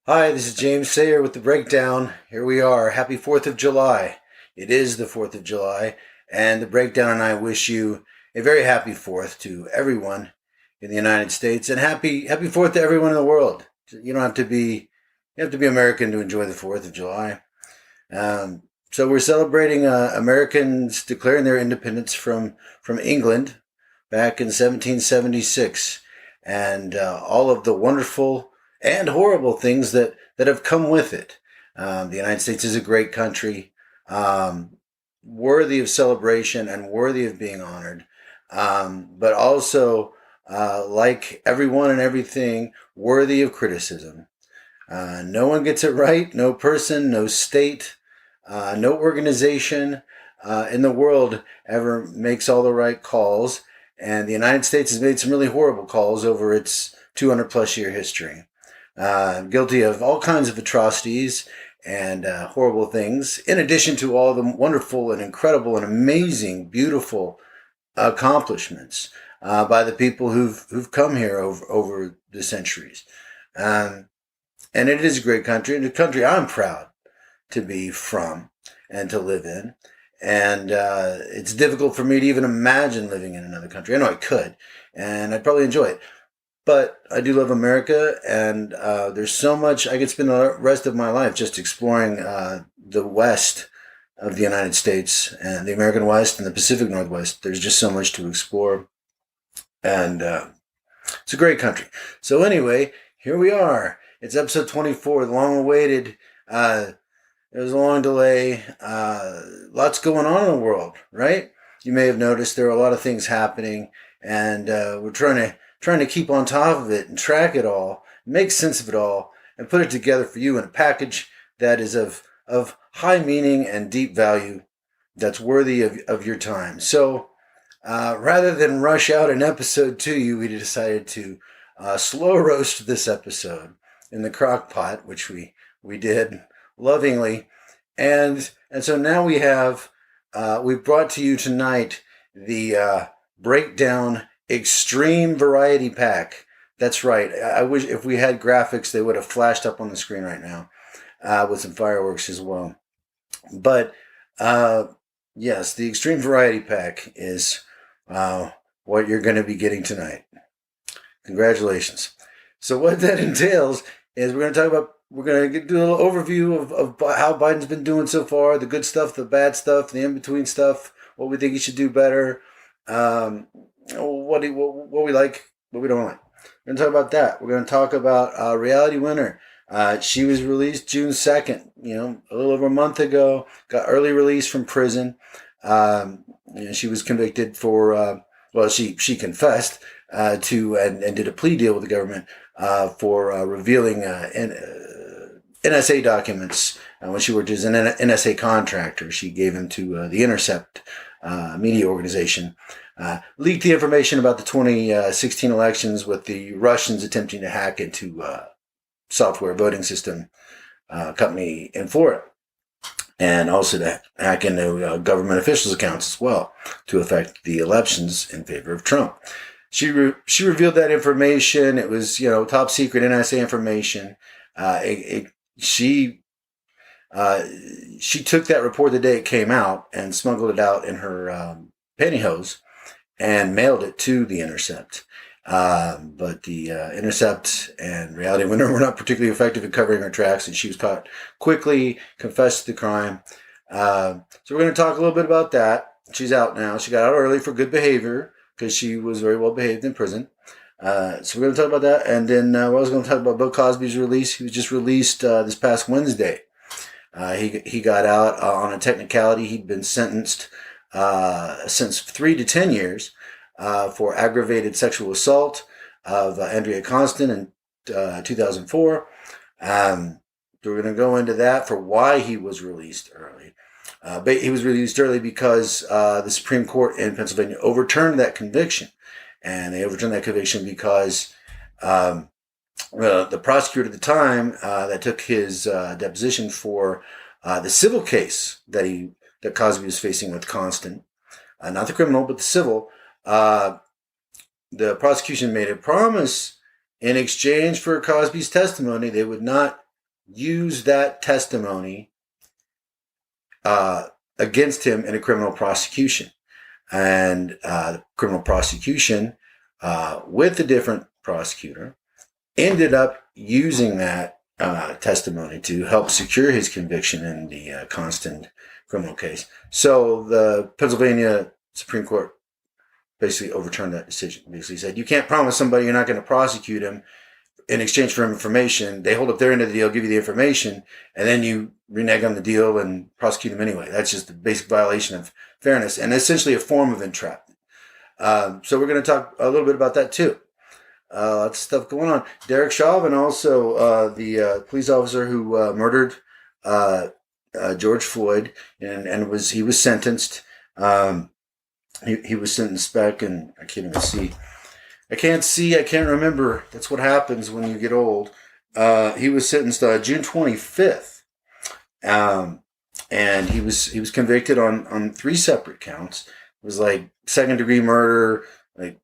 Hi, this is James Sayer with the Breakdown. Here we are. Happy 4th of July. It is the 4th of July, and the Breakdown and I wish you a very happy 4th to everyone in the United States, and happy 4th to everyone in the world. You don't have to be you have to be American to enjoy the 4th of July. So we're celebrating Americans declaring their independence from England back in 1776, and all of the wonderful and horrible things that have come with it. The United States is a great country, worthy of celebration and worthy of being honored, but also, like everyone and everything, worthy of criticism. No one gets it right, no person, no state, no organization in the world ever makes all the right calls, and the United States has made some really horrible calls over its 200 plus year history. Guilty of all kinds of atrocities and horrible things, in addition to all the wonderful and incredible and amazing, beautiful accomplishments by the people who've come here over the centuries. And it is a great country, and a country I'm proud to be from and to live in. And it's difficult for me to even imagine living in another country. I know I could, and I'd probably enjoy it. But I do love America, and there's so much I could spend the rest of my life just exploring the West of the United States and the American West and the Pacific Northwest. There's just so much to explore, and it's a great country. So anyway, here we are. It's episode 24, long-awaited. There's a long delay. Lots going on in the world, right? You may have noticed there are a lot of things happening, and we're trying to keep on top of it and track it all, make sense of it all, and put it together for you in a package that is of high meaning and deep value, that's worthy of your time. So rather than rush out an episode to you, we decided to slow roast this episode in the crock pot, which we did lovingly. And so now we've brought to you tonight the Breakdown Extreme Variety Pack. That's right. I wish if we had graphics, they would have flashed up on the screen right now with some fireworks as well. But yes, the Extreme Variety Pack is what you're going to be getting tonight. Congratulations. So what that entails is we're going to do a little overview of how Biden's been doing so far, the good stuff, the bad stuff, the in-between stuff, what we think he should do better, what we like, what we don't like. We're going to talk about that. We're going to talk about Reality Winner. She was released June 2nd, a little over a month ago, got early release from prison. She was convicted for, she confessed to and did a plea deal with the government for revealing NSA documents when she worked as an NSA contractor. She gave them to the Intercept media organization. Leaked the information about the 2016 elections with the Russians attempting to hack into software voting system company in Florida, and also to hack into government officials' accounts as well to affect the elections in favor of Trump. She revealed that information. It was top secret NSA information. She took that report the day it came out and smuggled it out in her pantyhose and mailed it to the Intercept. But the Intercept and Reality Winner were not particularly effective in covering her tracks, and she was caught quickly, confessed to the crime. So we're going to talk a little bit about that. She's out now. She got out early for good behavior because she was very well behaved in prison. So we're going to talk about that. And then we're also going to talk about Bill Cosby's release. He was just released this past Wednesday. He got out on a technicality. He'd been sentenced 3 to 10 years for aggravated sexual assault of Andrea Constant in 2004. We're going to go into that for why he was released early. But he was released early because the Supreme Court in Pennsylvania overturned that conviction. And they overturned that conviction because the prosecutor at the time that took his deposition for the civil case that Cosby was facing with Constant, not the criminal, but the civil, the prosecution made a promise in exchange for Cosby's testimony. They would not use that testimony against him in a criminal prosecution. And the criminal prosecution, with a different prosecutor, ended up using that testimony to help secure his conviction in the Constant criminal case. So the Pennsylvania Supreme Court basically overturned that decision. Basically said, you can't promise somebody you're not going to prosecute him in exchange for information. They hold up their end of the deal, give you the information, and then you renege on the deal and prosecute him anyway. That's just a basic violation of fairness and essentially a form of entrapment. So we're going to talk a little bit about that too. Lots of stuff going on. Derek Chauvin, also the police officer who murdered George Floyd, and he was sentenced. He was sentenced back in, I can't even see. I can't remember. That's what happens when you get old. He was sentenced June 25th. And he was convicted on 3 separate counts. It was like second degree murder, like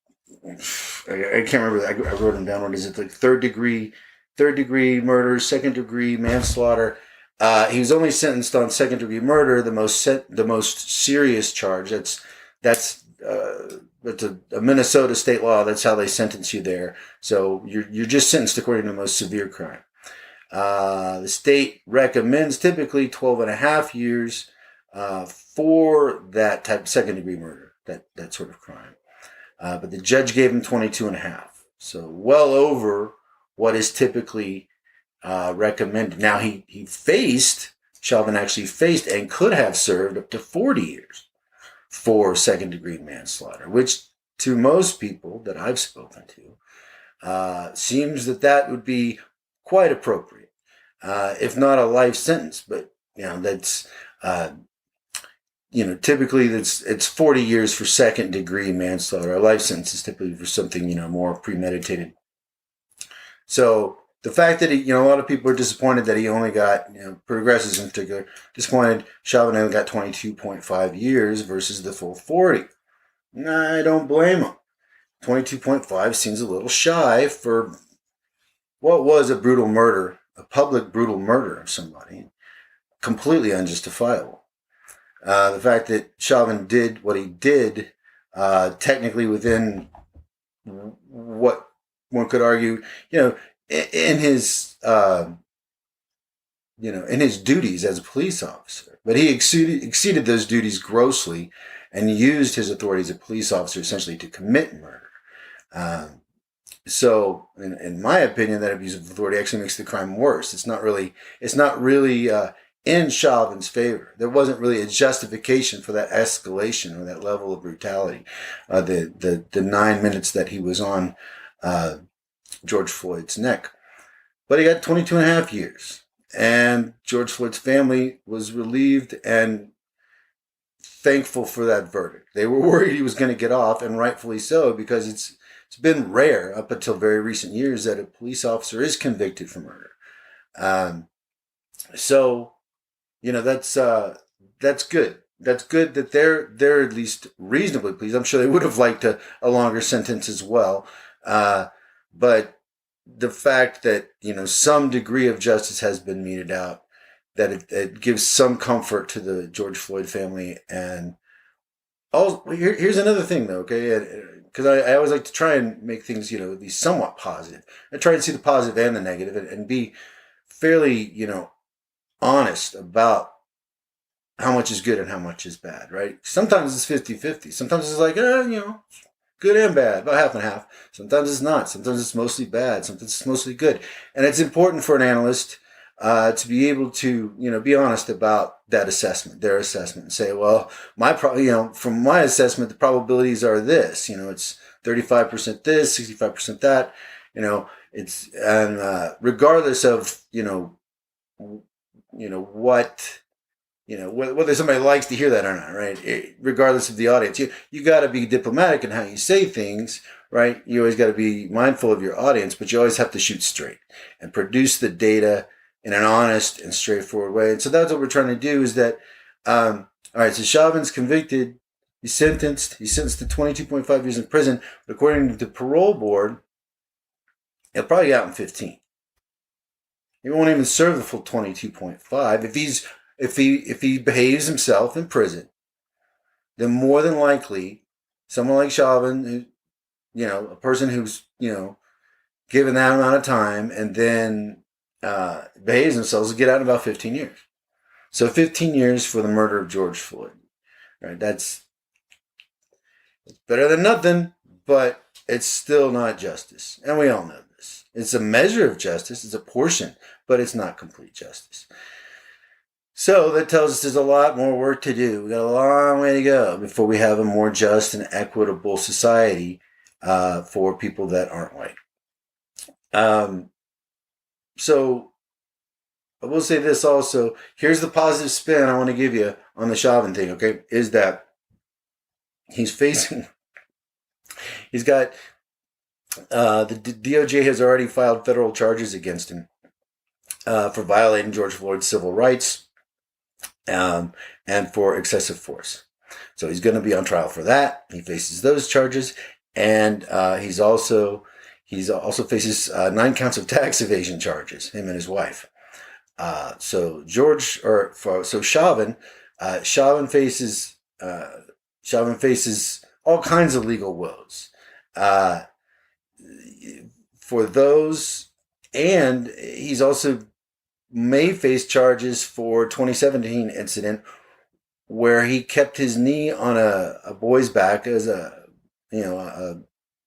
I can't remember. I wrote them down. What is it? Like third degree murder, second degree manslaughter. He was only sentenced on second degree murder, the most serious charge. That's a Minnesota state law. That's how they sentence you there. So you're just sentenced according to the most severe crime. The state recommends typically 12 and a half years for that type of second degree murder, that sort of crime. But the judge gave him 22 and a half. So well over what is typically recommended. Now Chauvin actually faced and could have served up to 40 years for second degree manslaughter, which to most people that I've spoken to, seems that would be quite appropriate, if not a life sentence. But that's typically it's 40 years for second degree manslaughter. A life sentence is typically for something more premeditated. So the fact that a lot of people are disappointed that he only got, progressives in particular, disappointed Chauvin only got 22.5 years versus the full 40. I don't blame him. 22.5 seems a little shy for what was a brutal murder, a public brutal murder of somebody, completely unjustifiable. The fact that Chauvin did what he did, technically within what one could argue, in his duties as a police officer, but he exceeded those duties grossly and used his authority as a police officer essentially to commit murder. So, in my opinion, that abuse of authority actually makes the crime worse. It's not really in Chauvin's favor. There wasn't really a justification for that escalation or that level of brutality. The 9 minutes that he was on George Floyd's neck. But he got 22 and a half years. And George Floyd's family was relieved and thankful for that verdict. They were worried he was going to get off, and rightfully so, because it's been rare up until very recent years that a police officer is convicted for murder. So, that's good. That's good that they're at least reasonably pleased. I'm sure they would have liked a longer sentence as well. But the fact that, some degree of justice has been meted out, that it gives some comfort to the George Floyd family. And here's another thing, though, okay? Because I always like to try and make things, be somewhat positive. I try and see the positive and the negative and be fairly, honest about how much is good and how much is bad, right? Sometimes it's 50-50. Sometimes it's like, good and bad, about half and half. Sometimes it's not. Sometimes it's mostly bad. Sometimes it's mostly good. And it's important for an analyst to be able to, be honest about that assessment, their assessment, and say, well, from my assessment, the probabilities are this. It's 35% this, 65% that. Regardless of whether somebody likes to hear that or not, right? Regardless of the audience, you got to be diplomatic in how you say things, right? You always got to be mindful of your audience, but you always have to shoot straight and produce the data in an honest and straightforward way. And so that's what we're trying to do. Is that all right? So Chauvin's convicted. He's sentenced to 22.5 years in prison. But according to the parole board, he'll probably get out in 15. He won't even serve the full 22.5. If he behaves himself in prison, then more than likely, someone like Chauvin, a person who's given that amount of time and then behaves themselves, will get out in about 15 years. So 15 years for the murder of George Floyd. Right? That's better than nothing, but it's still not justice. And we all know this. It's a measure of justice. It's a portion, but it's not complete justice. So that tells us there's a lot more work to do. We got a long way to go before we have a more just and equitable society for people that aren't white. So I will say this also. Here's the positive spin I want to give you on the Chauvin thing, okay? Is that he's got, the DOJ has already filed federal charges against him for violating George Floyd's civil rights and for excessive force. So he's going to be on trial for that. He faces those charges, and he's also faces 9 counts of tax evasion charges. Him and his wife. So Chauvin faces all kinds of legal woes for those, and he's also may face charges for 2017 incident where he kept his knee on a boy's back as a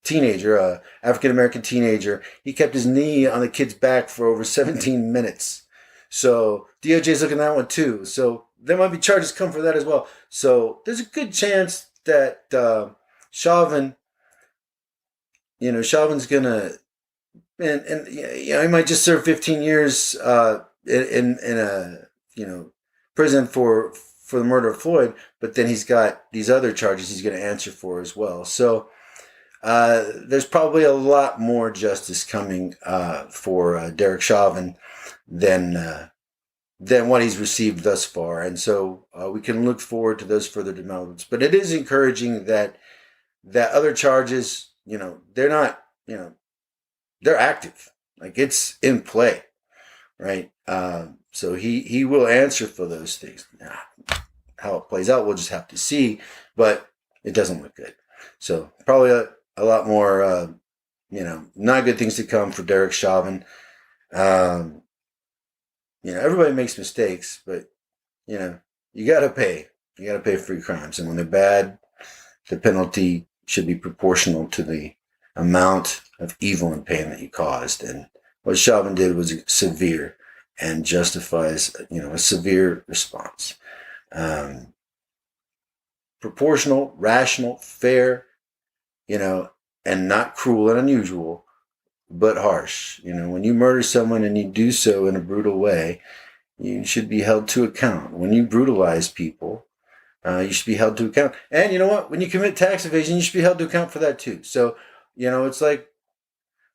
teenager, a African-American teenager. He kept his knee on the kid's back for over 17 minutes. So DOJ's looking at that one too. So there might be charges come for that as well. So there's a good chance that Chauvin's gonna, and he might just serve 15 years in a prison for the murder of Floyd, but then he's got these other charges he's going to answer for as well. So there's probably a lot more justice coming for Derek Chauvin than what he's received thus far, and so we can look forward to those further developments. But it is encouraging that other charges, they're not, they're active, like it's in play, right? So he will answer for those things. Now, how it plays out, we'll just have to see, but it doesn't look good. So probably a lot more, not good things to come for Derek Chauvin. Everybody makes mistakes, but, you gotta pay. You gotta pay for your crimes. And when they're bad, the penalty should be proportional to the amount of evil and pain that you caused. And what Chauvin did was severe and justifies, a severe response. Proportional, rational, fair, and not cruel and unusual, but harsh. When you murder someone and you do so in a brutal way, you should be held to account. When you brutalize people, you should be held to account. And you know what? When you commit tax evasion, you should be held to account for that too. So, it's like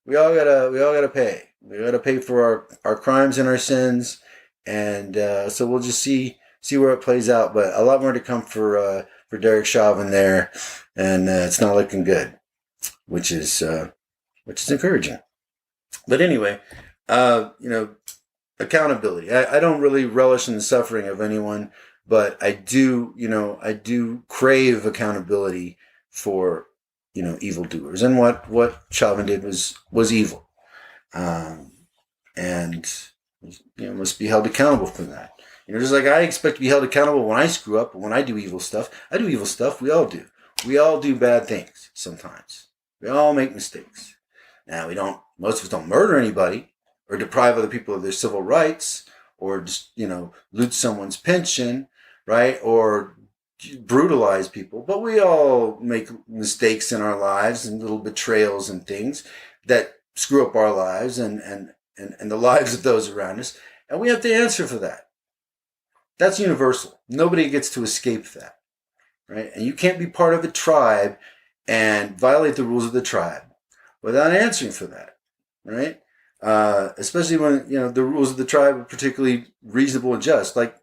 we all gotta pay. We gotta pay for our crimes and our sins. And so we'll just see where it plays out. But a lot more to come for Derek Chauvin there, and it's not looking good, which is encouraging. But anyway, accountability. I don't really relish in the suffering of anyone, but I do crave accountability for, evildoers. And what Chauvin did was evil. And, must be held accountable for that. Just like I expect to be held accountable when I screw up, and when I do evil stuff. I do evil stuff. We all do. We all do bad things sometimes. We all make mistakes. Now, most of us don't murder anybody or deprive other people of their civil rights or just, loot someone's pension, right? Or brutalize people. But we all make mistakes in our lives and little betrayals and things that screw up our lives and the lives of those around us. And we have to answer for that. That's universal. Nobody gets to escape that, right? And you can't be part of a tribe and violate the rules of the tribe without answering for that, right? Especially when, the rules of the tribe are particularly reasonable and just. Like,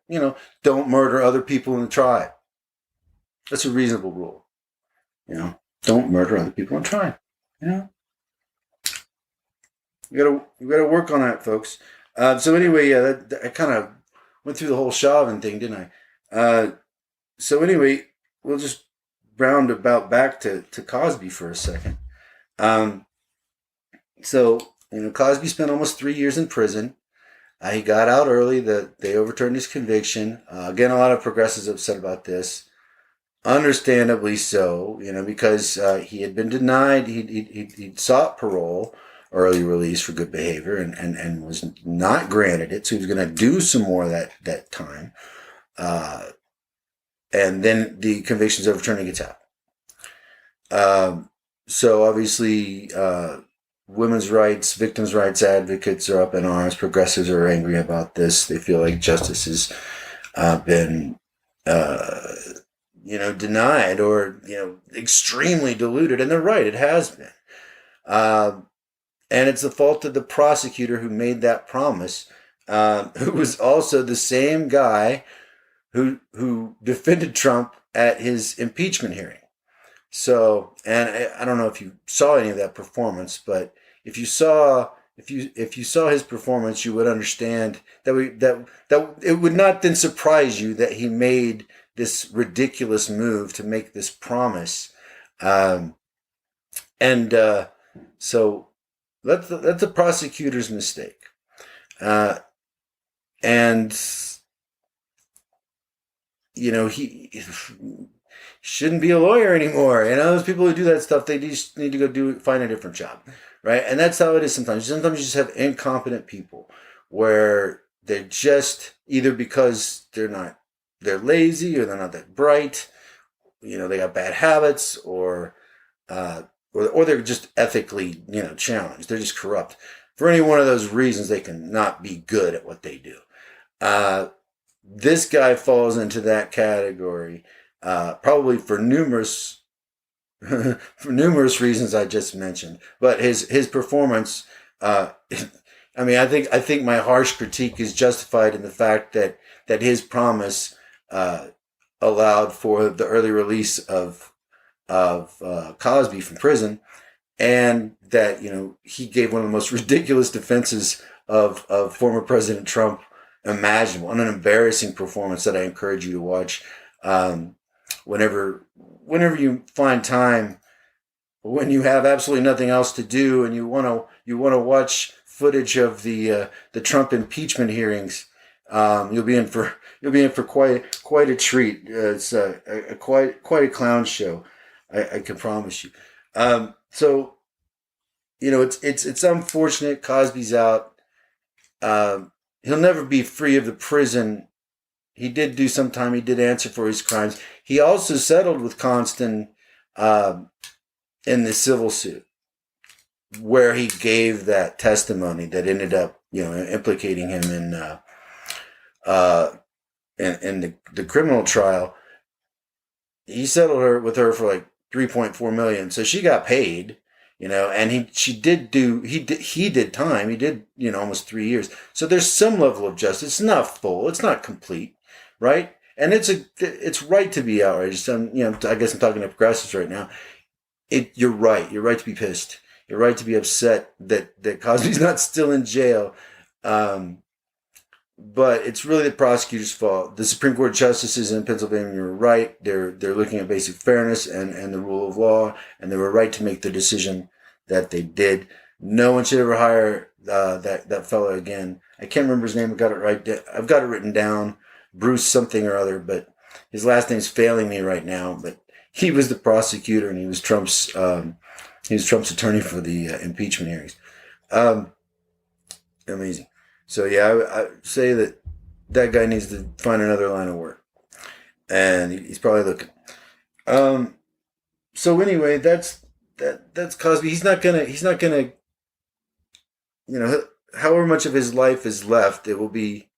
don't murder other people in the tribe. That's a reasonable rule. Don't murder other people in the tribe. You gotta work on that, folks. So anyway, yeah, I kind of went through the whole Chauvin thing, didn't I? So anyway, we'll just round about back to Cosby for a second. Um, so Cosby spent almost 3 years in prison. He got out early. They overturned his conviction. Again, a lot of progressives upset about this. Understandably so, because he had been denied. He'd sought parole, early release for good behavior, and was not granted it. So he was going to do some more that time. And then the conviction's overturned and gets out. So obviously, women's rights, victims' rights advocates are up in arms. Progressives are angry about this. They feel like justice has been, denied or extremely diluted, and they're right. It has been, and it's the fault of the prosecutor who made that promise, who was also the same guy who defended Trump at his impeachment hearing. So, and I don't know if you saw any of that performance, but if you saw his performance, you would understand that it would not then surprise you that he made this ridiculous move to make this promise, and so that's the prosecutor's mistake, and he shouldn't be a lawyer anymore. Those people who do that stuff, they just need to find a different job, right? And that's how it is sometimes. Sometimes you just have incompetent people where they're just either because they're lazy or they're not that bright, they got bad habits, or they're just ethically, challenged. They're just corrupt. For any one of those reasons, they can not be good at what they do. This guy falls into that category. Probably for numerous reasons I just mentioned, but his performance. I think my harsh critique is justified in the fact that his promise allowed for the early release of Cosby from prison, and that he gave one of the most ridiculous defenses of former President Trump imaginable, and an embarrassing performance that I encourage you to watch. Whenever you find time, when you have absolutely nothing else to do, and you want to watch footage of the Trump impeachment hearings, you'll be in for quite a treat. It's quite a clown show, I can promise you. So it's unfortunate Cosby's out. He'll never be free of the prison. He did do some time. He did answer for his crimes. He also settled with Constant in the civil suit, where he gave that testimony that ended up, implicating him in the criminal trial. He settled with her for like $3.4 million, so she got paid. And he did time. He did, almost 3 years. So there's some level of justice. It's not full. It's not complete, right? And it's right to be outraged. I guess I'm talking to progressives right now. You're right. You're right to be pissed. You're right to be upset that Cosby's not still in jail. But it's really the prosecutor's fault. The Supreme Court justices in Pennsylvania were right. They're looking at basic fairness and the rule of law, and they were right to make the decision that they did. No one should ever hire that fellow again. I can't remember his name. I've got it written down. Bruce something or other, but his last name's failing me right now. But he was the prosecutor, and he was Trump's attorney for the impeachment hearings. Amazing. So yeah, I say that guy needs to find another line of work, and he's probably looking. So anyway, that's Cosby. He's not gonna. However much of his life is left, it will be,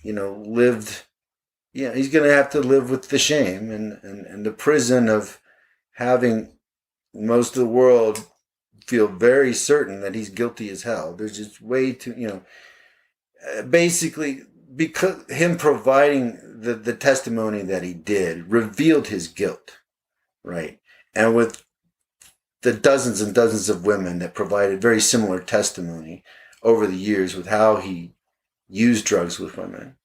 lived. Yeah, he's gonna have to live with the shame and the prison of having most of the world feel very certain that he's guilty as hell. There's just way too, basically, because him providing the testimony that he did revealed his guilt, right? And with the dozens and dozens of women that provided very similar testimony, over the years with how he used drugs with women,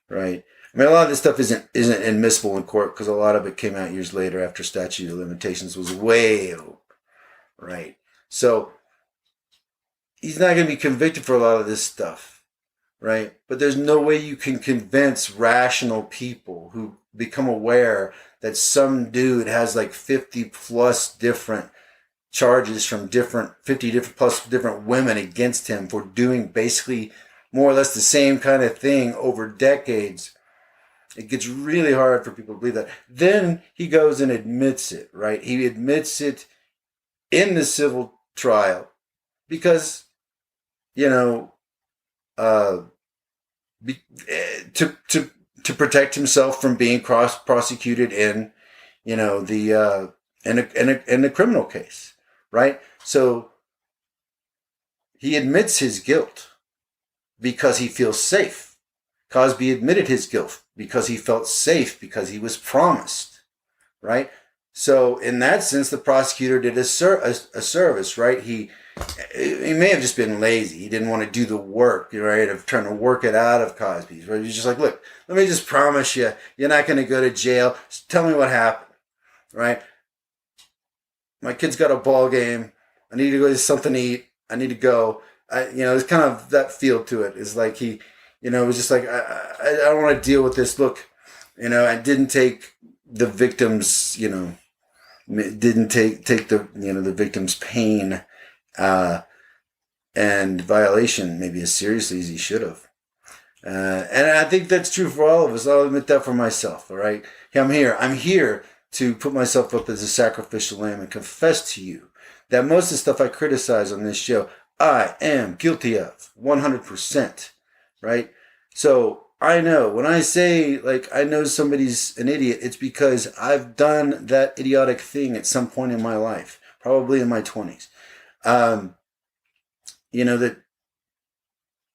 right? I mean, a lot of this stuff isn't admissible in court because a lot of it came out years later after statute of limitations was way over, right? So he's not going to be convicted for a lot of this stuff, right? But there's no way you can convince rational people who become aware that some dude has like 50 plus different charges from 50 different plus different women against him for doing basically more or less the same kind of thing over decades. It gets really hard for people to believe that. Then he goes and admits it, right? He admits it in the civil trial because, you know, to protect himself from being prosecuted in, you know, the in a criminal case, right? So he admits his guilt because he feels safe. Cosby admitted his guilt because he felt safe, because he was promised, right? So in that sense, the prosecutor did a service, right? He may have just been lazy. He didn't want to do the work, right, of trying to work it out of Cosby. Right? He's just like, look, let me just promise you, you're not going to go to jail. Just tell me what happened, right? My kid's got a ball game. I need to go get something to eat. I need to go. It's kind of that feel to it. It's like he, it was just like, I don't want to deal with this. Look, I didn't take the victim's, didn't take the, the victim's pain and violation maybe as seriously as he should have. And I think that's true for all of us. I'll admit that for myself, all right? I'm here to put myself up as a sacrificial lamb and confess to you that most of the stuff I criticize on this show, I am guilty of 100%, right? So I know when I say, like, I know somebody's an idiot, it's because I've done that idiotic thing at some point in my life, probably in my 20s. That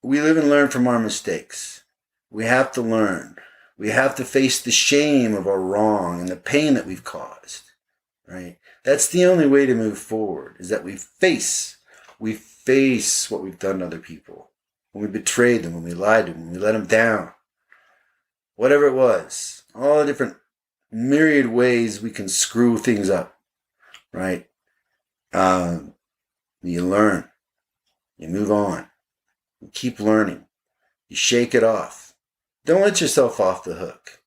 we live and learn from our mistakes. We have to learn. We have to face the shame of our wrong and the pain that we've caused, right? That's the only way to move forward, is that we face what we've done to other people. When we betrayed them, when we lied to them, when we let them down. Whatever it was. All the different myriad ways we can screw things up, right? You learn. You move on. You keep learning. You shake it off. Don't let yourself off the hook,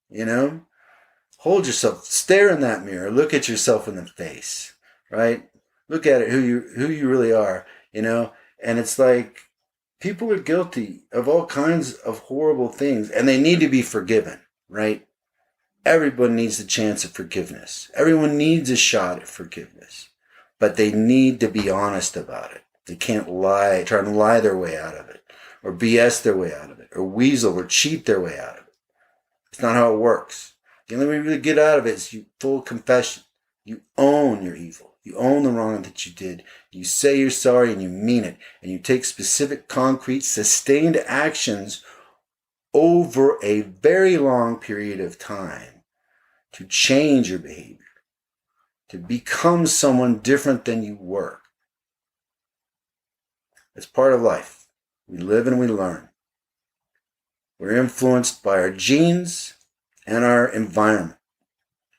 Hold yourself. Stare in that mirror. Look at yourself in the face, right? Look at it, who you really are, And it's like, people are guilty of all kinds of horrible things, and they need to be forgiven, right? Everyone needs a chance at forgiveness. Everyone needs a shot at forgiveness. But they need to be honest about it. They can't try and lie their way out of it, or BS their way out of it, or weasel or cheat their way out of it. It's not how it works. The only way you really get out of it is full confession. You own your evil. You own the wrong that you did. You say you're sorry and you mean it. And you take specific, concrete, sustained actions over a very long period of time to change your behavior, to become someone different than you were. It's part of life. We live and we learn. We're influenced by our genes and our environment.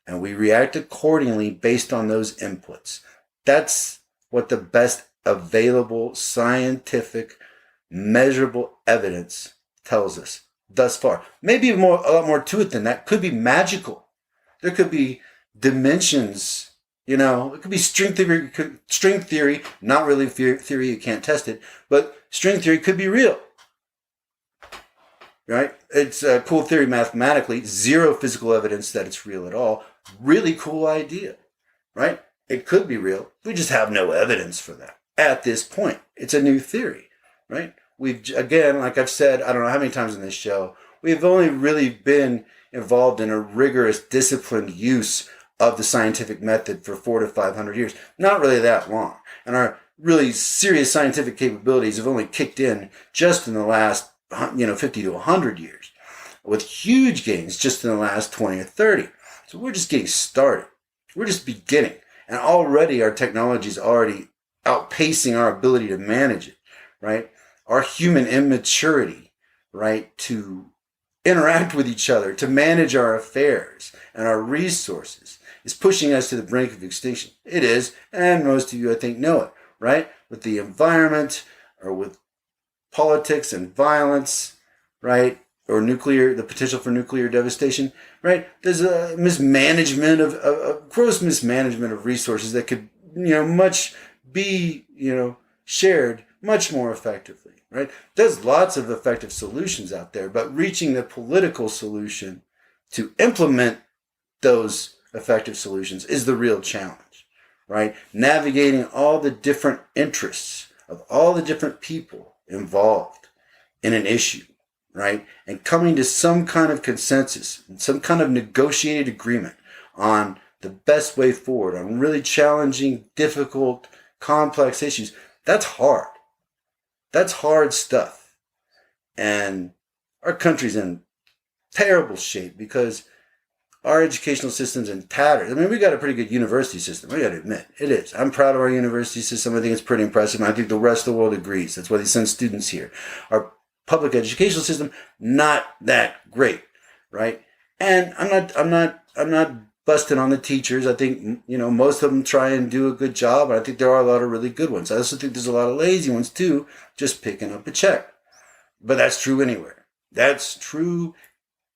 And we react accordingly based on those inputs. That's what the best available scientific, measurable evidence tells us thus far. Maybe a lot more to it than that. Could be magical. There could be dimensions. It could be string theory, not really theory, you can't test it, but string theory could be real. Right? It's a cool theory mathematically, zero physical evidence that it's real at all. Really cool idea, right? It could be real. We just have no evidence for that at this point. It's a new theory, right? Again, like I've said, I don't know how many times in this show, we've only really been involved in a rigorous, disciplined use of the scientific method for 400 to 500 years. Not really that long. And our really serious scientific capabilities have only kicked in just in the last 50 to 100 years, with huge gains just in the last 20 or 30. So we're just getting started. We're just beginning. And already our technology is already outpacing our ability to manage it, right? our human immaturity, right, to interact with each other, to manage our affairs and our resources is pushing us to the brink of extinction. It is, and most of you, I think, know it, right? With the environment or with politics and violence, right? Or the potential for nuclear devastation, right? There's a mismanagement of gross mismanagement of resources that could, much be, shared much more effectively, right? There's lots of effective solutions out there, but reaching the political solution to implement those effective solutions is the real challenge, right? Navigating all the different interests of all the different people involved in an issue, right? And coming to some kind of consensus, some kind of negotiated agreement on the best way forward on really challenging, difficult, complex issues. That's hard. That's hard stuff. And our country's in terrible shape because our educational system's in tatters. I mean, we got a pretty good university system. We got to admit, it is. I'm proud of our university system. I think it's pretty impressive. And I think the rest of the world agrees. That's why they send students here. Our public educational system, not that great, right? And I'm not busting on the teachers. I think, most of them try and do a good job. And I think there are a lot of really good ones. I also think there's a lot of lazy ones too, just picking up a check. But that's true anywhere. That's true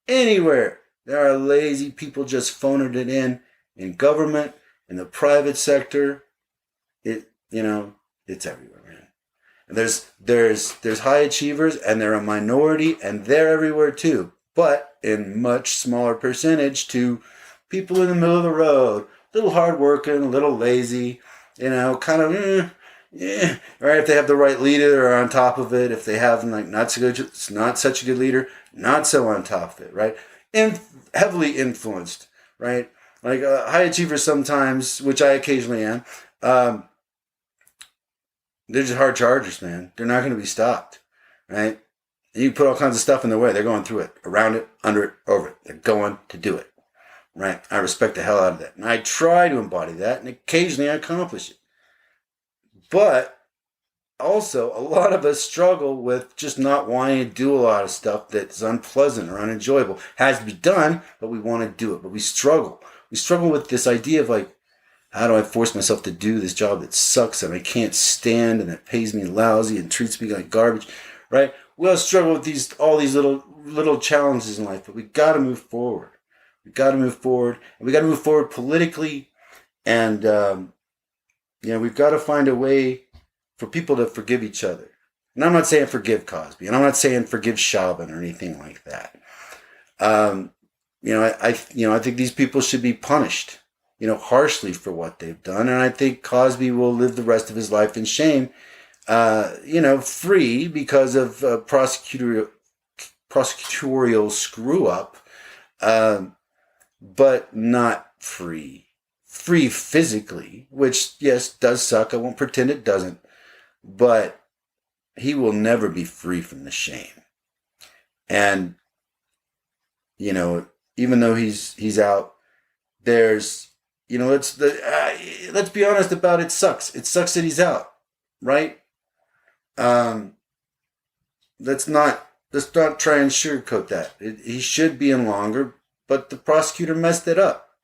anywhere. There are lazy people just phoning it in government, in the private sector. It's everywhere, man. And there's high achievers, and they're a minority, and they're everywhere too. But in much smaller percentage to people in the middle of the road, a little hardworking, a little lazy, kind of, right? If they have the right leader, they're on top of it. If they have not such a good leader, not so on top of it, right? Heavily influenced, right? Like high achievers sometimes, which I occasionally am, they're just hard chargers, man. They're not going to be stopped, right? And you put all kinds of stuff in their way. They're going through it, around it, under it, over it. They're going to do it, right? I respect the hell out of that. And I try to embody that, and occasionally I accomplish it. But also, a lot of us struggle with just not wanting to do a lot of stuff that's unpleasant or unenjoyable. Has to be done, but we want to do it. But we struggle. We struggle with this idea of how do I force myself to do this job that sucks and I can't stand and that pays me lousy and treats me like garbage, right? We all struggle with all these little challenges in life, but we got to move forward. We got to move forward, and we got to move forward politically, and we've got to find a way for people to forgive each other. And I'm not saying forgive Cosby, and I'm not saying forgive Chauvin or anything like that. I think these people should be punished, harshly for what they've done. And I think Cosby will live the rest of his life in shame, free because of prosecutorial screw up, but not free. Free physically, which, yes, does suck. I won't pretend it doesn't. But he will never be free from the shame. And, even though he's out, there's, let's be honest about it. Sucks. It sucks that he's out, right? Let's not try and sugarcoat that. He should be in longer, but the prosecutor messed it up,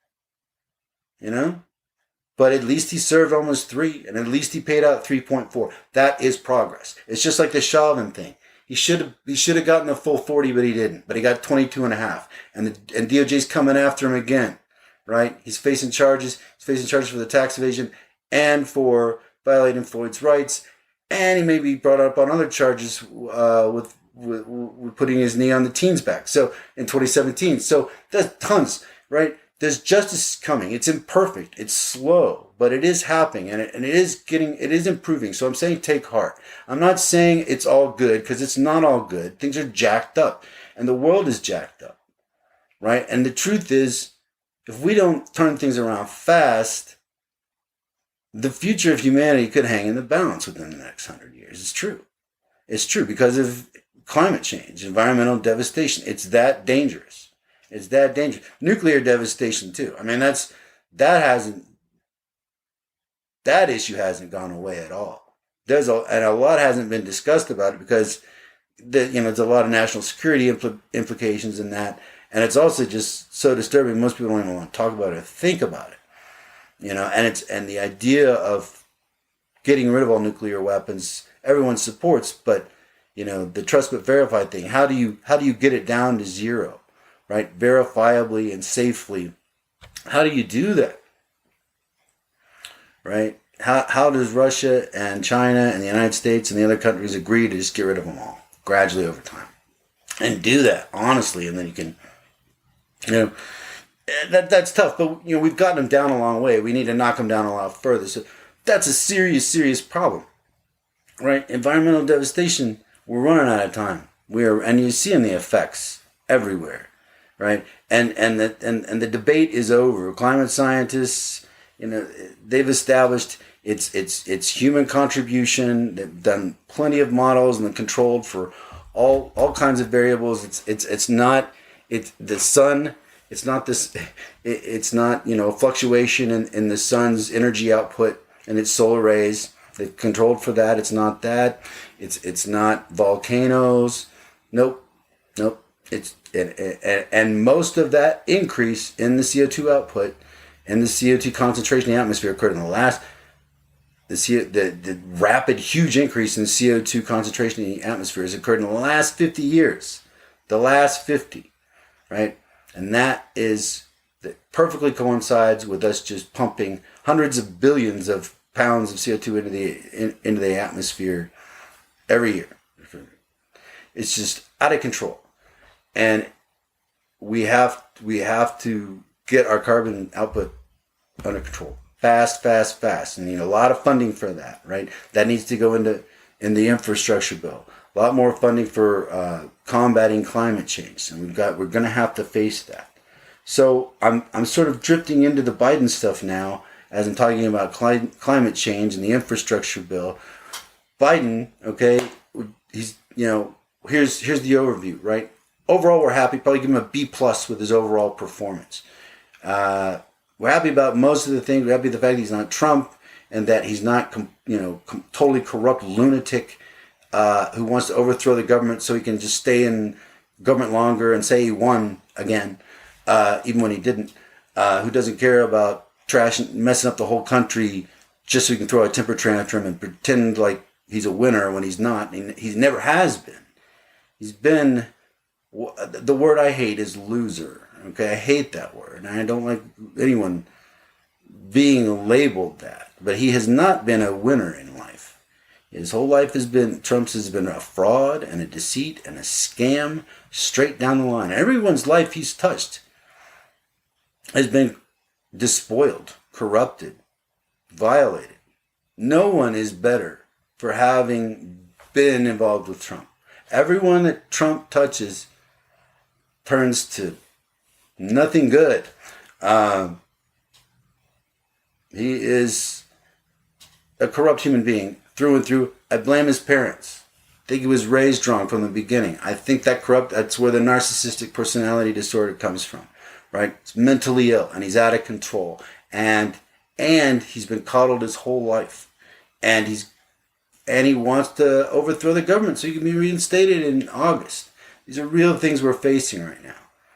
But at least he served almost 3, and at least he paid out 3.4. That is progress. It's just like the Chauvin thing. He should have gotten a full 40, but he didn't. But he got 22.5, and DOJ's coming after him again, right? He's facing charges. He's facing charges for the tax evasion and for violating Floyd's rights, and he may be brought up on other charges with putting his knee on the teen's back. So in 2017, so there's tons, right? There's justice coming. It's imperfect. It's slow, but it is happening, and it is improving. So I'm saying take heart. I'm not saying it's all good, because it's not all good. Things are jacked up, and the world is jacked up, right? And the truth is, if we don't turn things around fast, the future of humanity could hang in the balance within the next 100 years. It's true. It's true because of climate change, environmental devastation. It's that dangerous. It's that dangerous. Nuclear devastation too. I mean, that issue hasn't gone away at all. and a lot hasn't been discussed about it because there's a lot of national security implications in that, and it's also just so disturbing. Most people don't even want to talk about it or think about it. And the idea of getting rid of all nuclear weapons, everyone supports, but the trust but verify thing. How do you get it down to zero, right? Verifiably and safely. How do you do that, right? How does Russia and China and the United States and the other countries agree to just get rid of them all gradually over time, and do that honestly, and then you can, that's tough. But we've gotten them down a long way. We need to knock them down a lot further. So that's a serious problem, right? Environmental devastation. We're running out of time. And you're seeing the effects everywhere, right? And the debate is over. Climate scientists, they've established it's human contribution. They've done plenty of models and controlled for all kinds of variables. It's not the sun. It's not this. It's not fluctuation in the sun's energy output and its solar rays. They've controlled for that. It's not that. It's not volcanoes. Nope. And most of that increase in the CO2 output and the CO2 concentration in the atmosphere occurred in the rapid, huge increase in CO2 concentration in the atmosphere has occurred in the last 50 years. The last 50, right? And that perfectly coincides with us just pumping hundreds of billions of pounds of CO2 into the atmosphere every year. It's just out of control, and we have to get our carbon output under control fast, and a lot of funding for that. Right, that needs to go in the infrastructure bill. A lot more funding for combating climate change, and we're going to have to face that. So I'm sort of drifting into the Biden stuff now, as I'm talking about climate change and the infrastructure bill. Biden, okay, he's here's the overview, right? Overall, we're happy. Probably give him a B+ with his overall performance. We're happy about most of the things. We're happy with the fact that he's not Trump and that he's not totally corrupt lunatic who wants to overthrow the government so he can just stay in government longer and say he won again, even when he didn't. Who doesn't care about messing up the whole country just so he can throw a temper tantrum and pretend like he's a winner when he's not. He never has been. He's been, the word I hate is loser. Okay, I hate that word, and I don't like anyone being labeled that. But he has not been a winner in life. His whole life Trump's has been a fraud and a deceit and a scam straight down the line. Everyone's life he's touched has been despoiled, corrupted, violated. No one is better for having been involved with Trump. Everyone that Trump touches turns to nothing good. He is a corrupt human being through and through. I blame his parents. I think he was raised wrong from the beginning. I think that's where the narcissistic personality disorder comes from, right? He's mentally ill and he's out of control. And he's been coddled his whole life. And he wants to overthrow the government so he can be reinstated in August. These are real things we're facing right now.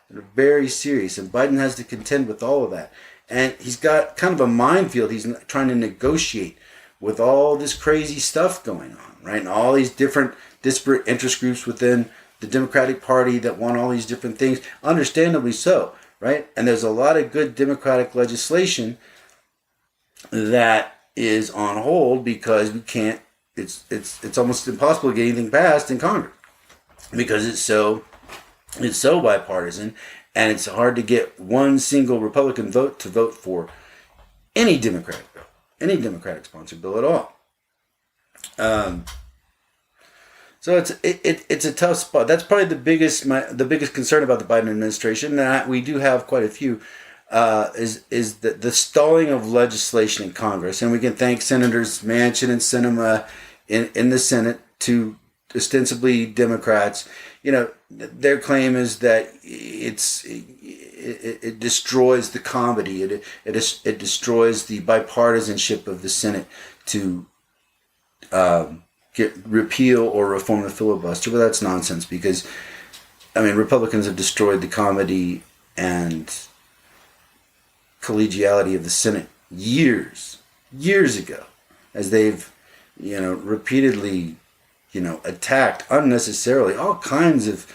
They're very serious, and Biden has to contend with all of that. And he's got kind of a minefield he's trying to negotiate with all this crazy stuff going on, right? And all these different disparate interest groups within the Democratic Party that want all these different things, understandably so, right? And there's a lot of good Democratic legislation that is on hold because we can't. It's almost impossible to get anything passed in Congress because it's so bipartisan, and it's hard to get one single Republican vote to vote for any Democratic bill, any Democratic sponsored bill at all. So it's a tough spot. That's probably the biggest concern about the Biden administration. And we do have quite a few. Is the stalling of legislation in Congress, and we can thank Senators Manchin and Sinema in the Senate, to ostensibly Democrats. Their claim is that it destroys the comedy. It destroys the bipartisanship of the Senate to repeal or reform the filibuster, but that's nonsense because, I mean, Republicans have destroyed the comedy and collegiality of the Senate years ago, as they've, repeatedly, attacked unnecessarily all kinds of,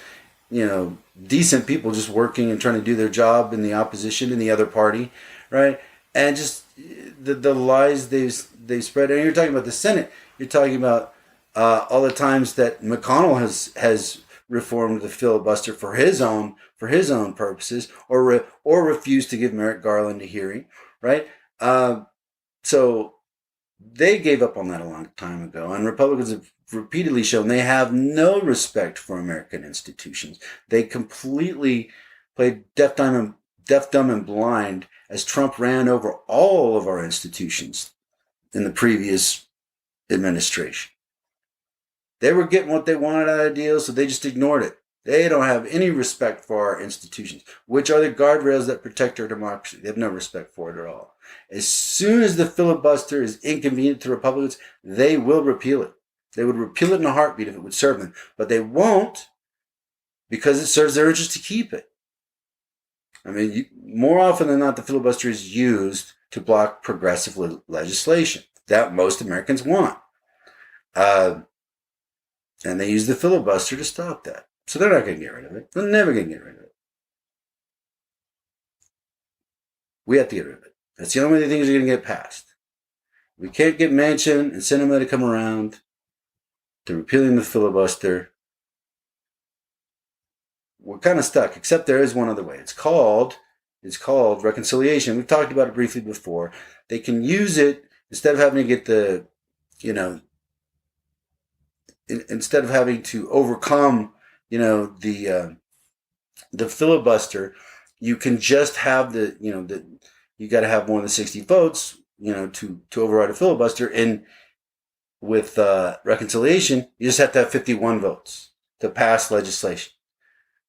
decent people just working and trying to do their job in the opposition in the other party, right? And just the lies they've spread. And you're talking about the Senate. You're talking about all the times that McConnell has reformed the filibuster for his own purposes, or refused to give Merrick Garland a hearing, right? So they gave up on that a long time ago, and Republicans have repeatedly shown they have no respect for American institutions. They completely played deaf, dumb, and blind as Trump ran over all of our institutions in the previous administration. They were getting what they wanted out of the deal, so they just ignored it. They don't have any respect for our institutions, which are the guardrails that protect our democracy. They have no respect for it at all. As soon as the filibuster is inconvenient to Republicans, they will repeal it. They would repeal it in a heartbeat if it would serve them. But they won't, because it serves their interest to keep it. I mean, more often than not, the filibuster is used to block progressive legislation that most Americans want. And they use the filibuster to stop that. So they're not going to get rid of it. They're never going to get rid of it. We have to get rid of it. That's the only way things are going to get passed. We can't get Manchin and Sinema to come around to repealing the filibuster. We're kind of stuck, except there is one other way. It's called reconciliation. We've talked about it briefly before. They can use it instead of having to get instead of having to overcome, the filibuster. You can just have you got to have more than 60 votes, to override a filibuster. And with reconciliation, you just have to have 51 votes to pass legislation.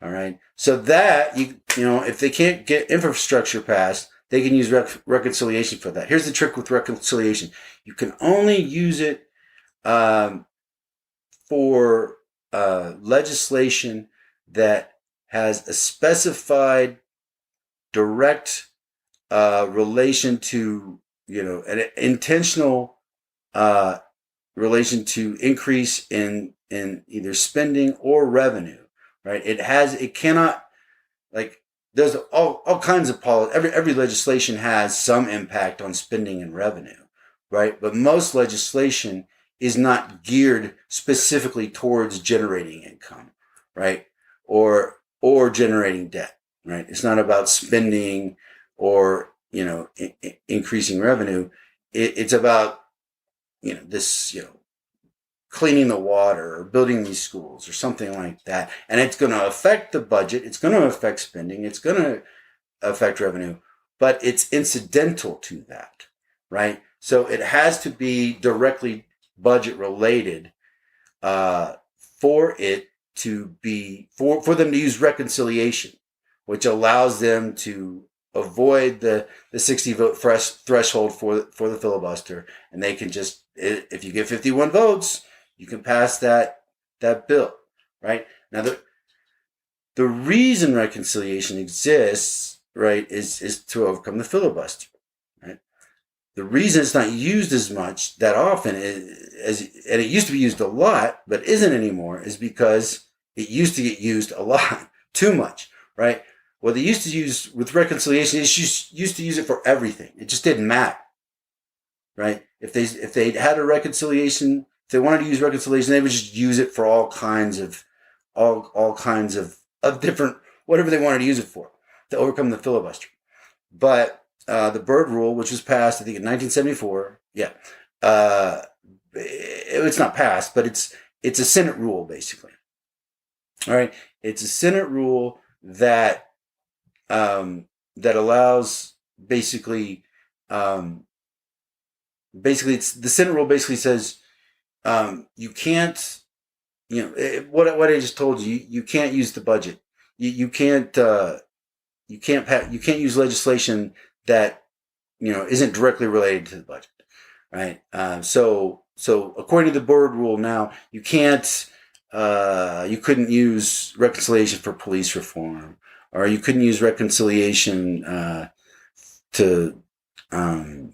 All right. So that, if they can't get infrastructure passed, they can use reconciliation for that. Here's the trick with reconciliation. You can only use it for legislation that has a specified direct relation to, an intentional relation to increase in either spending or revenue, right? It cannot, there's all kinds of policy. Every legislation has some impact on spending and revenue, right? But most legislation is not geared specifically towards generating income, right? Or generating debt, right? It's not about spending or, increasing revenue. It's about, this, cleaning the water or building these schools or something like that. And it's going to affect the budget. It's going to affect spending. It's going to affect revenue, but it's incidental to that, right? So it has to be directly budget related for it to be, for them to use reconciliation, which allows them to avoid the 60 vote threshold for the filibuster. And they can just, if you get 51 votes, you can pass that bill, right? Now, the reason reconciliation exists, right, is to overcome the filibuster, right? The reason it's not used as much that often and it used to be used a lot, but isn't anymore, is because it used to get used a lot, too much, right? Well, they used to use with reconciliation, they used to use it for everything. It just didn't matter, right? If they had a reconciliation, if they wanted to use reconciliation, they would just use it for all kinds of different, whatever they wanted to use it for, to overcome the filibuster. But the Byrd Rule, which was passed, I think, in 1974, it's not passed, but it's a Senate rule, basically. All right, it's a Senate rule that allows basically it's the Senate rule basically says you can't, what I just told you, you can't use the budget. You can't use legislation that isn't directly related to the budget, right? So so according to the Byrd rule now, you couldn't use reconciliation for police reform, or you couldn't use reconciliation to I'm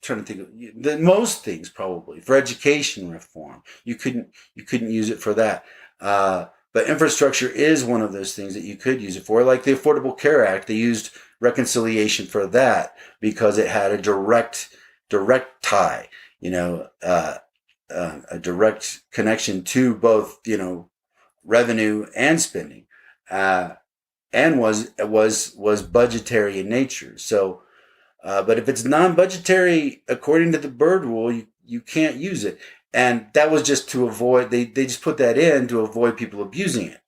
trying to think of most things, probably for education reform. You couldn't use it for that. But infrastructure is one of those things that you could use it for. Like the Affordable Care Act, they used reconciliation for that because it had a direct tie, a direct connection to both, revenue and spending, and was budgetary in nature. So, but if it's non-budgetary, according to the Byrd rule, you can't use it. And that was just to avoid, they just put that in to avoid people abusing it,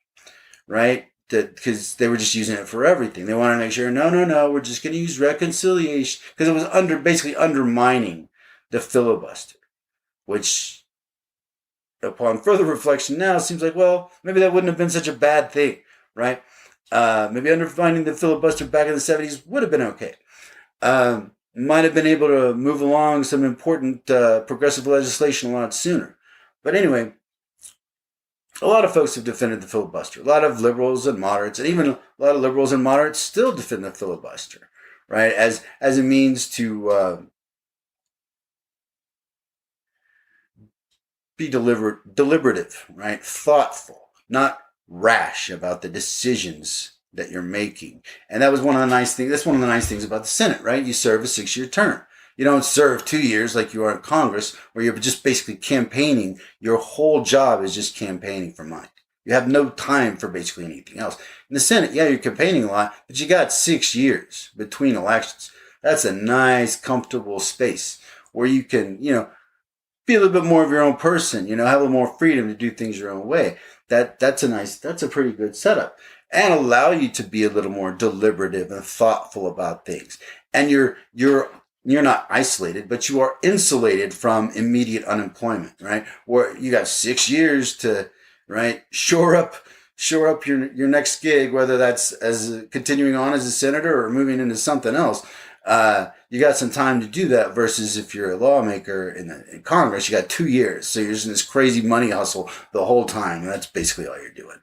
right? Because they were just using it for everything. They wanted to make sure, no, we're just going to use reconciliation, because it was basically undermining the filibuster, which upon further reflection now seems like, well, maybe that wouldn't have been such a bad thing, right? Maybe undermining the filibuster back in the 70s would have been okay. Might have been able to move along some important progressive legislation a lot sooner. But anyway, a lot of folks have defended the filibuster. A lot of liberals and moderates, and even a lot of liberals and moderates still defend the filibuster, right? As a means to be deliberative, right? Thoughtful, not rash about the decisions that you're making. And that was one of the nice things. That's one of the nice things about the Senate, right? You serve a 6-year term. You don't serve 2 years like you are in Congress, where you're just basically campaigning. Your whole job is just campaigning for money. You have no time for basically anything else. In the Senate, yeah, you're campaigning a lot, but you got 6 years between elections. That's a nice, comfortable space where you can, be a little bit more of your own person, have a little more freedom to do things your own way. That's a pretty good setup, and allow you to be a little more deliberative and thoughtful about things. And you're not isolated, but you are insulated from immediate unemployment, right? Where you got 6 years to, right, shore up your next gig, whether that's as continuing on as a senator or moving into something else. You got some time to do that, versus if you're a lawmaker in Congress, you got 2 years. So you're just in this crazy money hustle the whole time. And that's basically all you're doing.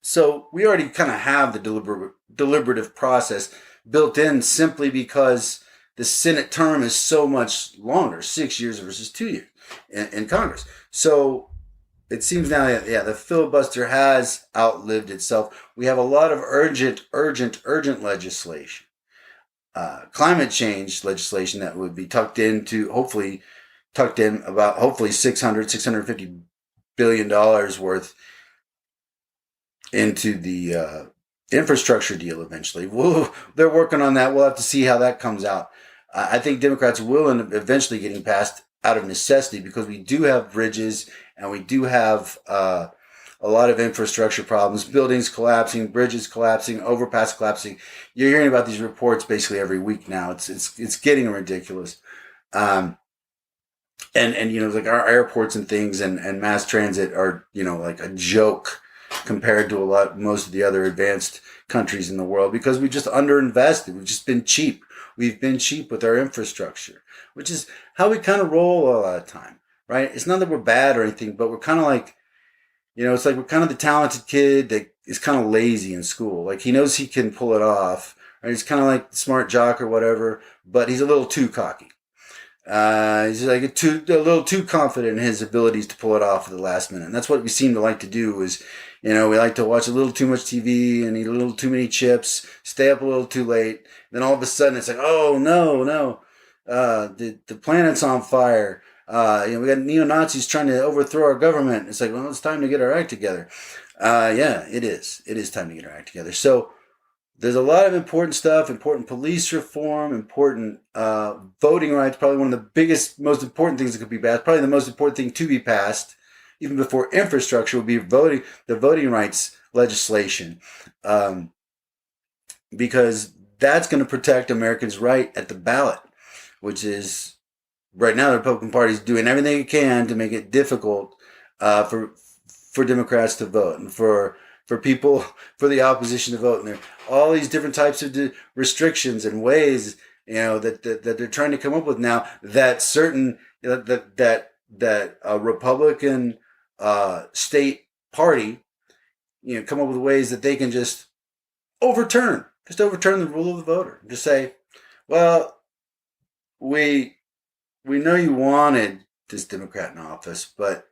So we already kind of have the deliberative process built in, simply because the Senate term is so much longer, 6 years versus 2 years in Congress. So it seems now that, the filibuster has outlived itself. We have a lot of urgent legislation. Climate change legislation that would be hopefully about $650 billion worth into the infrastructure deal eventually. They're working on that. We'll have to see how that comes out. I think Democrats will end up eventually getting passed out of necessity, because we do have bridges and we do have a lot of infrastructure problems, buildings collapsing, bridges collapsing, overpass collapsing. You're hearing about these reports basically every week now. It's getting ridiculous. And like our airports and things and mass transit are, like a joke compared to most of the other advanced countries in the world, because we just underinvested. We've just been cheap. We've been cheap with our infrastructure, which is how we kind of roll a lot of time, right? It's not that we're bad or anything, but we're kind of like, it's like we're kind of the talented kid that is kind of lazy in school. Like, he knows he can pull it off, right? He's kind of like the smart jock or whatever, but he's a little too cocky. He's like a little too confident in his abilities to pull it off at the last minute. And that's what we seem to like to do is, we like to watch a little too much TV and eat a little too many chips, stay up a little too late. Then all of a sudden it's like, oh, no, the planet's on fire. We got neo-Nazis trying to overthrow our government. It's like, well, it's time to get our act together. It is. It is time to get our act together. So there's a lot of important stuff, important police reform, important voting rights, probably one of the biggest, most important things that could be passed, probably the most important thing to be passed, even before infrastructure, would be the voting rights legislation, because that's going to protect Americans' right at the ballot, which is, right now, the Republican Party is doing everything it can to make it difficult for Democrats to vote, and for people, for the opposition to vote. And there are all these different types of restrictions and ways that they're trying to come up with now, that certain that a Republican state party, come up with ways that they can just overturn the rule of the voter. Just say, well, we know you wanted this Democrat in office, but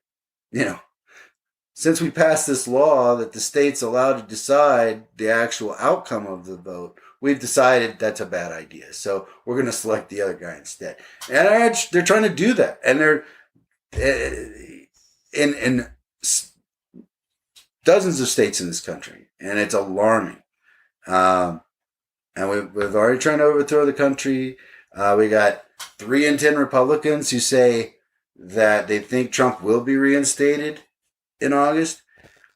since we passed this law that the state's allowed to decide the actual outcome of the vote, we've decided that's a bad idea. So we're going to select the other guy instead. And they're trying to do that. And they're in dozens of states in this country. And it's alarming. And we've already tried to overthrow the country. We got 3 in 10 Republicans who say that they think Trump will be reinstated in August.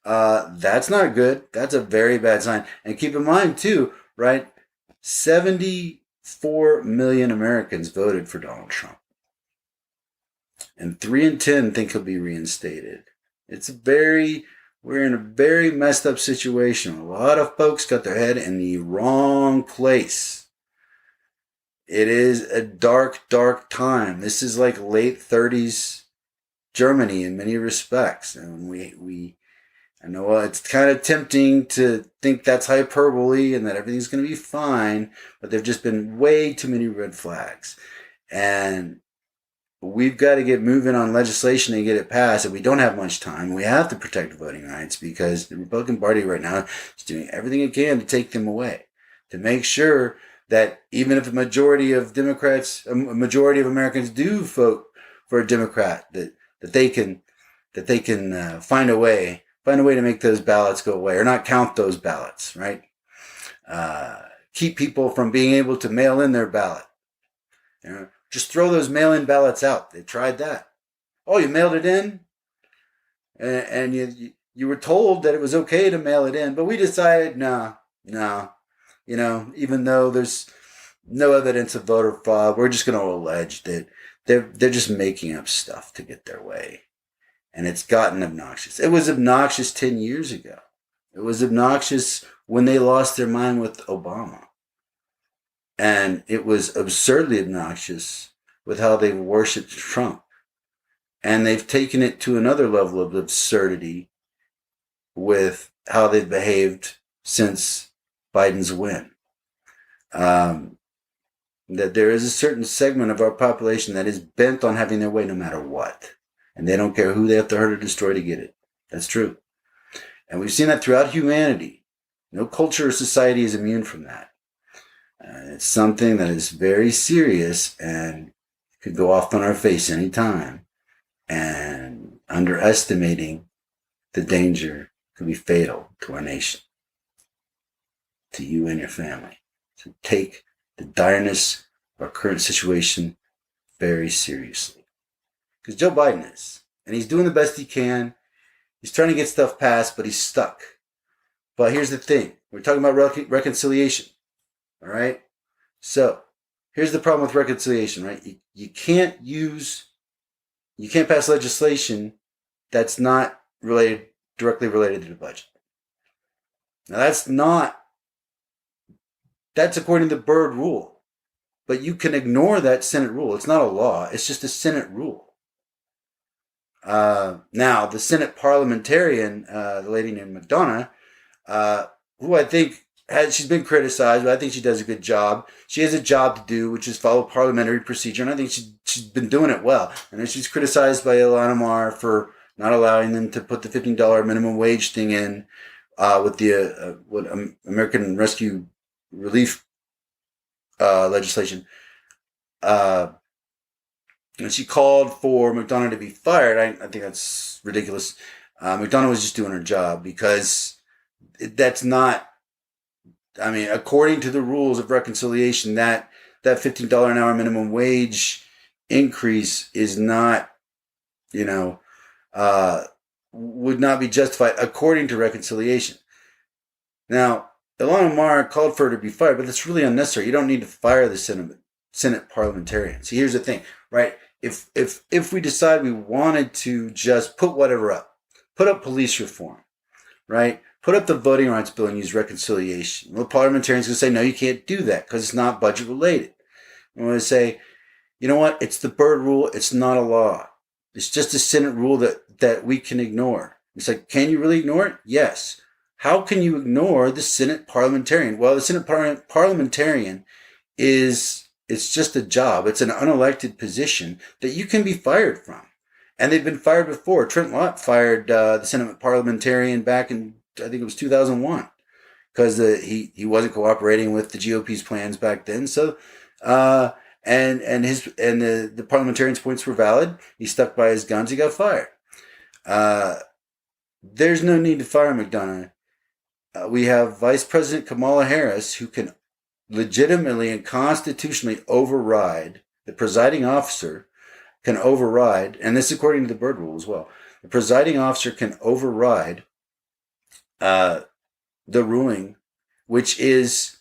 That's not good. That's a very bad sign. And keep in mind too, right? 74 million Americans voted for Donald Trump. And 3 in 10 think he'll be reinstated. We're in a very messed up situation. A lot of folks got their head in the wrong place. It is a dark, dark time. This is like late 30s Germany in many respects. And I know it's kind of tempting to think that's hyperbole and that everything's going to be fine, but there've just been way too many red flags. And we've got to get moving on legislation and get it passed. And we don't have much time. We have to protect voting rights because the Republican Party right now is doing everything it can to take them away, to make sure that even if a majority of Americans do vote for a Democrat, that they can find a way to make those ballots go away or not count those ballots, right? Keep people from being able to mail in their ballot. Just throw those mail-in ballots out. They tried that. Oh, you mailed it in? And you were told that it was okay to mail it in, but we decided, no. Even though there's no evidence of voter fraud, we're just going to allege that they're just making up stuff to get their way. And it's gotten obnoxious. It was obnoxious 10 years ago. It was obnoxious when they lost their mind with Obama. And it was absurdly obnoxious with how they worshipped Trump. And they've taken it to another level of absurdity with how they've behaved since Biden's win. That there is a certain segment of our population that is bent on having their way no matter what. And they don't care who they have to hurt or destroy to get it. That's true. And we've seen that throughout humanity. No culture or society is immune from that. It's something that is very serious and could go off on our face anytime. And underestimating the danger could be fatal to our nation, to you and your family. So take the direness of our current situation very seriously. Because Joe Biden is. And he's doing the best he can. He's trying to get stuff passed, but he's stuck. But here's the thing. We're talking about reconciliation. All right? So, here's the problem with reconciliation, right? You can't pass legislation that's not directly related to the budget. Now, that's according to the Byrd rule. But you can ignore that Senate rule. It's not a law. It's just a Senate rule. Now, the Senate parliamentarian, the lady named McDonough, who I think she's been criticized, but I think she does a good job. She has a job to do, which is follow parliamentary procedure, and I think she's been doing it well. And then she's criticized by Ilhan Omar for not allowing them to put the $15 minimum wage thing in with the American Rescue Relief legislation. And she called for McDonough to be fired. I think that's ridiculous. McDonough was just doing her job because that's not, according to the rules of reconciliation, that $15 an hour minimum wage increase is not, would not be justified according to reconciliation. Now, Ilhan Omar called for her to be fired, but that's really unnecessary. You don't need to fire the Senate parliamentarian. See, here's the thing, right? If we decide we wanted to just put whatever up, put up police reform, right? Put up the voting rights bill and use reconciliation. Well, the parliamentarians going to say, no, you can't do that because it's not budget related. I'm going to say, you know what? It's the Byrd rule. It's not a law. It's just a Senate rule that we can ignore. It's like, can you really ignore it? Yes. How can you ignore the Senate parliamentarian? Well, the Senate parliamentarian it's just a job. It's an unelected position that you can be fired from. And they've been fired before. Trent Lott fired the Senate parliamentarian back in, I think it was 2001, because he wasn't cooperating with the GOP's plans back then. So, and the parliamentarian's points were valid. He stuck by his guns. He got fired. There's no need to fire McDonough. We have Vice President Kamala Harris, who can legitimately and constitutionally override the presiding officer. Can override, and this is according to the Byrd rule as well. The presiding officer can override the ruling, which is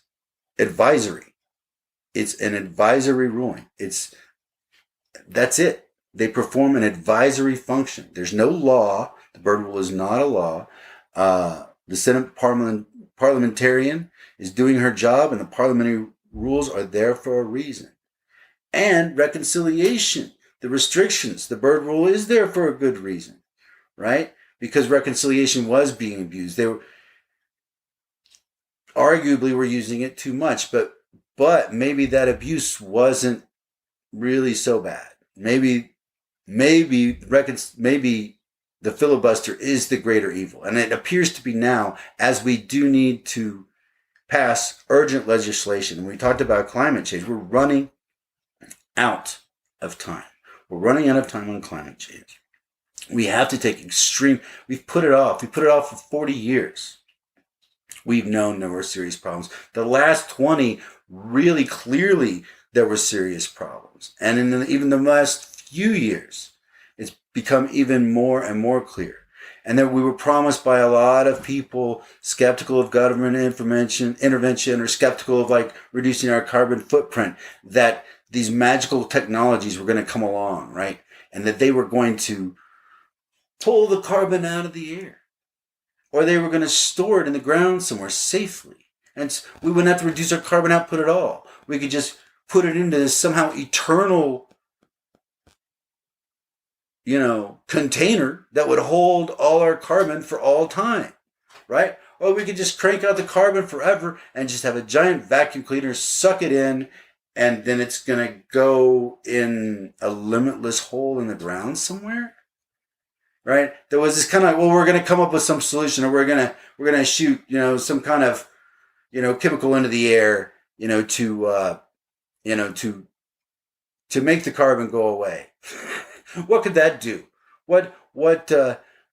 advisory. It's an advisory ruling. That's it. They perform an advisory function. There's no law. The Byrd rule is not a law. The Senate parliamentarian is doing her job, and the parliamentary rules are there for a reason. And reconciliation, the restrictions, the Byrd rule is there for a good reason, right? Because reconciliation was being abused. They arguably were using it too much, but maybe that abuse wasn't really so bad. Maybe the filibuster is the greater evil. And it appears to be now, as we do need to pass urgent legislation. And we talked about climate change. We're running out of time. We're running out of time on climate change. We have to take we've put it off. We put it off for 40 years. We've known there were serious problems. The last 20, really clearly, there were serious problems. And even the last few years, it's become even more and more clear. And that we were promised by a lot of people skeptical of government intervention or skeptical of reducing our carbon footprint, that these magical technologies were going to come along, right? And that they were going to pull the carbon out of the air, or they were going to store it in the ground somewhere safely. And we wouldn't have to reduce our carbon output at all. We could just put it into this somehow eternal, container that would hold all our carbon for all time, right? Or we could just crank out the carbon forever and just have a giant vacuum cleaner, suck it in, and then it's going to go in a limitless hole in the ground somewhere, right? There was this kind of, we're going to come up with some solution, or we're going to shoot, some kind of, chemical into the air, to make the carbon go away. What could that do? What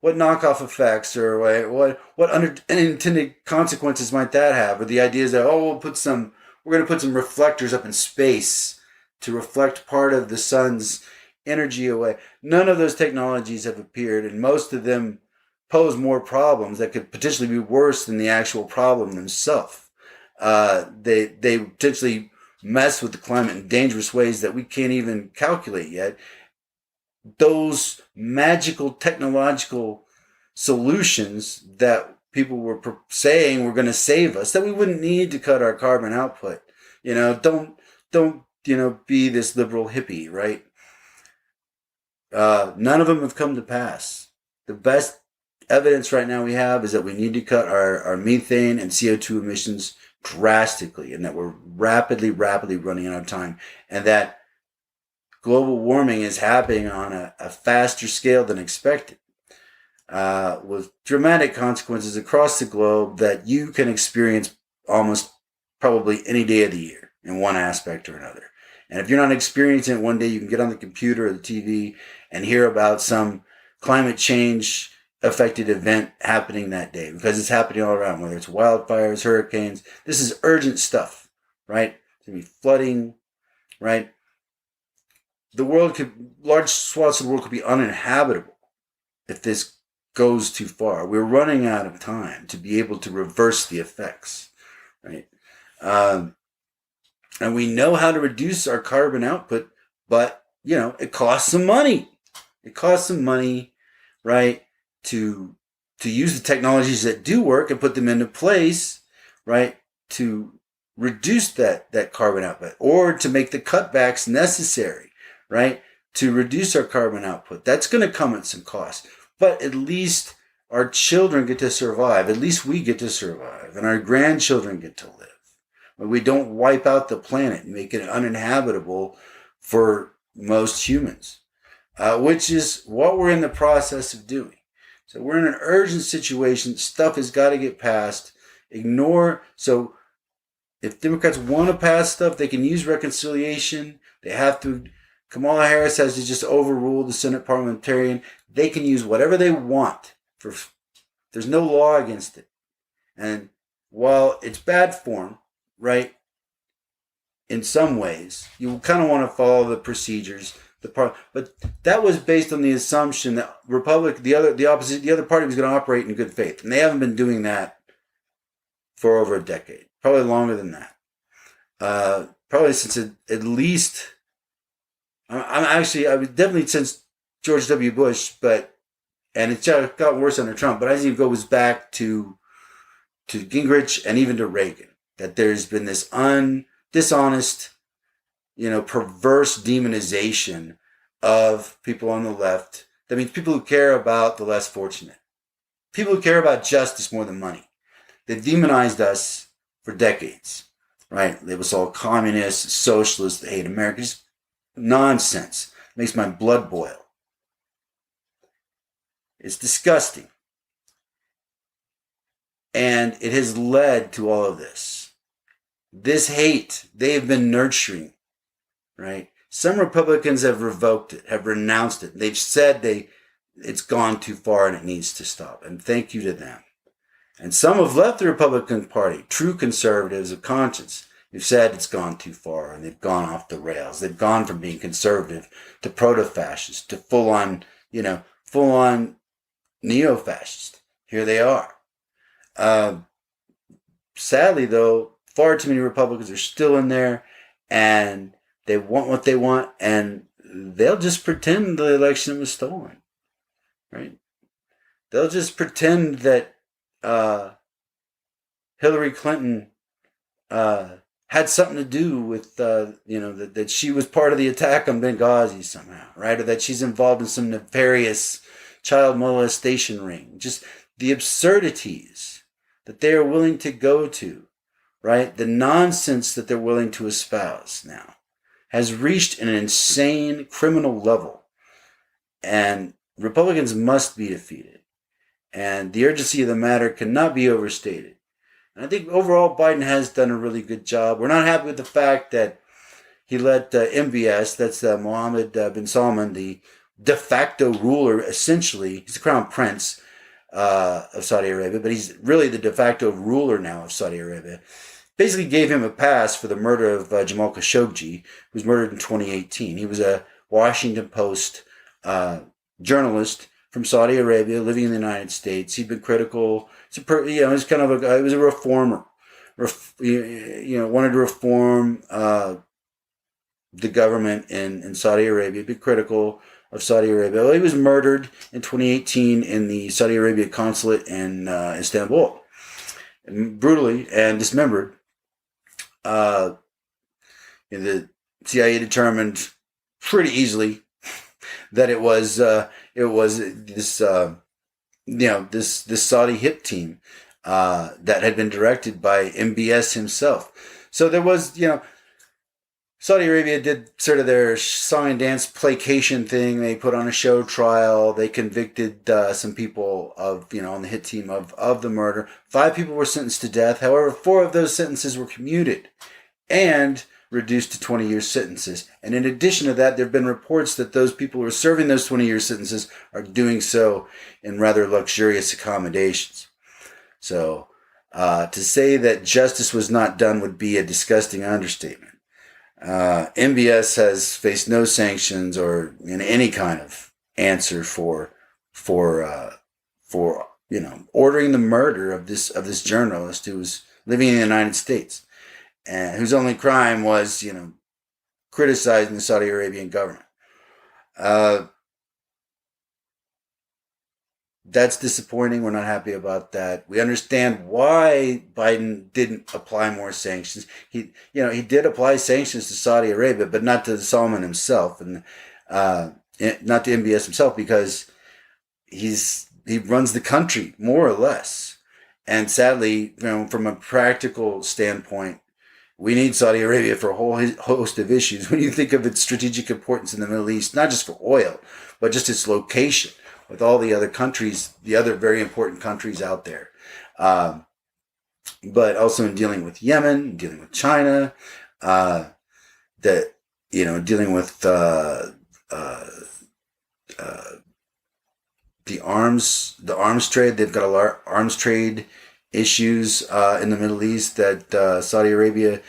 knockoff effects, or what unintended consequences might that have? Or the idea is that we're going to put some reflectors up in space to reflect part of the sun's energy away. None of those technologies have appeared, and most of them pose more problems that could potentially be worse than the actual problem themselves. They potentially mess with the climate in dangerous ways that we can't even calculate yet. Those magical technological solutions that people were saying were going to save us, that we wouldn't need to cut our carbon output. Don't be this liberal hippie, right? None of them have come to pass. The best evidence right now we have is that we need to cut our methane and CO2 emissions drastically, and that we're rapidly running out of time, and that global warming is happening on a faster scale than expected, with dramatic consequences across the globe that you can experience almost probably any day of the year in one aspect or another. And if you're not experiencing it one day, you can get on the computer or the TV and hear about some climate change affected event happening that day, because it's happening all around, whether it's wildfires, hurricanes. This is urgent stuff, right? It's going to be flooding, right? Large swaths of the world could be uninhabitable if this goes too far. We're running out of time to be able to reverse the effects, right? And we know how to reduce our carbon output, but, it costs some money. It costs some money, right, to use the technologies that do work and put them into place, right, to reduce that carbon output, or to make the cutbacks necessary, right, to reduce our carbon output. That's going to come at some cost. But at least our children get to survive. At least we get to survive. And our grandchildren get to live. We don't wipe out the planet and make it uninhabitable for most humans, which is what we're in the process of doing. So we're in an urgent situation. Stuff has got to get passed. So if Democrats want to pass stuff, they can use reconciliation. They have to. Kamala Harris has to just overrule the Senate parliamentarian. They can use whatever they want. There's no law against it. And while it's bad form, right, in some ways, you kind of want to follow the procedures. But that was based on the assumption that the other party was going to operate in good faith, and they haven't been doing that for over a decade, probably longer than that. Probably since at least. I was definitely since George W. Bush, and it got worse under Trump, but I think it goes back to Gingrich and even to Reagan, that there's been this dishonest, perverse demonization of people on the left. That means people who care about the less fortunate. People who care about justice more than money. They've demonized us for decades, right? They was all communists, socialists, they hate Americans. Nonsense. Makes my blood boil. It's disgusting. And it has led to all of this. This hate they have been nurturing, right? Some Republicans have revoked it, have renounced it. They've said it's gone too far and it needs to stop. And thank you to them. And some have left the Republican Party, true conservatives of conscience, who've said it's gone too far and they've gone off the rails. They've gone from being conservative to proto-fascist to full-on neo-fascist. Here they are. Sadly, though, far too many Republicans are still in there, and they want what they want, and they'll just pretend the election was stolen, right? They'll just pretend that Hillary Clinton had something to do with, that she was part of the attack on Benghazi somehow, right? Or that she's involved in some nefarious child molestation ring. Just the absurdities that they are willing to go to, right? The nonsense that they're willing to espouse now has reached an insane criminal level. And Republicans must be defeated. And the urgency of the matter cannot be overstated. And I think overall Biden has done a really good job. We're not happy with the fact that he let MBS, that's Mohammed bin Salman, the de facto ruler, essentially, he's the crown prince of Saudi Arabia, but he's really the de facto ruler now of Saudi Arabia, basically gave him a pass for the murder of Jamal Khashoggi, who was murdered in 2018. He was a Washington Post journalist from Saudi Arabia, living in the United States. He'd been critical. He was kind of he was a reformer. Wanted to reform the government in Saudi Arabia. Be critical of Saudi Arabia. Well, he was murdered in 2018 in the Saudi Arabia consulate in Istanbul, brutally and dismembered. The CIA determined pretty easily that it was this Saudi hit team that had been directed by MBS himself. So there was, Saudi Arabia did sort of their song and dance placation thing. They put on a show trial. They convicted some people of, on the hit team of the murder. 5 people were sentenced to death. However, 4 of those sentences were commuted and reduced to 20-year sentences. And in addition to that, there have been reports that those people who are serving those 20-year sentences are doing so in rather luxurious accommodations. So to say that justice was not done would be a disgusting understatement. MBS has faced no sanctions or any kind of answer for ordering the murder of this journalist who was living in the United States and whose only crime was criticizing the Saudi Arabian government. that's disappointing. We're not happy about that. We understand why Biden didn't apply more sanctions. He did apply sanctions to Saudi Arabia, but not to Salman himself, and not to MBS himself, because he runs the country more or less. And sadly, from a practical standpoint, we need Saudi Arabia for a whole host of issues. When you think of its strategic importance in the Middle East, not just for oil, but just its location with all the other countries, the other very important countries out there. But also in dealing with Yemen, dealing with China, dealing with the arms trade. They've got a lot of arms trade issues in the Middle East that Saudi Arabia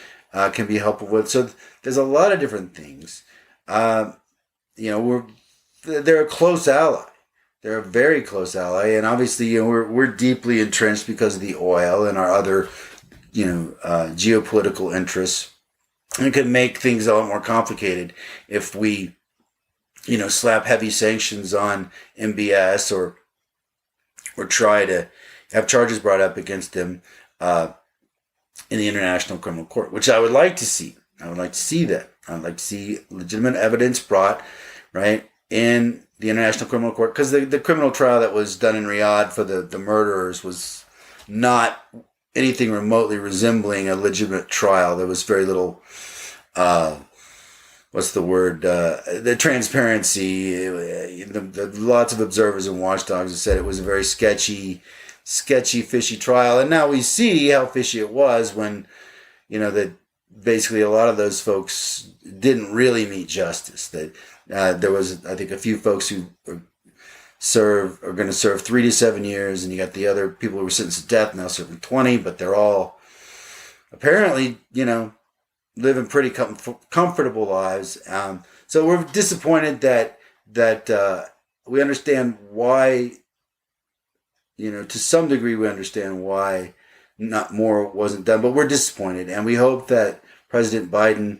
can be helpful with. So there's a lot of different things. They're a close ally. They're a very close ally, and obviously, we're deeply entrenched because of the oil and our other, geopolitical interests. And it could make things a lot more complicated if we, slap heavy sanctions on MBS or try to have charges brought up against him in the International Criminal Court, which I would like to see. I would like to see that. I would like to see legitimate evidence brought, right, in the International Criminal Court, because the criminal trial that was done in Riyadh for the murderers was not anything remotely resembling a legitimate trial. There was very little, the transparency. Lots of observers and watchdogs have said it was a very sketchy, fishy trial. And now we see how fishy it was when, that basically a lot of those folks didn't really meet justice. That there was, I think, a few folks who are going to serve 3 to 7 years, and you got the other people who were sentenced to death now serving 20, but they're all apparently, living pretty comfortable lives. So we're disappointed that we understand why, to some degree we understand why not more wasn't done, but we're disappointed, and we hope that President Biden,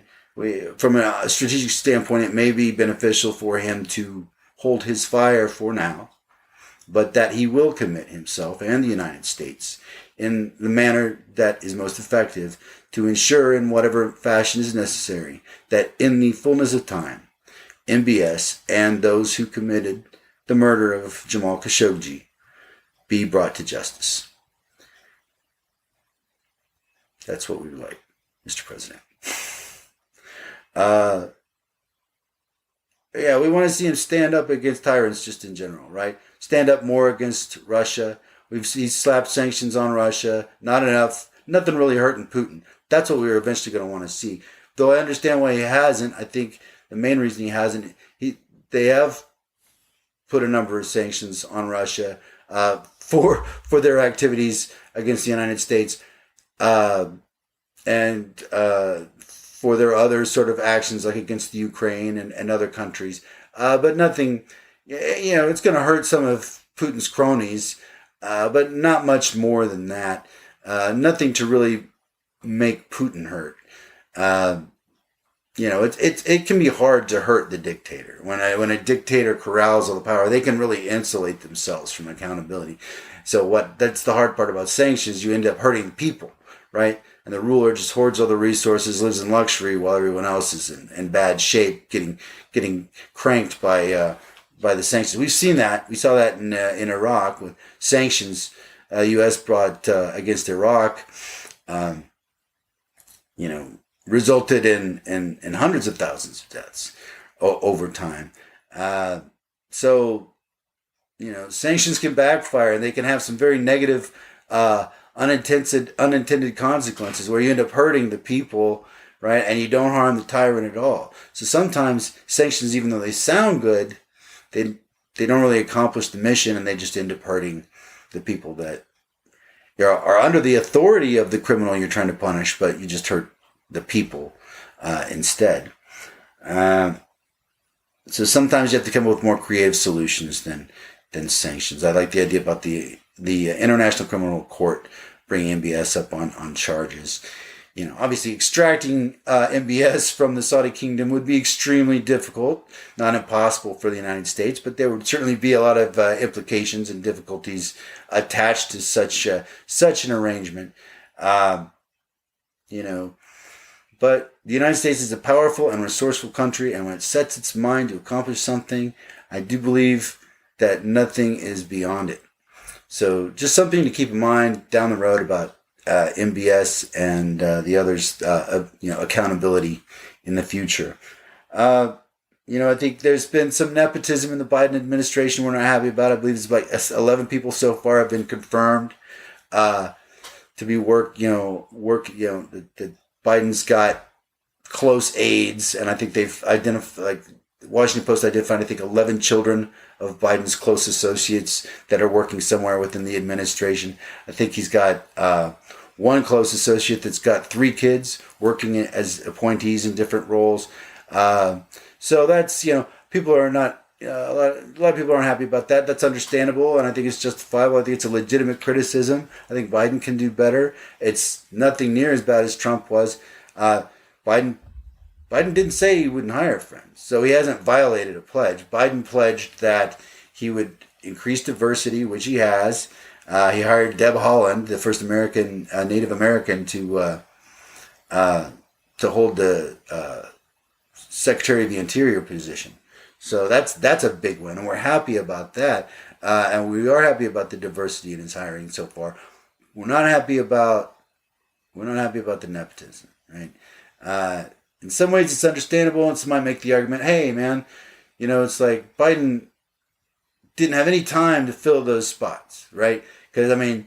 from a strategic standpoint, it may be beneficial for him to hold his fire for now, but that he will commit himself and the United States in the manner that is most effective to ensure, in whatever fashion is necessary, that in the fullness of time, MBS and those who committed the murder of Jamal Khashoggi be brought to justice. That's what we would like, Mr. President. We want to see him stand up against tyrants just in general, right? Stand up more against Russia. He's slapped sanctions on Russia. Not enough. Nothing really hurting Putin. That's what we're eventually going to want to see. Though I understand why he hasn't. I think the main reason he hasn't, they have put a number of sanctions on Russia for their activities against the United States, and for their other sort of actions, like against the Ukraine and other countries. But nothing, it's going to hurt some of Putin's cronies, but not much more than that. Nothing to really make Putin hurt. It can be hard to hurt the dictator. When a dictator corrals all the power, they can really insulate themselves from accountability. So that's the hard part about sanctions. You end up hurting people, right? And the ruler just hoards all the resources, lives in luxury, while everyone else is in bad shape, getting cranked by the sanctions. We've seen that. We saw that in Iraq with sanctions the U.S. brought against Iraq. Resulted in hundreds of thousands of deaths over time. Sanctions can backfire, and they can have some very negative unintended consequences where you end up hurting the people, right? And you don't harm the tyrant at all. So sometimes sanctions, even though they sound good, they don't really accomplish the mission, and they just end up hurting the people that are under the authority of the criminal you're trying to punish, but you just hurt the people instead. So sometimes you have to come up with more creative solutions than sanctions. I like the idea about the International Criminal Court bringing MBS up on charges. Obviously extracting MBS from the Saudi kingdom would be extremely difficult, not impossible for the United States, but there would certainly be a lot of implications and difficulties attached to such an arrangement. Um, you know, but the United States is a powerful and resourceful country, and when it sets its mind to accomplish something, I do believe that nothing is beyond it. So just something to keep in mind down the road about MBS and the others, accountability in the future. Uh, I think there's been some nepotism in the Biden administration we're not happy about. I believe it's like 11 people so far have been confirmed uh, to be that Biden's got close aides, and I think they've identified, like Washington Post identified, I think 11 children of Biden's close associates that are working somewhere within the administration. I think he's got one close associate that's got 3 kids working as appointees in different roles. So that's, people are not, a lot of people aren't happy about that. That's understandable, and I think it's justifiable. I think it's a legitimate criticism. I think Biden can do better. It's nothing near as bad as Trump was. Biden Biden didn't say he wouldn't hire friends, so he hasn't violated a pledge. Biden pledged that he would increase diversity, which he has. He hired Deb Haaland, the first American, Native American, to hold the Secretary of the Interior position. So that's a big win, and we're happy about that. And we are happy about the diversity in his hiring so far. We're not happy about the nepotism, right? In some ways, it's understandable, and some might make the argument, hey, man, it's like Biden didn't have any time to fill those spots, right? Because,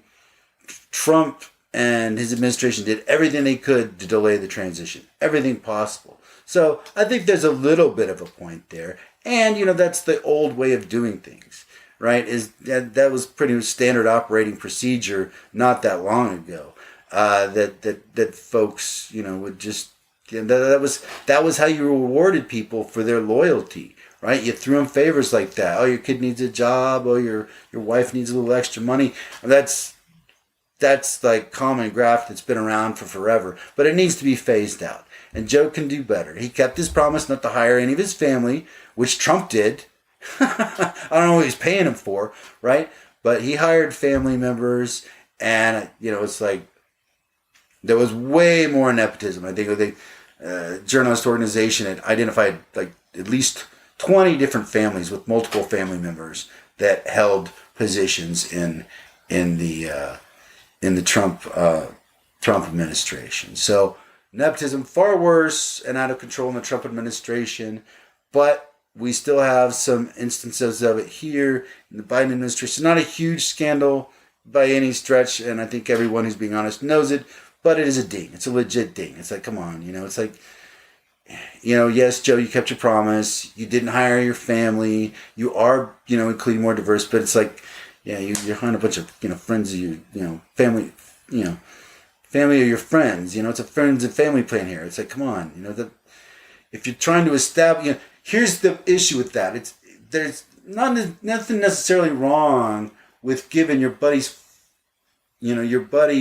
Trump and his administration did everything they could to delay the transition, everything possible. So I think there's a little bit of a point there. And, that's the old way of doing things, right? That was pretty much standard operating procedure not that long ago. That folks, would just, that was how you rewarded people for their loyalty, right? You threw them favors like that. Oh, your kid needs a job. Oh, your wife needs a little extra money. That's like common graft that's been around for forever, but it needs to be phased out. And Joe can do better. He kept his promise not to hire any of his family, which Trump did. I don't know what he's paying him for, right? But he hired family members, and it's like there was way more nepotism. I think the journalist organization had identified like at least 20 different families with multiple family members that held positions in the Trump administration. So nepotism far worse and out of control in the Trump administration, but we still have some instances of it here in the Biden administration. Not a huge scandal by any stretch, and I think everyone who's being honest knows it, but it is a ding. It's a legit ding. It's like, come on, it's like, yes, Joe, you kept your promise. You didn't hire your family. You are, including more diverse, but it's like, yeah, you're hiring a bunch of, friends of your, family, family of your friends. It's a friends and family plan here. It's like, come on, if you're trying to establish, here's the issue with that. There's nothing necessarily wrong with giving your buddy's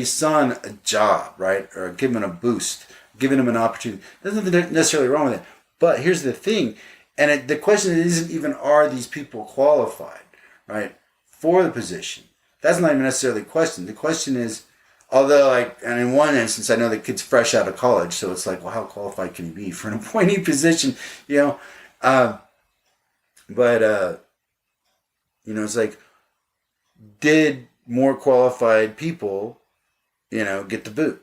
son a job, right? Or giving him a boost, giving him an opportunity. There's nothing necessarily wrong with it. But here's the thing, and the question isn't even are these people qualified, right, for the position. That's not even necessarily the question. The question is, although, and in one instance, I know the kid's fresh out of college, so it's like, well, how qualified can he be for an appointee position, it's like, did more qualified people, get the boot,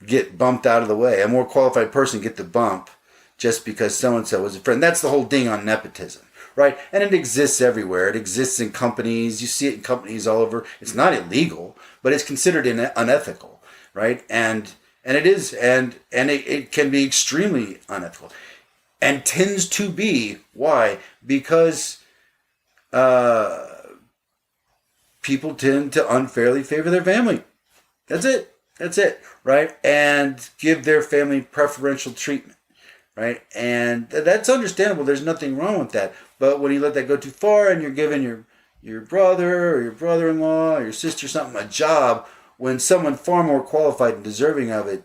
get bumped out of the way? A more qualified person get the bump just because so-and-so was a friend. That's the whole ding on nepotism, right? And it exists everywhere. It exists in companies. You see it in companies all over. It's not illegal, but it's considered unethical, right? And it is, and it can be extremely unethical, and tends to be. Why? Because people tend to unfairly favor their family. That's it, right? And give their family preferential treatment, right? And that's understandable. There's nothing wrong with that. But when you let that go too far and you're giving your brother or your brother-in-law or your sister something, a job, when someone far more qualified and deserving of it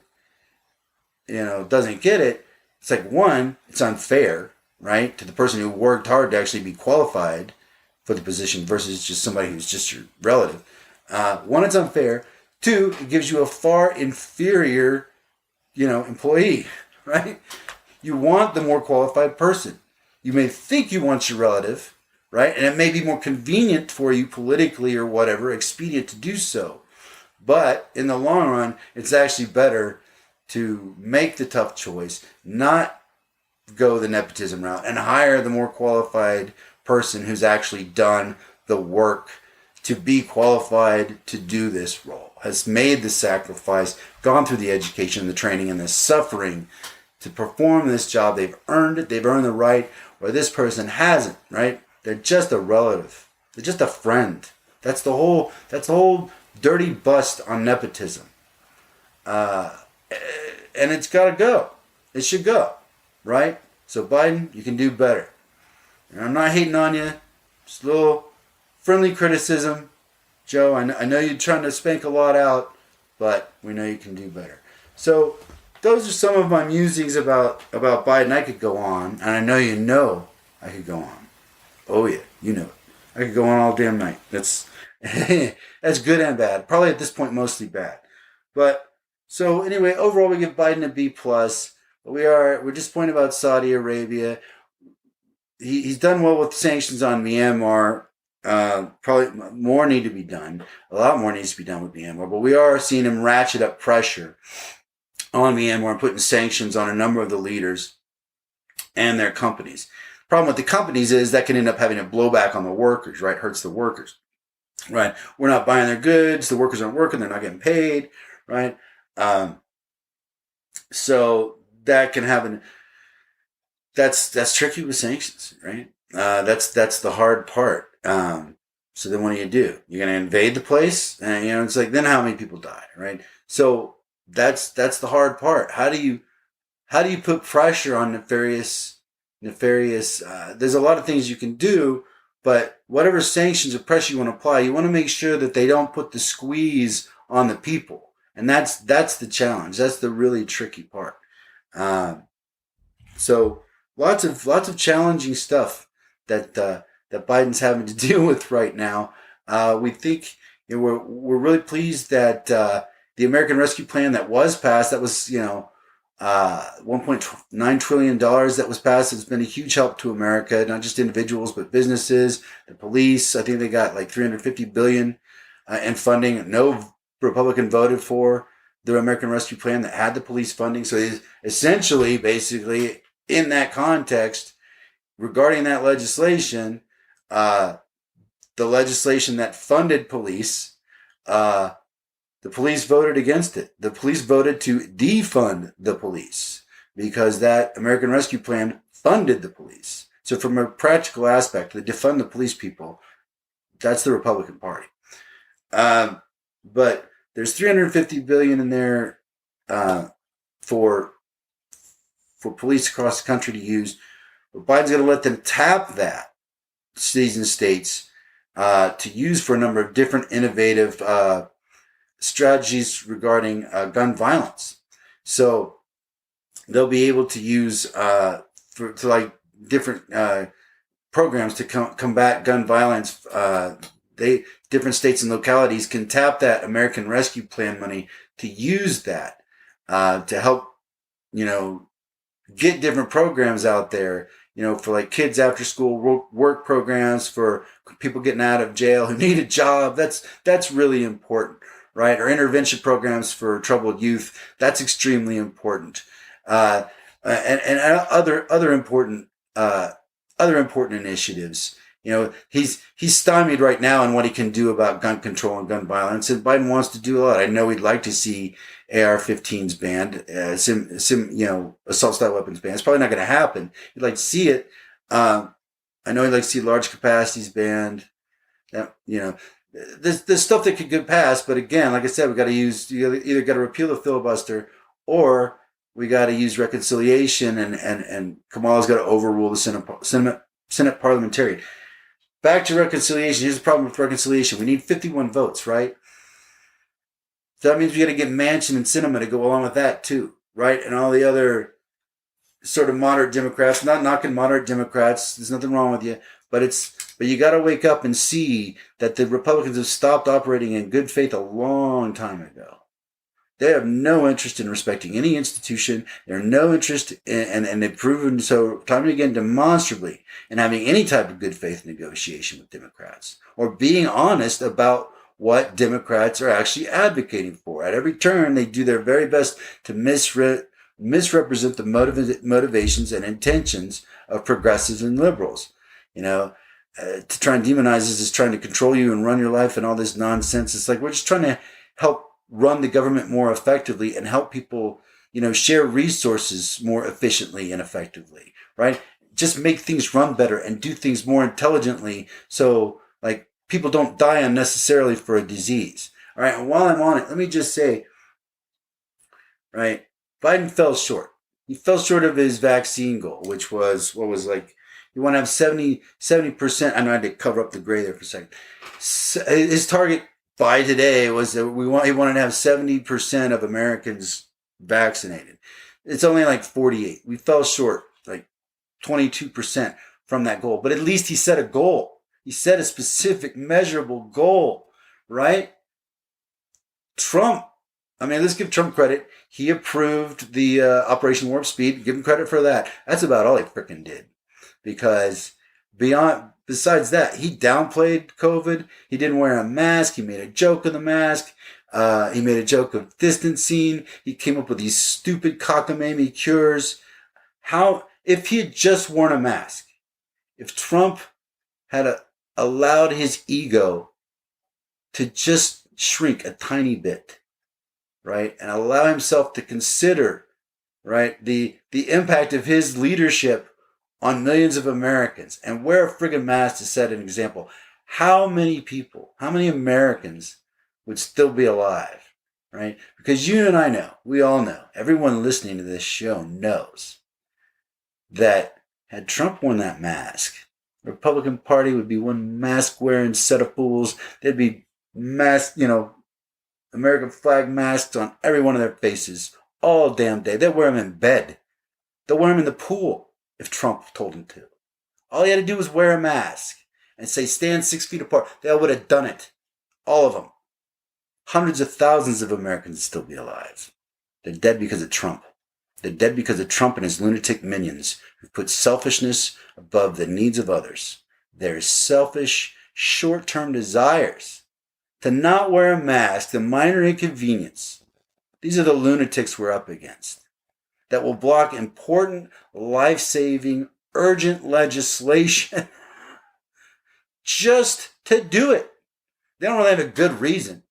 doesn't get it, it's like, one, it's unfair, right, to the person who worked hard to actually be qualified for the position versus just somebody who's just your relative. One, it's unfair. Two, it gives you a far inferior, employee, right? You want the more qualified person. You may think you want your relative, right? And it may be more convenient for you politically or whatever, expedient to do so. But in the long run, it's actually better to make the tough choice, not go the nepotism route, and hire the more qualified person who's actually done the work to be qualified to do this role, has made the sacrifice, gone through the education, the training, and the suffering to perform this job. They've earned it. They've earned the right, where this person hasn't, right? They're just a relative. They're just a friend. That's the whole dirty bust on nepotism. And it's got to go. It should go, right? So Biden, you can do better. And I'm not hating on you. Just a little friendly criticism. Joe, I know you're trying to spank a lot out, but we know you can do better. So those are some of my musings about Biden. I could go on, and I know I could go on. Oh yeah, you know it. I could go on all damn night. That's good and bad. Probably at this point mostly bad. But so anyway, overall we give Biden a B plus. But we're disappointed about Saudi Arabia. He's done well with sanctions on Myanmar. Probably more need to be done. A lot more needs to be done with Myanmar. But we are seeing him ratchet up pressure on Myanmar and putting sanctions on a number of the leaders and their companies. The problem with the companies is that can end up having a blowback on the workers, right? Hurts the workers, right? We're not buying their goods. The workers aren't working. They're not getting paid, right? So that can happen. That's tricky with sanctions, right? That's the hard part. So then what do? You're going to invade the place? And, it's like, then how many people die, right? So that's the hard part. How do you put pressure on nefarious, there's a lot of things you can do, but whatever sanctions or pressure you want to apply, you want to make sure that they don't put the squeeze on the people. And that's the challenge. That's the really tricky part. So lots of challenging stuff that Biden's having to deal with right now. We think we're really pleased that the American Rescue Plan that was passed, that was $1.9 trillion that was passed, has been a huge help to America, not just individuals but businesses, the police. I think they got like $350 billion in funding. No Republican voted for the American Rescue Plan that had the police funding. So essentially, basically, in that context, regarding that legislation, the legislation that funded police, the police voted against it. The police voted to defund the police because that American Rescue Plan funded the police. So from a practical aspect, to defund the police people, that's the Republican Party. But there's $350 billion in there for police across the country to use. But Biden's going to let them tap that, cities and states, to use for a number of different innovative strategies regarding gun violence. So they'll be able to use different programs to combat gun violence. Different states and localities can tap that American Rescue Plan money to use that to help, get different programs out there, for like kids after school work programs, for people getting out of jail who need a job. That's really important, right? Or intervention programs for troubled youth. That's extremely important. And other important initiatives. He's stymied right now in what he can do about gun control and gun violence, and Biden wants to do a lot. I know he'd like to see AR-15s banned, assault-style weapons banned. It's probably not going to happen. He'd like to see it. I know he'd like to see large capacities banned. There's stuff that could get passed, but again, like I said, you either got to repeal the filibuster, or we got to use reconciliation, and Kamala's got to overrule the Senate parliamentarian. Back to reconciliation. Here's the problem with reconciliation. We need 51 votes, right? So that means we got to get Manchin and Sinema to go along with that too. right? And all the other sort of moderate Democrats, not knocking moderate Democrats, there's nothing wrong with you, but you got to wake up and see that the Republicans have stopped operating in good faith a long time ago. They have no interest in respecting any institution. They have no interest and they've proven so time and again demonstrably in having any type of good faith negotiation with Democrats or being honest about what Democrats are actually advocating for. At every turn, they do their very best to misrepresent the motivations and intentions of progressives and liberals. You know, to try and demonize us is trying to control you and run your life and all this nonsense. It's like we're just trying to help run the government more effectively and help people, share resources more efficiently and effectively, right? Just make things run better and do things more intelligently so, like, people don't die unnecessarily for a disease. All right, and while I'm on it, let me just say, right, Biden fell short. He fell short of his vaccine goal, which was, you want to have 70%. I know I had to cover up the gray there for a second. His target by today was that he wanted to have 70% of Americans vaccinated. It's only like 48. We fell short, like 22% from that goal. But at least he set a goal. He set a specific, measurable goal, right? Trump, let's give Trump credit. He approved the Operation Warp Speed. Give him credit for that. That's about all he freaking did. Because besides that, he downplayed COVID. He didn't wear a mask. He made a joke of the mask. He made a joke of distancing. He came up with these stupid cockamamie cures. If he had just worn a mask, if Trump had allowed his ego to just shrink a tiny bit, right, and allow himself to consider, right, the impact of his leadership on millions of Americans and wear a friggin' mask to set an example, how many Americans would still be alive, right? Because you and I know, we all know, everyone listening to this show knows that had Trump worn that mask, the Republican Party would be one mask-wearing set of fools. There'd be American flag masks on every one of their faces all damn day. They'd wear them in bed. They'll wear them in the pool if Trump told him to. All he had to do was wear a mask and say, stand 6 feet apart. They all would have done it. All of them. Hundreds of thousands of Americans would still be alive. They're dead because of Trump. They're dead because of Trump and his lunatic minions who put selfishness above the needs of others. Their selfish, short-term desires to not wear a mask, the minor inconvenience. These are the lunatics we're up against that will block important, life-saving, urgent legislation just to do it. They don't really have a good reason,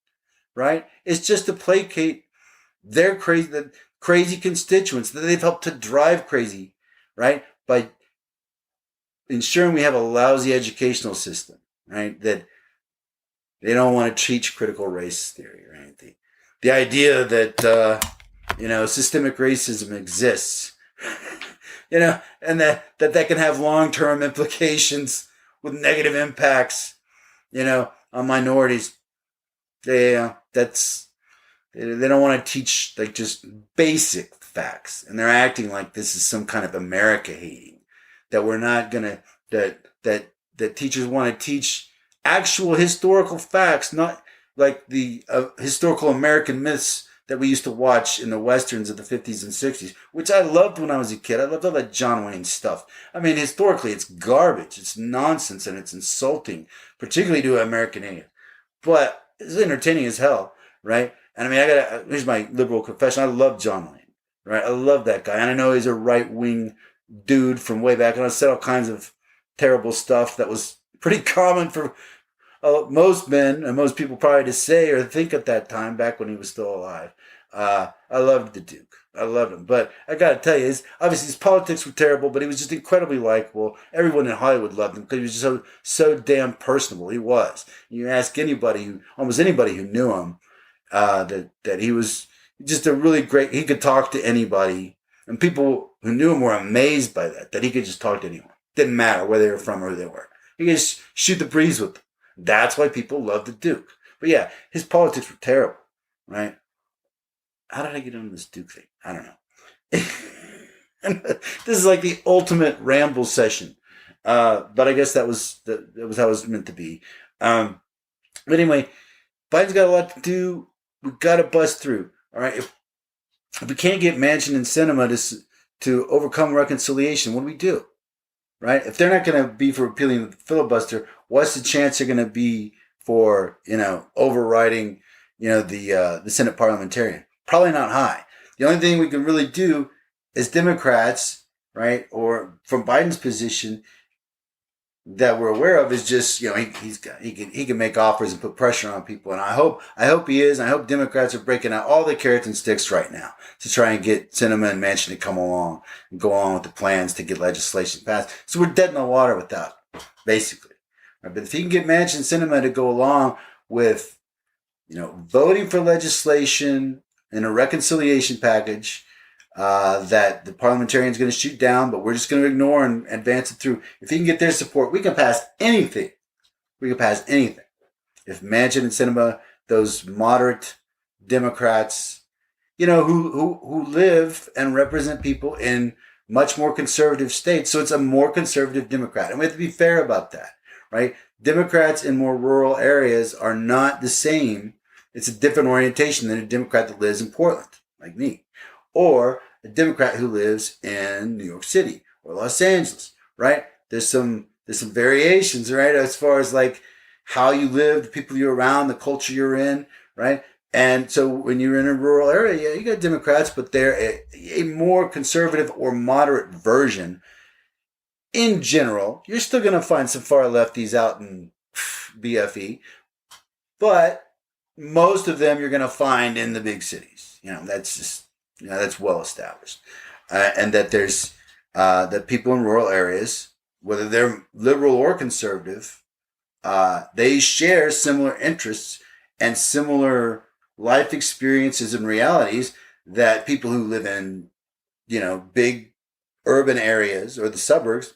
right? It's just to placate their crazy constituents that they've helped to drive crazy, right? By ensuring we have a lousy educational system, right? That they don't want to teach critical race theory, right? The idea that, systemic racism exists, and that can have long-term implications with negative impacts, on minorities. They don't want to teach like just basic facts, and they're acting like this is some kind of America hating, that we're not gonna that teachers want to teach actual historical facts, not like the historical American myths that we used to watch in the westerns of the 50s and 60s, which I loved when I was a kid. I loved all that John Wayne stuff. Historically, it's garbage, it's nonsense, and it's insulting, particularly to American Indian. But it's entertaining as hell, right? And here's my liberal confession. I love John Wayne, right? I love that guy. And I know he's a right-wing dude from way back, and I said all kinds of terrible stuff that was pretty common for most men and most people probably to say or think at that time, back when he was still alive. I loved the Duke. I loved him. But I got to tell you, obviously his politics were terrible, but he was just incredibly likable. Everyone in Hollywood loved him because he was just so damn personable. He was. You ask almost anybody who knew him, that he was just a really great, he could talk to anybody. And people who knew him were amazed by that he could just talk to anyone. Didn't matter where they were from or who they were. He could just shoot the breeze with them. That's why people loved the Duke. But yeah, his politics were terrible, right? How did I get into this Duke thing? I don't know. This is like the ultimate ramble session. But I guess that was how it was meant to be. But anyway, Biden's got a lot to do. We've got to bust through. All right. If we can't get Manchin and Sinema to overcome reconciliation, what do we do? Right? If they're not going to be for repealing the filibuster, what's the chance they're going to be for, overriding, the Senate parliamentarian? Probably not high. The only thing we can really do as Democrats, right, or from Biden's position that we're aware of is just, he can make offers and put pressure on people. And I hope he is. I hope Democrats are breaking out all the carrots and sticks right now to try and get Sinema and Manchin to come along and go on with the plans to get legislation passed. So we're dead in the water with that, basically. Right? But if he can get Manchin and Sinema to go along with, voting for legislation in a reconciliation package, that the parliamentarian's going to shoot down, but we're just going to ignore and advance it through. If he can get their support, we can pass anything. We can pass anything. If Manchin and Sinema, those moderate Democrats, who live and represent people in much more conservative states, so it's a more conservative Democrat. And we have to be fair about that, right? Democrats in more rural areas are not the same. It's a different orientation than a Democrat that lives in Portland, like me. Or a Democrat who lives in New York City or Los Angeles, right? There's some variations, right? As far as like how you live, the people you're around, the culture you're in, right? And so when you're in a rural area, you got Democrats, but they're a more conservative or moderate version. In general, you're still going to find some far lefties out in BFE, but most of them you're going to find in the big cities. That's just, that's well established. And that there's, that people in rural areas, whether they're liberal or conservative, they share similar interests and similar life experiences and realities that people who live in, big urban areas or the suburbs,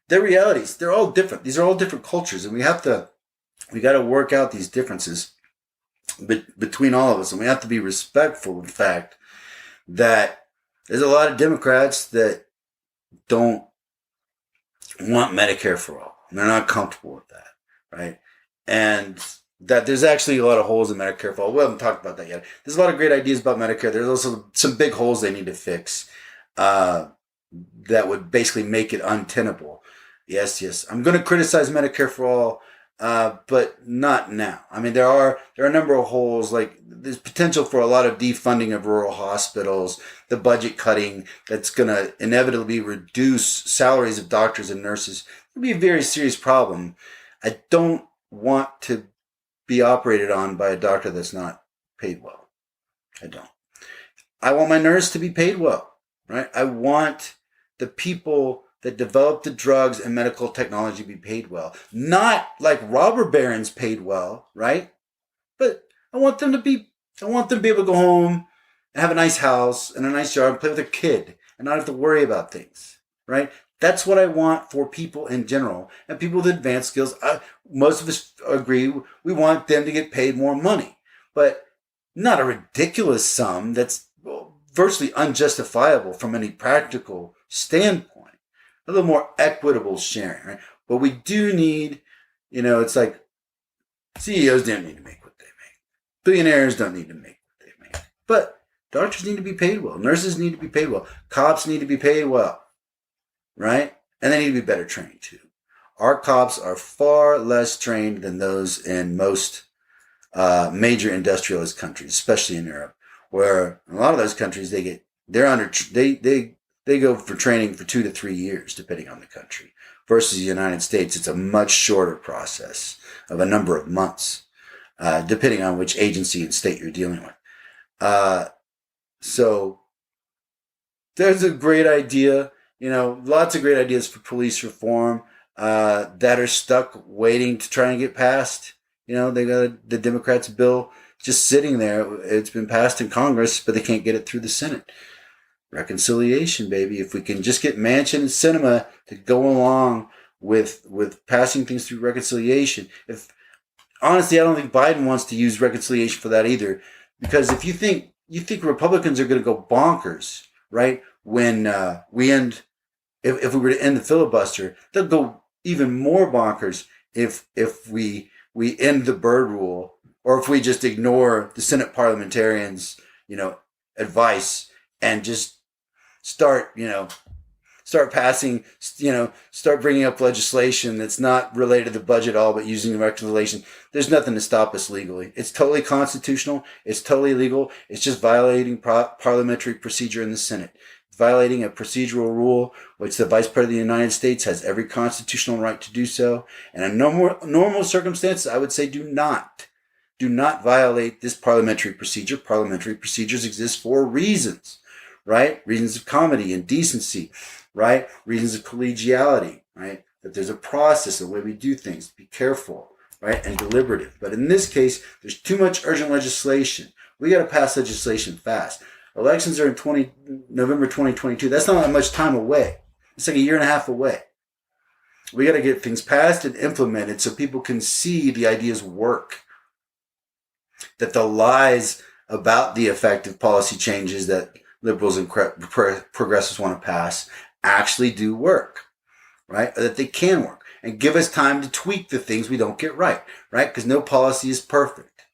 their realities, they're all different. These are all different cultures, and we got to work out these differences between all of us, and we have to be respectful of the fact that there's a lot of Democrats that don't want Medicare for all. And they're not comfortable with that, right? And that there's actually a lot of holes in Medicare for all. We haven't talked about that yet. There's a lot of great ideas about Medicare. There's also some big holes they need to fix that would basically make it untenable. Yes. I'm going to criticize Medicare for all, but not now. I mean, there are a number of holes. Like there's potential for a lot of defunding of rural hospitals, the budget cutting that's going to inevitably reduce salaries of doctors and nurses. It'll be a very serious problem. I don't want to be operated on by a doctor that's not paid well. I don't. I want my nurse to be paid well, right? I want the people that develop the drugs and medical technology be paid well. Not like robber barons paid well, right? But I want them to be able to go home and have a nice house and a nice yard and play with their kid and not have to worry about things, right? That's what I want for people in general and people with advanced skills. Most of us agree we want them to get paid more money, but not a ridiculous sum that's virtually unjustifiable from any practical standpoint. A little more equitable sharing, right? But we do need, it's like CEOs don't need to make what they make. Billionaires don't need to make what they make. But doctors need to be paid well. Nurses need to be paid well. Cops need to be paid well, right? And they need to be better trained too. Our cops are far less trained than those in most major industrialist countries, especially in Europe, where in a lot of those countries they go for training for 2 to 3 years, depending on the country. Versus the United States, it's a much shorter process of a number of months, depending on which agency and state you're dealing with. So there's a great idea, lots of great ideas for police reform that are stuck waiting to try and get passed. They got the Democrats' bill just sitting there. It's been passed in Congress, but they can't get it through the Senate. Reconciliation, baby. If we can just get Manchin and Sinema to go along with passing things through reconciliation. Honestly, I don't think Biden wants to use reconciliation for that either. Because if you think you think Republicans are going to go bonkers, right? When we end, if we were to end the filibuster, they'll go even more bonkers if we end the Byrd rule, or if we just ignore the Senate parliamentarians, advice and just start, start passing, start bringing up legislation that's not related to the budget at all, but using reconciliation. There's nothing to stop us legally. It's totally constitutional. It's totally legal. It's just violating parliamentary procedure in the Senate. It's violating a procedural rule, which the Vice President of the United States has every constitutional right to do so. And in normal circumstances, I would say do not violate this parliamentary procedure. Parliamentary procedures exist for reasons, right? Reasons of comity and decency, right? Reasons of collegiality, right? That there's a process, a way we do things. Be careful, right? And deliberative. But in this case, there's too much urgent legislation. We got to pass legislation fast. Elections are in November 2022. That's not that much time away. It's like a year and a half away. We got to get things passed and implemented so people can see the ideas work. That the lies about the effective policy changes that liberals and progressives want to pass actually do work, right? Or that they can work and give us time to tweak the things we don't get right? Because no policy is perfect,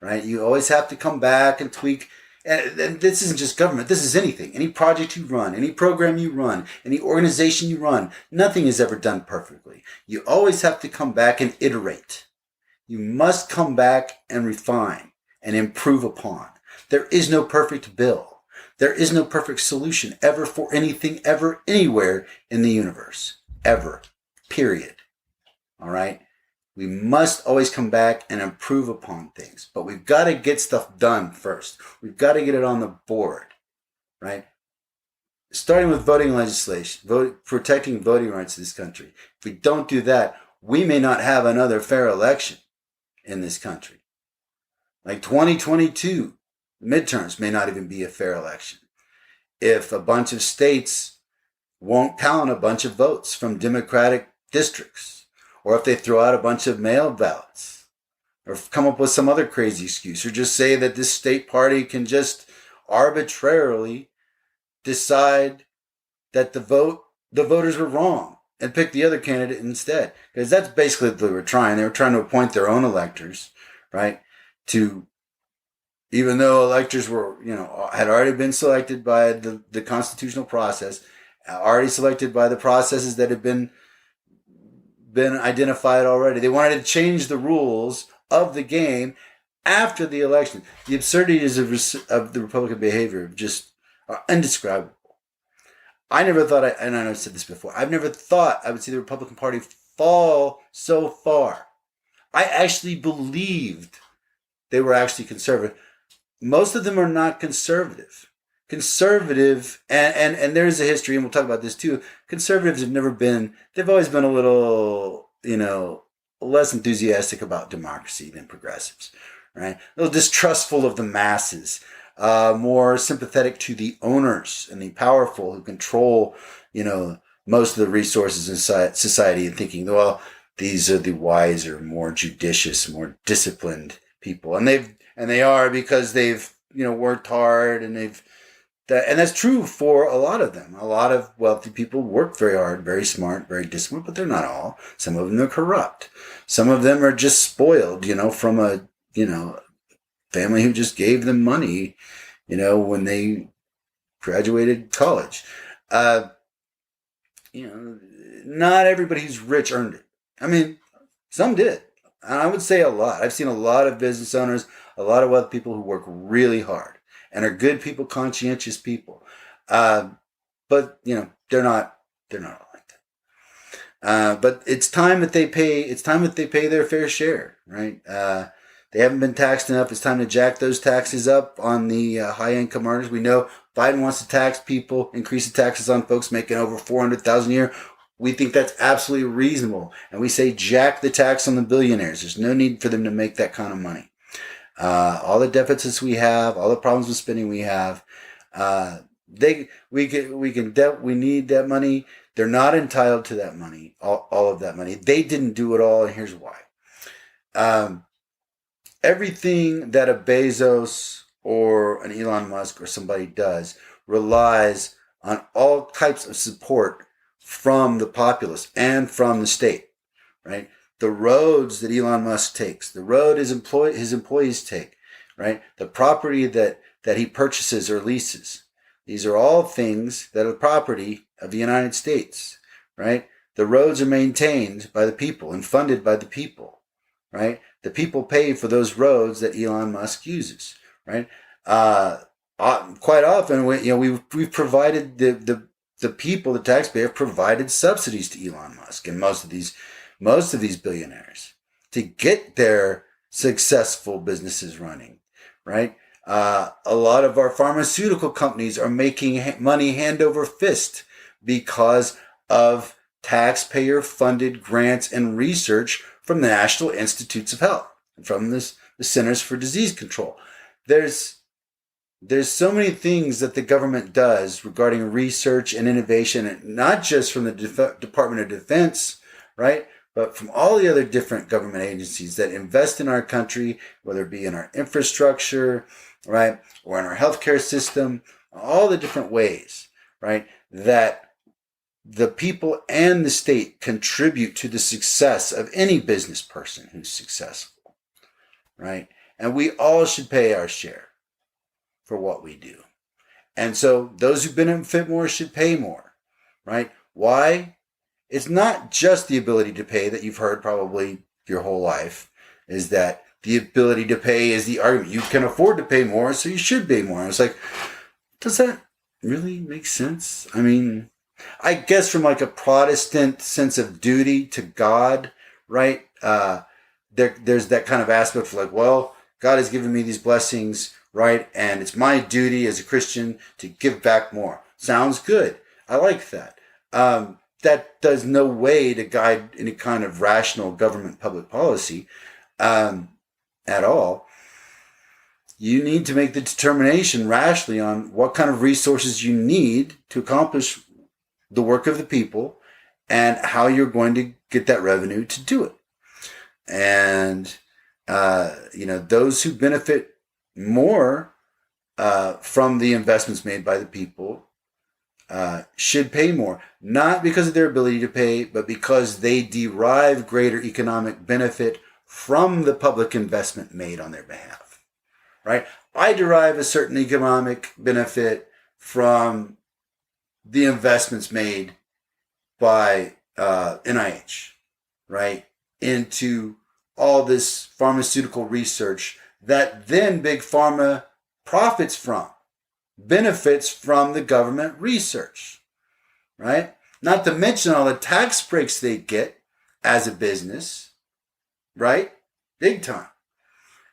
right? You always have to come back and tweak. And this isn't just government. This is anything. Any project you run, any program you run, any organization you run, nothing is ever done perfectly. You always have to come back and iterate. You must come back and refine and improve upon. There is no perfect bill. There is no perfect solution ever for anything, ever, anywhere in the universe. Ever. Period. All right? We must always come back and improve upon things. But we've got to get stuff done first. We've got to get it on the board. Right? Starting with voting legislation, protecting voting rights in this country. If we don't do that, we may not have another fair election in this country. Like 2022, midterms may not even be a fair election. If a bunch of states won't count a bunch of votes from Democratic districts, or if they throw out a bunch of mail ballots, or come up with some other crazy excuse, or just say that this state party can just arbitrarily decide that the voters were wrong and pick the other candidate instead. Because that's basically what they were trying. They were trying to appoint their own electors, right? Even though electors were, had already been selected by the constitutional process, already selected by the processes that had been identified already. They wanted to change the rules of the game after the election. The absurdities of the Republican behavior just are indescribable. I never thought, and I know I've said this before, I've never thought I would see the Republican Party fall so far. I actually believed they were actually conservative. Most of them are not conservative. Conservative, and there's a history, and we'll talk about this too. Conservatives they've always been a little, less enthusiastic about democracy than progressives, right? A little distrustful of the masses, more sympathetic to the owners and the powerful who control, most of the resources in society, and thinking, well, these are the wiser, more judicious, more disciplined people, and they are, because they've worked hard, and and that's true for a lot of them. A lot of wealthy people work very hard, very smart, very disciplined, but they're not all. Some of them are corrupt. Some of them are just spoiled, from a family who just gave them money, when they graduated college. Not everybody who's rich earned it. I mean, some did. And I would say a lot. I've seen a lot of business owners, a lot of wealthy people who work really hard and are good people, conscientious people. But they're not all like that. But it's time that they pay their fair share, right? They haven't been taxed enough. It's time to jack those taxes up on the high income earners. We know Biden wants to tax people, increase the taxes on folks making over $400,000 a year. We think that's absolutely reasonable. And we say jack the tax on the billionaires. There's no need for them to make that kind of money. All the deficits we have, all the problems with spending we have, we need that money. They're not entitled to that money, all of that money. They didn't do it all, and here's why. Everything that a Bezos or an Elon Musk or somebody does relies on all types of support from the populace and from the state, right? The roads that Elon Musk takes, the road his employees take, right? The property that he purchases or leases. These are all things that are property of the United States, right? The roads are maintained by the people and funded by the people, right? The people pay for those roads that Elon Musk uses, right? Quite often, we've provided the people, the taxpayer, provided subsidies to Elon Musk and most of these billionaires to get their successful businesses running, right? A lot of our pharmaceutical companies are making money hand over fist because of taxpayer-funded grants and research from the National Institutes of Health, from the Centers for Disease Control. There's so many things that the government does regarding research and innovation, not just from the Department of Defense, right? But from all the other different government agencies that invest in our country, whether it be in our infrastructure, right, or in our healthcare system, all the different ways, right, that the people and the state contribute to the success of any business person who's successful, right? And we all should pay our share for what we do. And so those who benefit more should pay more, right? Why? It's not just the ability to pay that you've heard probably your whole life, is that the ability to pay is the argument. You can afford to pay more, so you should pay more. And it's like, does that really make sense? I mean, I guess from like a Protestant sense of duty to God, right? There's that kind of aspect of like, well, God has given me these blessings, right? And it's my duty as a Christian to give back more. Sounds good. I like that. That does no way to guide any kind of rational government public policy at all. You need to make the determination rationally on what kind of resources you need to accomplish the work of the people and how you're going to get that revenue to do it. And, those who benefit more from the investments made by the people should pay more, not because of their ability to pay, but because they derive greater economic benefit from the public investment made on their behalf, right? I derive a certain economic benefit from the investments made by NIH, right, into all this pharmaceutical research that then Big Pharma profits from, benefits from the government research, right? Not to mention all the tax breaks they get as a business, right? Big time.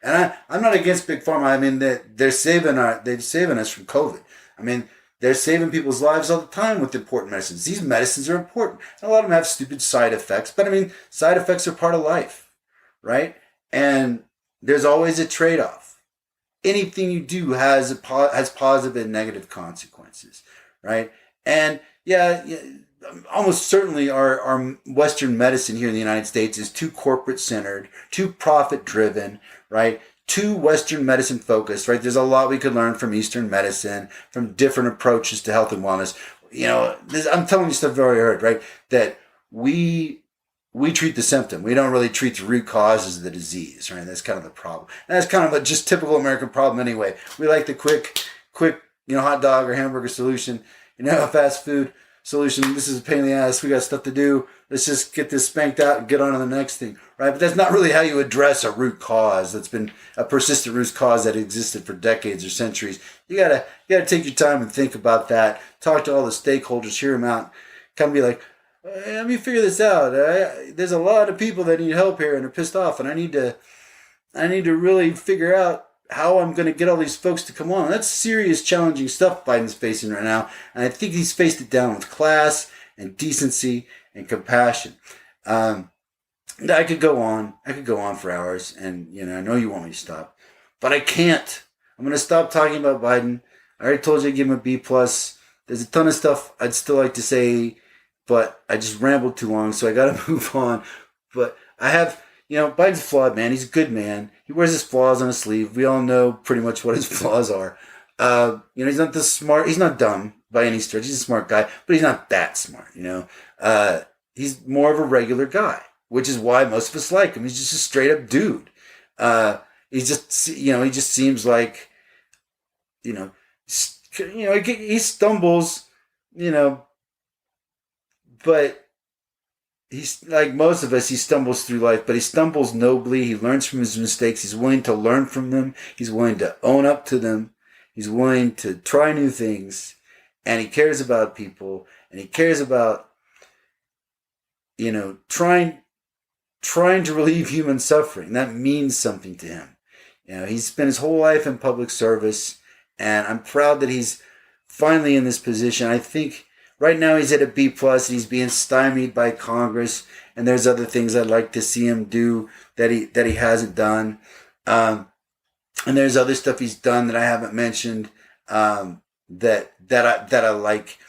And I'm not against Big Pharma. I mean, they're saving us from COVID. I mean, they're saving people's lives all the time with important medicines. These medicines are important. And a lot of them have stupid side effects, but I mean, side effects are part of life, right? And there's always a trade-off. Anything you do has positive and negative consequences, right? And yeah, almost certainly our Western medicine here in the United States is too corporate-centered, too profit-driven, right? Too Western medicine focused, right? There's a lot we could learn from Eastern medicine, from different approaches to health and wellness. I'm telling you stuff I've already heard, right? That we treat the symptom. We don't really treat the root causes of the disease, right? That's kind of the problem. And that's kind of a just typical American problem anyway. We like the quick, hot dog or hamburger solution, fast food solution. This is a pain in the ass. We got stuff to do. Let's just get this spanked out and get on to the next thing, right? But that's not really how you address a root cause that's been a persistent root cause that existed for decades or centuries. You gotta take your time and think about that. Talk to all the stakeholders, hear them out, kind of be like, let me figure this out. There's a lot of people that need help here and are pissed off, and I need to really figure out how I'm going to get all these folks to come on. That's serious, challenging stuff Biden's facing right now, and I think he's faced it down with class and decency and compassion. I could go on for hours, and I know you want me to stop, but I can't. I'm going to stop talking about Biden. I already told you I'd give him a B+. There's a ton of stuff I'd still like to say, but I just rambled too long, so I got to move on. But I have, Biden's a flawed man. He's a good man. He wears his flaws on his sleeve. We all know pretty much what his flaws are. He's not the smart. He's not dumb by any stretch. He's a smart guy, but he's not that smart. He's more of a regular guy, which is why most of us like him. He's just a straight up dude. He just seems like, he stumbles, but he's like most of us. He stumbles through life, but he stumbles nobly. He learns from his mistakes. He's willing to learn from them. He's willing to own up to them. He's willing to try new things, and he cares about people, and he cares about, trying to relieve human suffering. That means something to him. He's spent his whole life in public service, and I'm proud that he's finally in this position. I think right now he's at a B+, and he's being stymied by Congress, and there's other things I'd like to see him do that he hasn't done. And there's other stuff he's done that I haven't mentioned that I like.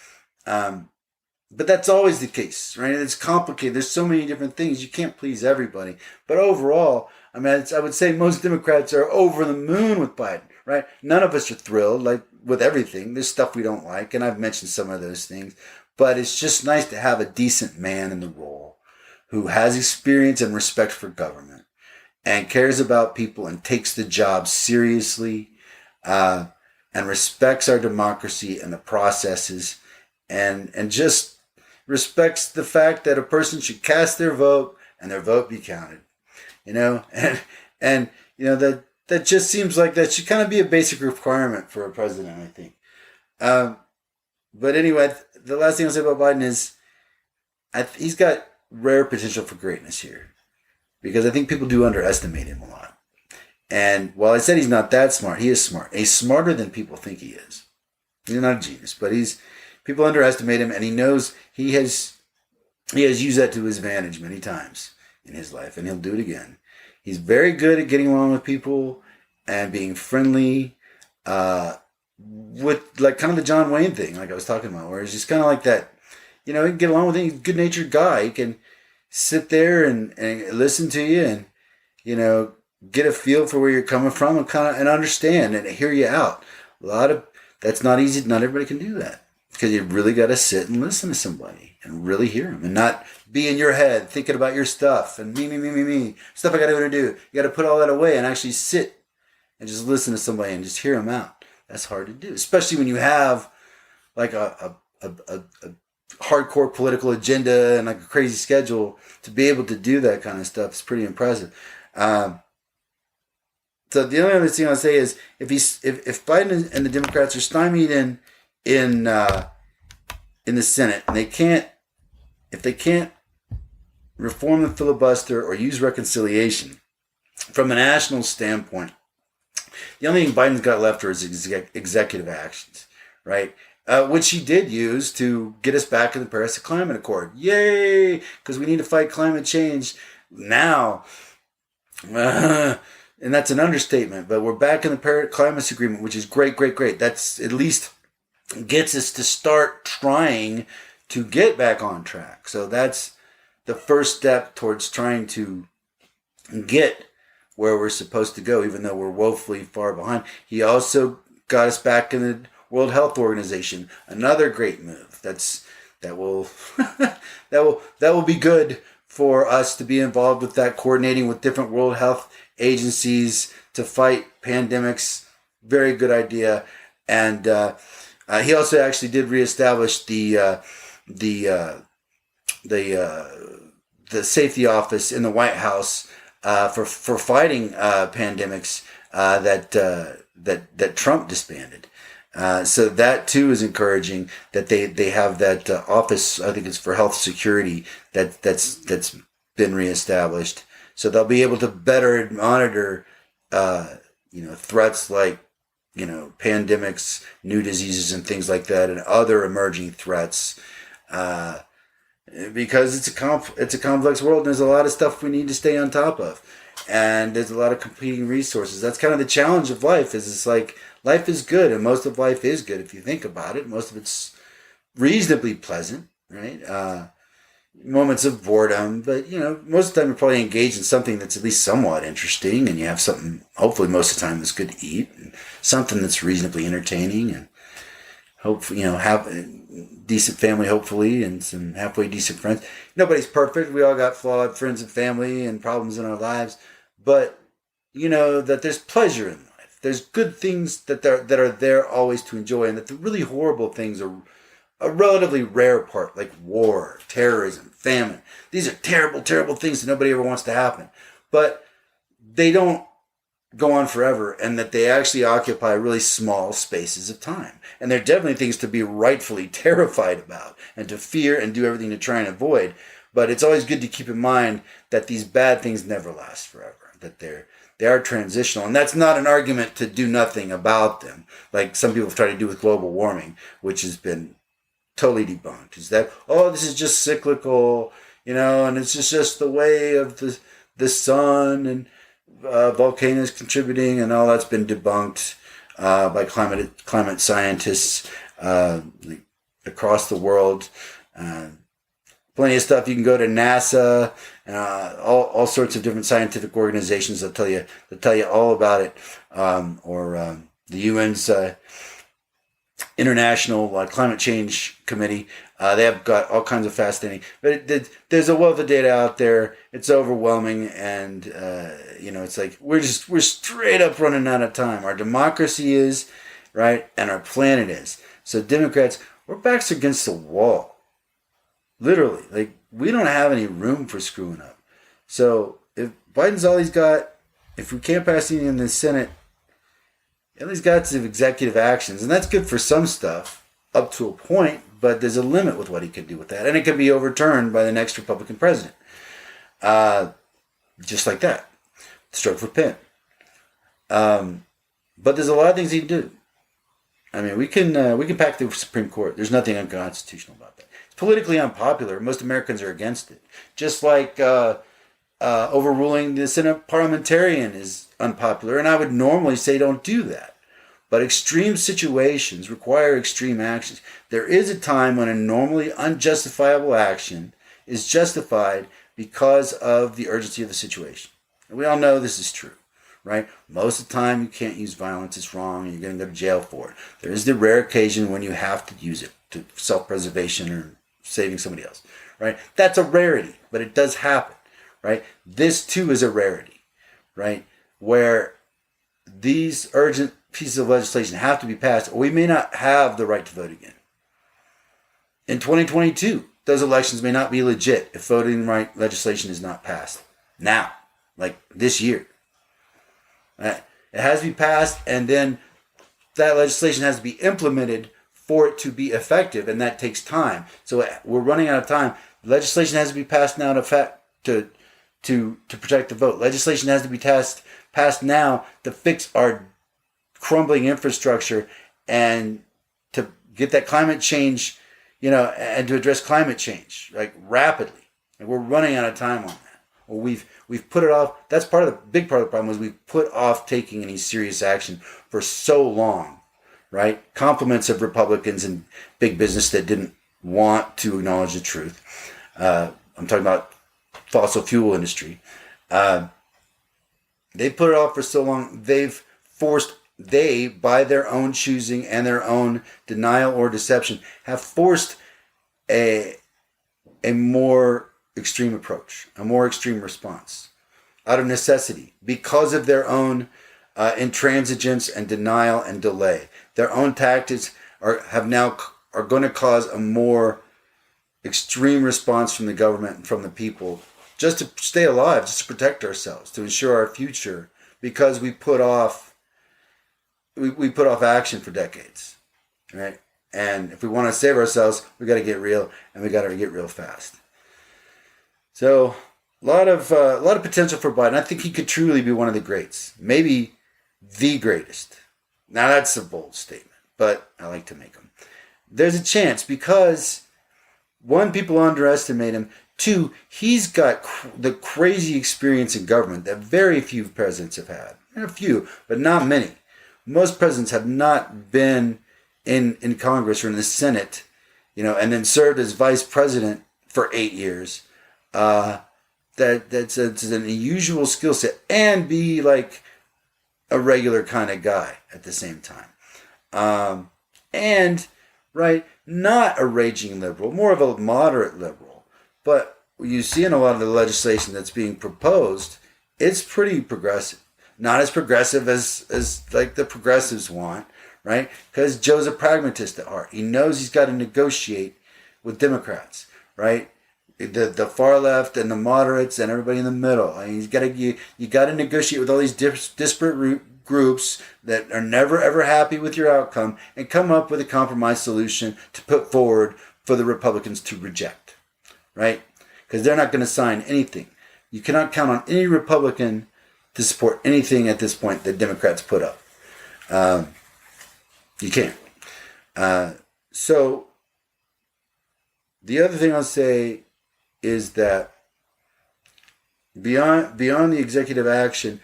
But that's always the case, right? It's complicated. There's so many different things. You can't please everybody. But overall, I would say most Democrats are over the moon with Biden, right? None of us are thrilled, like with everything. There's stuff we don't like, and I've mentioned some of those things. But it's just nice to have a decent man in the role who has experience and respect for government and cares about people and takes the job seriously and respects our democracy and the processes and just respects the fact that a person should cast their vote and their vote be counted. That just seems like that should kind of be a basic requirement for a president, I think. But anyway, the last thing I'll say about Biden is he's got rare potential for greatness here, because I think people do underestimate him a lot. And while I said he's not that smart, he is smart. He's smarter than people think he is. He's not a genius, but people underestimate him, and he knows he has used that to his advantage many times in his life, and he'll do it again. He's very good at getting along with people and being friendly, with like kind of the John Wayne thing, like I was talking about, where he's just kind of like that. He can get along with him. He's a good-natured guy. He can sit there and listen to you and, get a feel for where you're coming from and understand and hear you out. That's not easy. Not everybody can do that, because you really got to sit and listen to somebody and really hear them and not be in your head thinking about your stuff and me, stuff I got to do. You got to put all that away and actually sit and just listen to somebody and just hear them out. That's hard to do, especially when you have like a hardcore political agenda and like a crazy schedule. To be able to do that kind of stuff is pretty impressive. So the only other thing I'll say is if Biden and the Democrats are stymied in the Senate, and if they can't reform the filibuster or use reconciliation from a national standpoint, the only thing Biden's got left are his executive actions, right? Which he did use to get us back in the Paris Climate Accord. Yay! Because we need to fight climate change now. And that's an understatement, but we're back in the Paris Climate Agreement, which is great. That's at least gets us to start trying to get back on track. So that's the first step towards trying to get where we're supposed to go, even though we're woefully far behind. He also got us back in the World Health Organization. Another great move. That will be good for us to be involved with that, coordinating with different World Health agencies to fight pandemics. Very good idea. And he also actually did reestablish the safety office in the White House for fighting pandemics that Trump disbanded. So that too is encouraging that they have that office. I think it's for health security that's been reestablished. So they'll be able to better monitor, threats like, pandemics, new diseases, and things like that, and other emerging threats. Because it's a complex world, and there's a lot of stuff we need to stay on top of, and there's a lot of competing resources. That's kind of the challenge of life. It's like life is good, and most of life is good if you think about it. Most of it's reasonably pleasant, right? moments of boredom, but most of the time you're probably engaged in something that's at least somewhat interesting, and you have something, hopefully most of the time, that's good to eat, and something that's reasonably entertaining, and hopefully, have a decent family, hopefully, and some halfway decent friends. Nobody's perfect. We all got flawed friends and family and problems in our lives, but that there's pleasure in life. There's good things that are there always to enjoy, and that the really horrible things are a relatively rare part, like war, terrorism, famine. These are terrible, terrible things that nobody ever wants to happen. But they don't go on forever, and that they actually occupy really small spaces of time. And they're definitely things to be rightfully terrified about and to fear and do everything to try and avoid. But it's always good to keep in mind that these bad things never last forever, that they are transitional. And that's not an argument to do nothing about them, like some people have tried to do with global warming, which has been totally debunked. Is that, this is just cyclical, and it's just the way of the sun, and volcanoes contributing, and all that's been debunked by climate scientists across the world. Plenty of stuff. You can go to NASA, all sorts of different scientific organizations that tell you all about it, or the UN's International Climate Change Committee. They have got all kinds of fascinating, but there's a wealth of data out there. It's overwhelming, and it's like we're straight up running out of time. Our democracy is, right, and our planet is. So Democrats, we're backs against the wall, literally. Like, we don't have any room for screwing up. So if Biden's all he's got, if we can't pass anything in the Senate, at least got some executive actions, and that's good for some stuff up to a point, but there's a limit with what he could do with that, and it could be overturned by the next Republican president, just like that, stroke of a pen. But there's a lot of things he can do. I mean, we can pack the Supreme Court. There's nothing unconstitutional about that. It's politically unpopular. Most Americans are against it. Just like overruling the Senate parliamentarian is unpopular, and I would normally say don't do that. But extreme situations require extreme actions. There is a time when a normally unjustifiable action is justified because of the urgency of the situation. And we all know this is true, right? Most of the time you can't use violence, it's wrong, and you're going to go to jail for it. There is the rare occasion when you have to use it to self-preservation or saving somebody else, right? That's a rarity, but it does happen, right? This too is a rarity, right? Where these urgent pieces of legislation have to be passed, or we may not have the right to vote again. In 2022, those elections may not be legit if voting right legislation is not passed. Now, like this year. It has to be passed, and then that legislation has to be implemented for it to be effective, and that takes time. So we're running out of time. Legislation has to be passed now to protect the vote. Legislation has to be passed now to fix our crumbling infrastructure and to get that climate change, and to address climate change rapidly. And we're running out of time on that. Well, we've put it off. That's big part of the problem is we've put off taking any serious action for so long, right? Compliments of Republicans and big business that didn't want to acknowledge the truth. I'm talking about fossil fuel industry. They put it off for so long. They, by their own choosing and their own denial or deception, have forced a more extreme approach, a more extreme response, out of necessity, because of their own intransigence and denial and delay. Their own tactics are going to cause a more extreme response from the government and from the people, just to stay alive, just to protect ourselves, to ensure our future, because we put off action for decades, right? And if we want to save ourselves, we got to get real, and we got to get real fast. So a lot of potential for Biden. I think he could truly be one of the greats, maybe the greatest. Now that's a bold statement, but I like to make them. There's a chance because, one, people underestimate him. Two, he's got the crazy experience in government that very few presidents have had. A few, but not many. Most presidents have not been in Congress or in the Senate, and then served as vice president for 8 years. That's an unusual skill set, and be like a regular kind of guy at the same time. And right, not a raging liberal, more of a moderate liberal. But you see in a lot of the legislation that's being proposed, it's pretty progressive. Not as progressive as like the progressives want, right? Because Joe's a pragmatist at heart. He knows he's got to negotiate with Democrats, right? The far left and the moderates and everybody in the middle. I mean, you got to negotiate with all these disparate groups that are never ever happy with your outcome, and come up with a compromise solution to put forward for the Republicans to reject, right? Because they're not going to sign anything. You cannot count on any Republican to support anything at this point that Democrats put up. You can't. So the other thing I'll say is that beyond the executive action,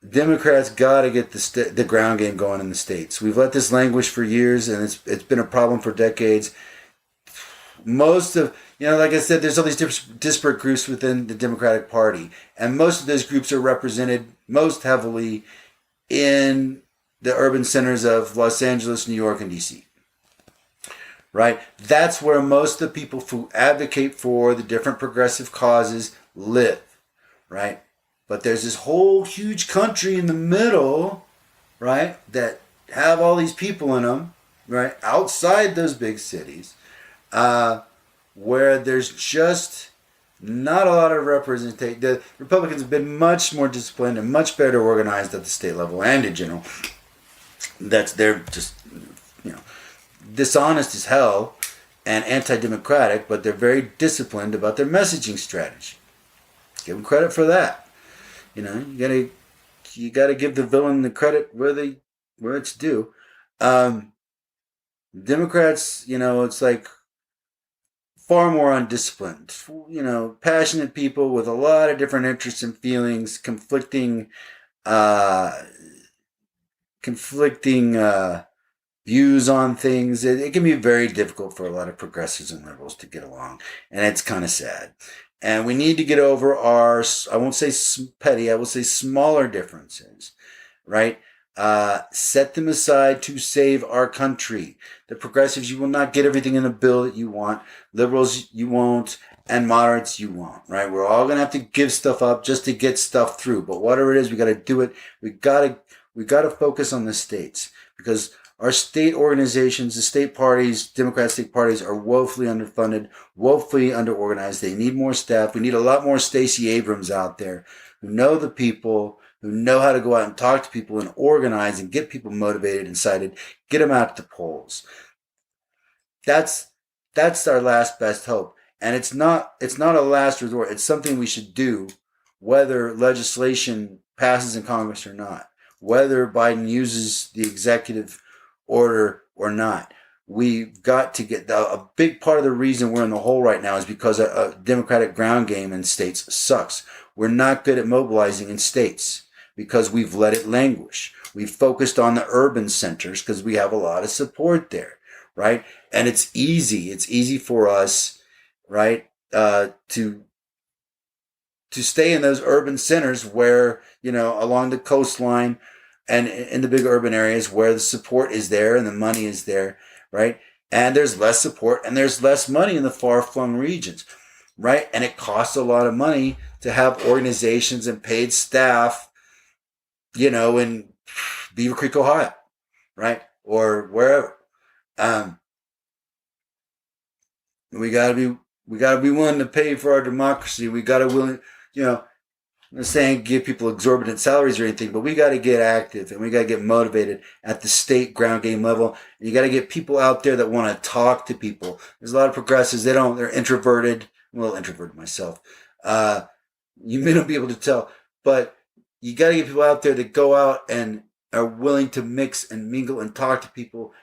Democrats got to get the ground game going in the states. We've let this languish for years, and it's been a problem for decades. Most of, like I said, there's all these disparate groups within the Democratic Party, and most of those groups are represented most heavily in the urban centers of Los Angeles, New York, and D.C. Right? That's where most of the people who advocate for the different progressive causes live, right? But there's this whole huge country in the middle, right, that have all these people in them, right, outside those big cities, where there's just not a lot of representation. The Republicans have been much more disciplined and much better organized at the state level and in general. They're just, dishonest as hell and anti-democratic, but they're very disciplined about their messaging strategy. Give them credit for that. You gotta give the villain the credit where it's due. Democrats, it's like far more undisciplined. Passionate people with a lot of different interests and feelings, conflicting views on things. It can be very difficult for a lot of progressives and liberals to get along, and it's kind of sad. And we need to get over our, I won't say petty, I will say smaller differences, right? Set them aside to save our country. The progressives, you will not get everything in a bill that you want. Liberals, you won't. And moderates, you won't, right? We're all going to have to give stuff up just to get stuff through. But whatever it is, we got to do it. We got to focus on the states, because our state organizations, the state parties, Democrat state parties, are woefully underfunded, woefully underorganized. They need more staff. We need a lot more Stacey Abrams out there who know the people, who know how to go out and talk to people and organize and get people motivated and excited, get them out to the polls. That's our last best hope. And it's not a last resort. It's something we should do, whether legislation passes in Congress or not, whether Biden uses the executive order or not. We've got to get a big part of the reason we're in the hole right now is because a Democratic ground game in states sucks. We're not good at mobilizing in states because we've let it languish. We've focused on the urban centers because we have a lot of support there, right? And it's easy. It's easy for us, right, to stay in those urban centers where, along the coastline and in the big urban areas where the support is there and the money is there, right? And there's less support and there's less money in the far-flung regions, right? And it costs a lot of money to have organizations and paid staff, in Beaver Creek, Ohio, right? Or wherever. We gotta be willing to pay for our democracy. We gotta willing, I'm not saying give people exorbitant salaries or anything, but we got to get active and we got to get motivated at the state ground game level. And you got to get people out there that want to talk to people. There's a lot of progressives. They're introverted. I'm a little introverted myself. You may not be able to tell, but you got to get people out there that go out and are willing to mix and mingle and talk to people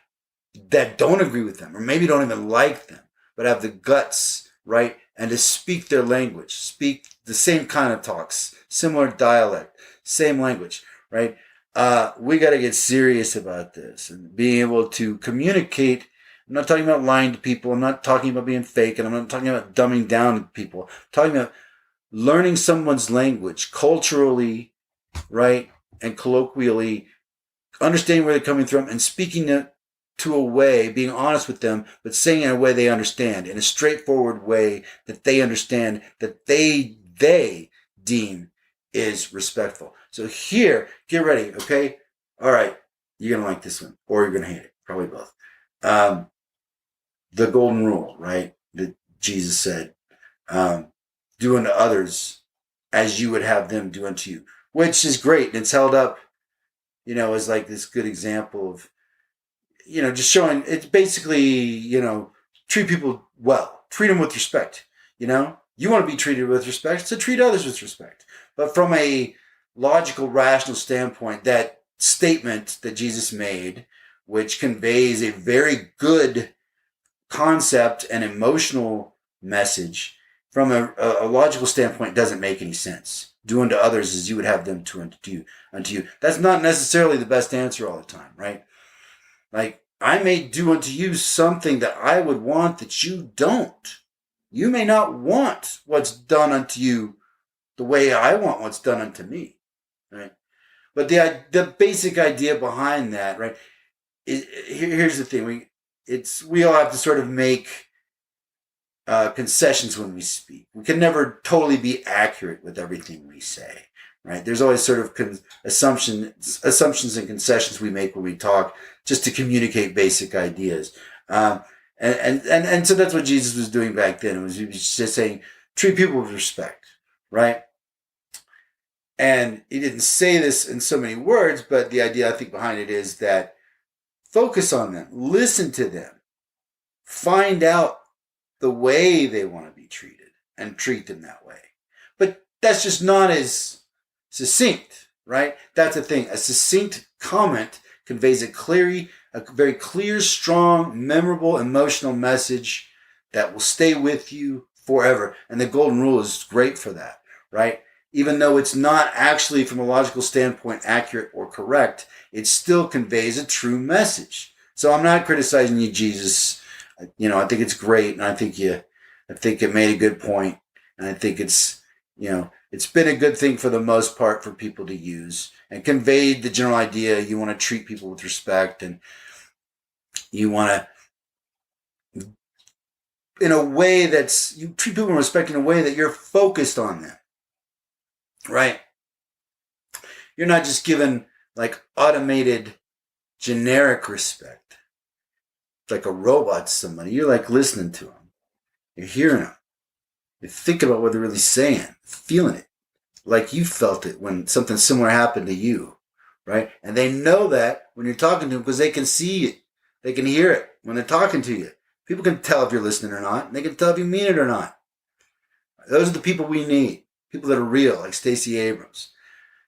that don't agree with them or maybe don't even like them, but have the guts, right? And to speak their language, speak the same kind of talks, similar dialect, same language, right? We got to get serious about this and being able to communicate I'm not talking about lying to people. I'm not talking about being fake, and I'm not talking about dumbing down people. I'm talking about learning someone's language culturally, right, and colloquially, understanding where they're coming from and speaking it to a way, being honest with them, but saying it in a way they understand, in a straightforward way that they understand, that they deem is respectful. So here, get ready, okay? All right, you're gonna like this one, or you're gonna hate it, probably both. The golden rule, right? That Jesus said, do unto others as you would have them do unto you, which is great, and it's held up, as like this good example of, just showing it's basically, treat people well, treat them with respect. You want to be treated with respect, so treat others with respect. But from a logical, rational standpoint, that statement that Jesus made, which conveys a very good concept and emotional message, from a logical standpoint, doesn't make any sense. Do unto others as you would have them to unto you. That's not necessarily the best answer all the time, right? Like, I may do unto you something that I would want that you don't. You may not want what's done unto you the way I want what's done unto me, right? But the basic idea behind that, right? Here's the thing: we all have to sort of make concessions when we speak. We can never totally be accurate with everything we say, right? There's always sort of assumptions and concessions we make when we talk, just to communicate basic ideas. And so that's what Jesus was doing back then. He was just saying, treat people with respect, right? And he didn't say this in so many words, but the idea I think behind it is that focus on them, listen to them, find out the way they want to be treated, and treat them that way. But that's just not as succinct, right? That's the thing. A succinct comment conveys a very clear, strong, memorable, emotional message that will stay with you forever. And the golden rule is great for that, right? Even though it's not actually, from a logical standpoint, accurate or correct, it still conveys a true message. So I'm not criticizing you, Jesus. I think it's great, and I think it made a good point, and I think it's been a good thing for the most part for people to use, and conveyed the general idea. You want to treat people with respect, and you want to, in a way you treat people with respect in a way that you're focused on them, right? You're not just given like automated, generic respect. Like a robot to somebody. You're like listening to them. You're hearing them. You're thinking about what they're really saying, feeling it. Like you felt it when something similar happened to you, right? And they know that when you're talking to them because they can see it. They can hear it when they're talking to you. People can tell if you're listening or not. And they can tell if you mean it or not. Those are the people we need. People that are real, like Stacey Abrams,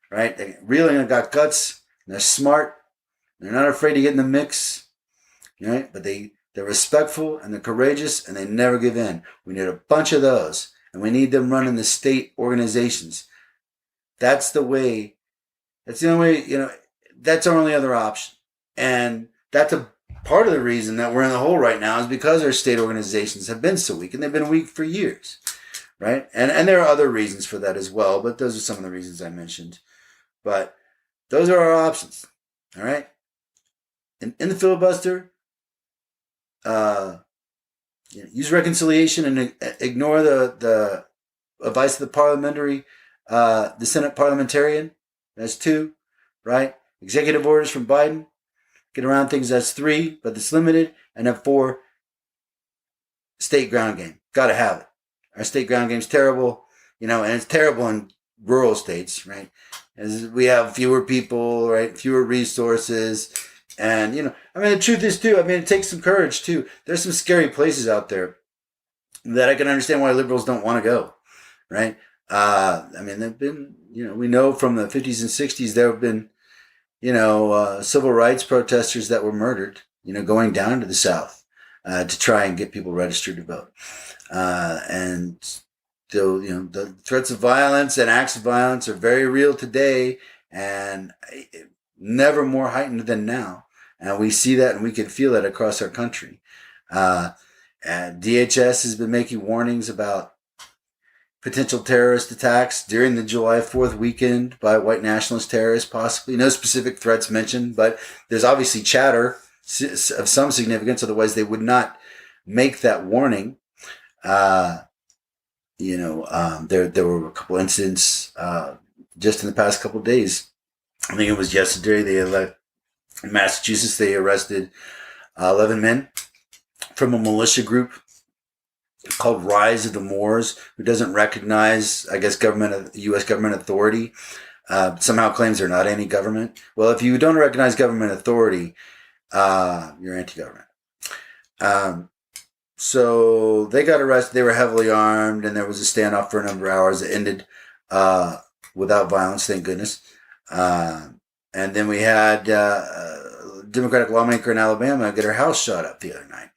right? They're real and got guts. And they're smart. They're not afraid to get in the mix. Right? But they're respectful and they're courageous and they never give in. We need a bunch of those, and we need them running the state organizations. That's the way. That's the only way. That's our only other option, and that's a part of the reason that we're in the hole right now is because our state organizations have been so weak, and they've been weak for years, right? And there are other reasons for that as well, but those are some of the reasons I mentioned. But those are our options. All right. In the filibuster. Use reconciliation and ignore the advice of the Senate parliamentarian. That's 2, right? Executive orders from Biden. Get around things. That's 3, but it's limited. And then 4, state ground game. Got to have it. Our state ground game's terrible, and it's terrible in rural states, right? As we have fewer people, right? Fewer resources. And, the truth is, too, it takes some courage, too. There's some scary places out there that I can understand why liberals don't want to go, right? They've been, we know from the 50s and 60s there have been, civil rights protesters that were murdered, going down to the South to try and get people registered to vote. And so, the threats of violence and acts of violence are very real today and never more heightened than now. And we see that and we can feel that across our country. And DHS has been making warnings about potential terrorist attacks during the July 4th weekend by white nationalist terrorists, possibly. No specific threats mentioned, but there's obviously chatter of some significance. Otherwise, they would not make that warning. There were a couple incidents just in the past couple of days. I think it was yesterday. In Massachusetts, they arrested 11 men from a militia group called Rise of the Moors, who doesn't recognize, I guess, U.S. government authority. Somehow claims they're not any government. Well, if you don't recognize government authority, you're anti-government. So they got arrested. They were heavily armed, and there was a standoff for a number of hours that ended without violence, thank goodness. And then we had a Democratic lawmaker in Alabama get her house shot up the other night.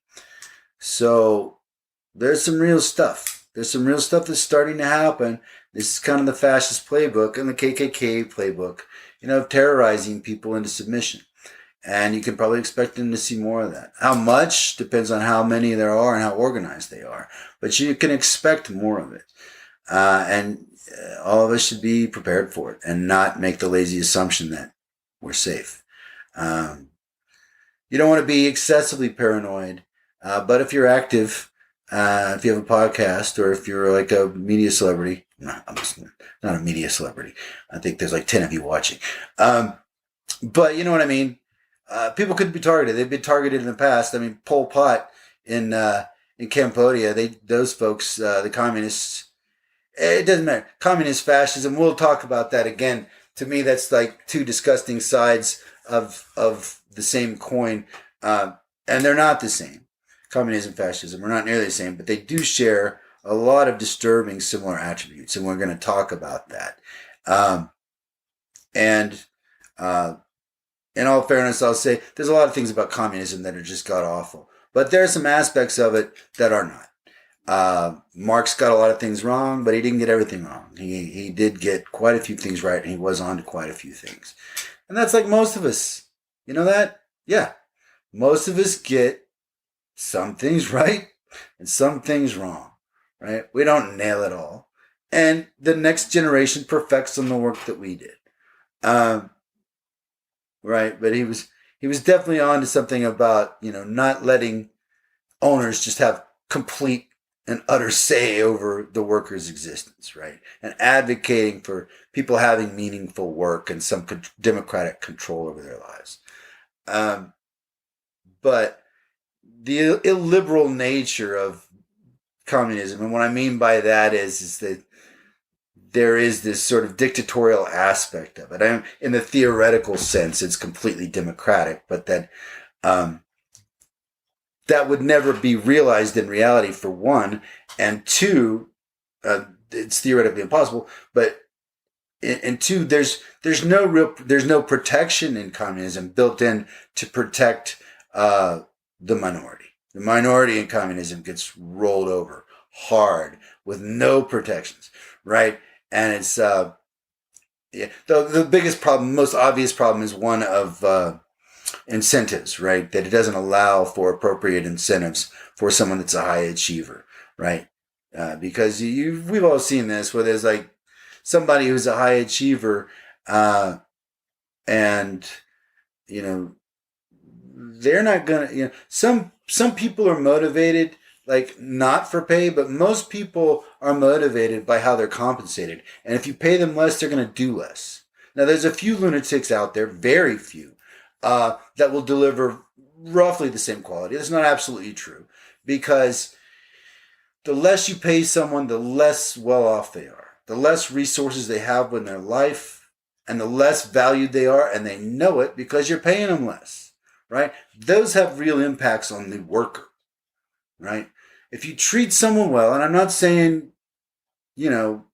So there's some real stuff. There's some real stuff that's starting to happen. This is kind of the fascist playbook and the KKK playbook, of terrorizing people into submission. And you can probably expect them to see more of that. How much depends on how many there are and how organized they are. But you can expect more of it. And all of us should be prepared for it and not make the lazy assumption that we're safe. You don't want to be excessively paranoid. But if you're active, if you have a podcast, or if you're like a media celebrity, I'm not a media celebrity. I think there's like 10 of you watching. But you know what I mean? People could be targeted. They've been targeted in the past. I mean, Pol Pot in Cambodia, those folks, the communists, it doesn't matter. Communist fascism, we'll talk about that again. To me, that's like two disgusting sides of the same coin. And they're not the same. Communism, fascism are not nearly the same, but they do share a lot of disturbing similar attributes, and we're going to talk about that. In all fairness, I'll say there's a lot of things about communism that are just god-awful, but there are some aspects of it that are not. Marx got a lot of things wrong, but he didn't get everything wrong. He did get quite a few things right, and he was on to quite a few things. And that's like most of us. You know that? Yeah. Most of us get some things right and some things wrong, right? We don't nail it all. And the next generation perfects on the work that we did. Right? But he was definitely on to something about, not letting owners just have complete and utter say over the workers' existence, right? And advocating for people having meaningful work and some democratic control over their lives. But the illiberal nature of communism, and what I mean by that is that there is this sort of dictatorial aspect of it. In the theoretical sense, it's completely democratic, but that that would never be realized in reality, for one, and two, it's theoretically impossible. But and two, there's no protection in communism built in to protect the minority. The minority in communism gets rolled over hard with no protections, right? And it's the biggest problem, most obvious problem, is one of incentives, right? That it doesn't allow for appropriate incentives for someone that's a high achiever, right? Because we've all seen this, where there's like somebody who's a high achiever, and they're not gonna. Some people are motivated, like, not for pay, but most people are motivated by how they're compensated. And if you pay them less, they're going to do less. Now, there's a few lunatics out there, very few, that will deliver roughly the same quality. That's not absolutely true, because the less you pay someone, the less well off they are, the less resources they have in their life, and the less valued they are, and they know it because you're paying them less, right? Those have real impacts on the worker, right? If you treat someone well, and I'm not saying, you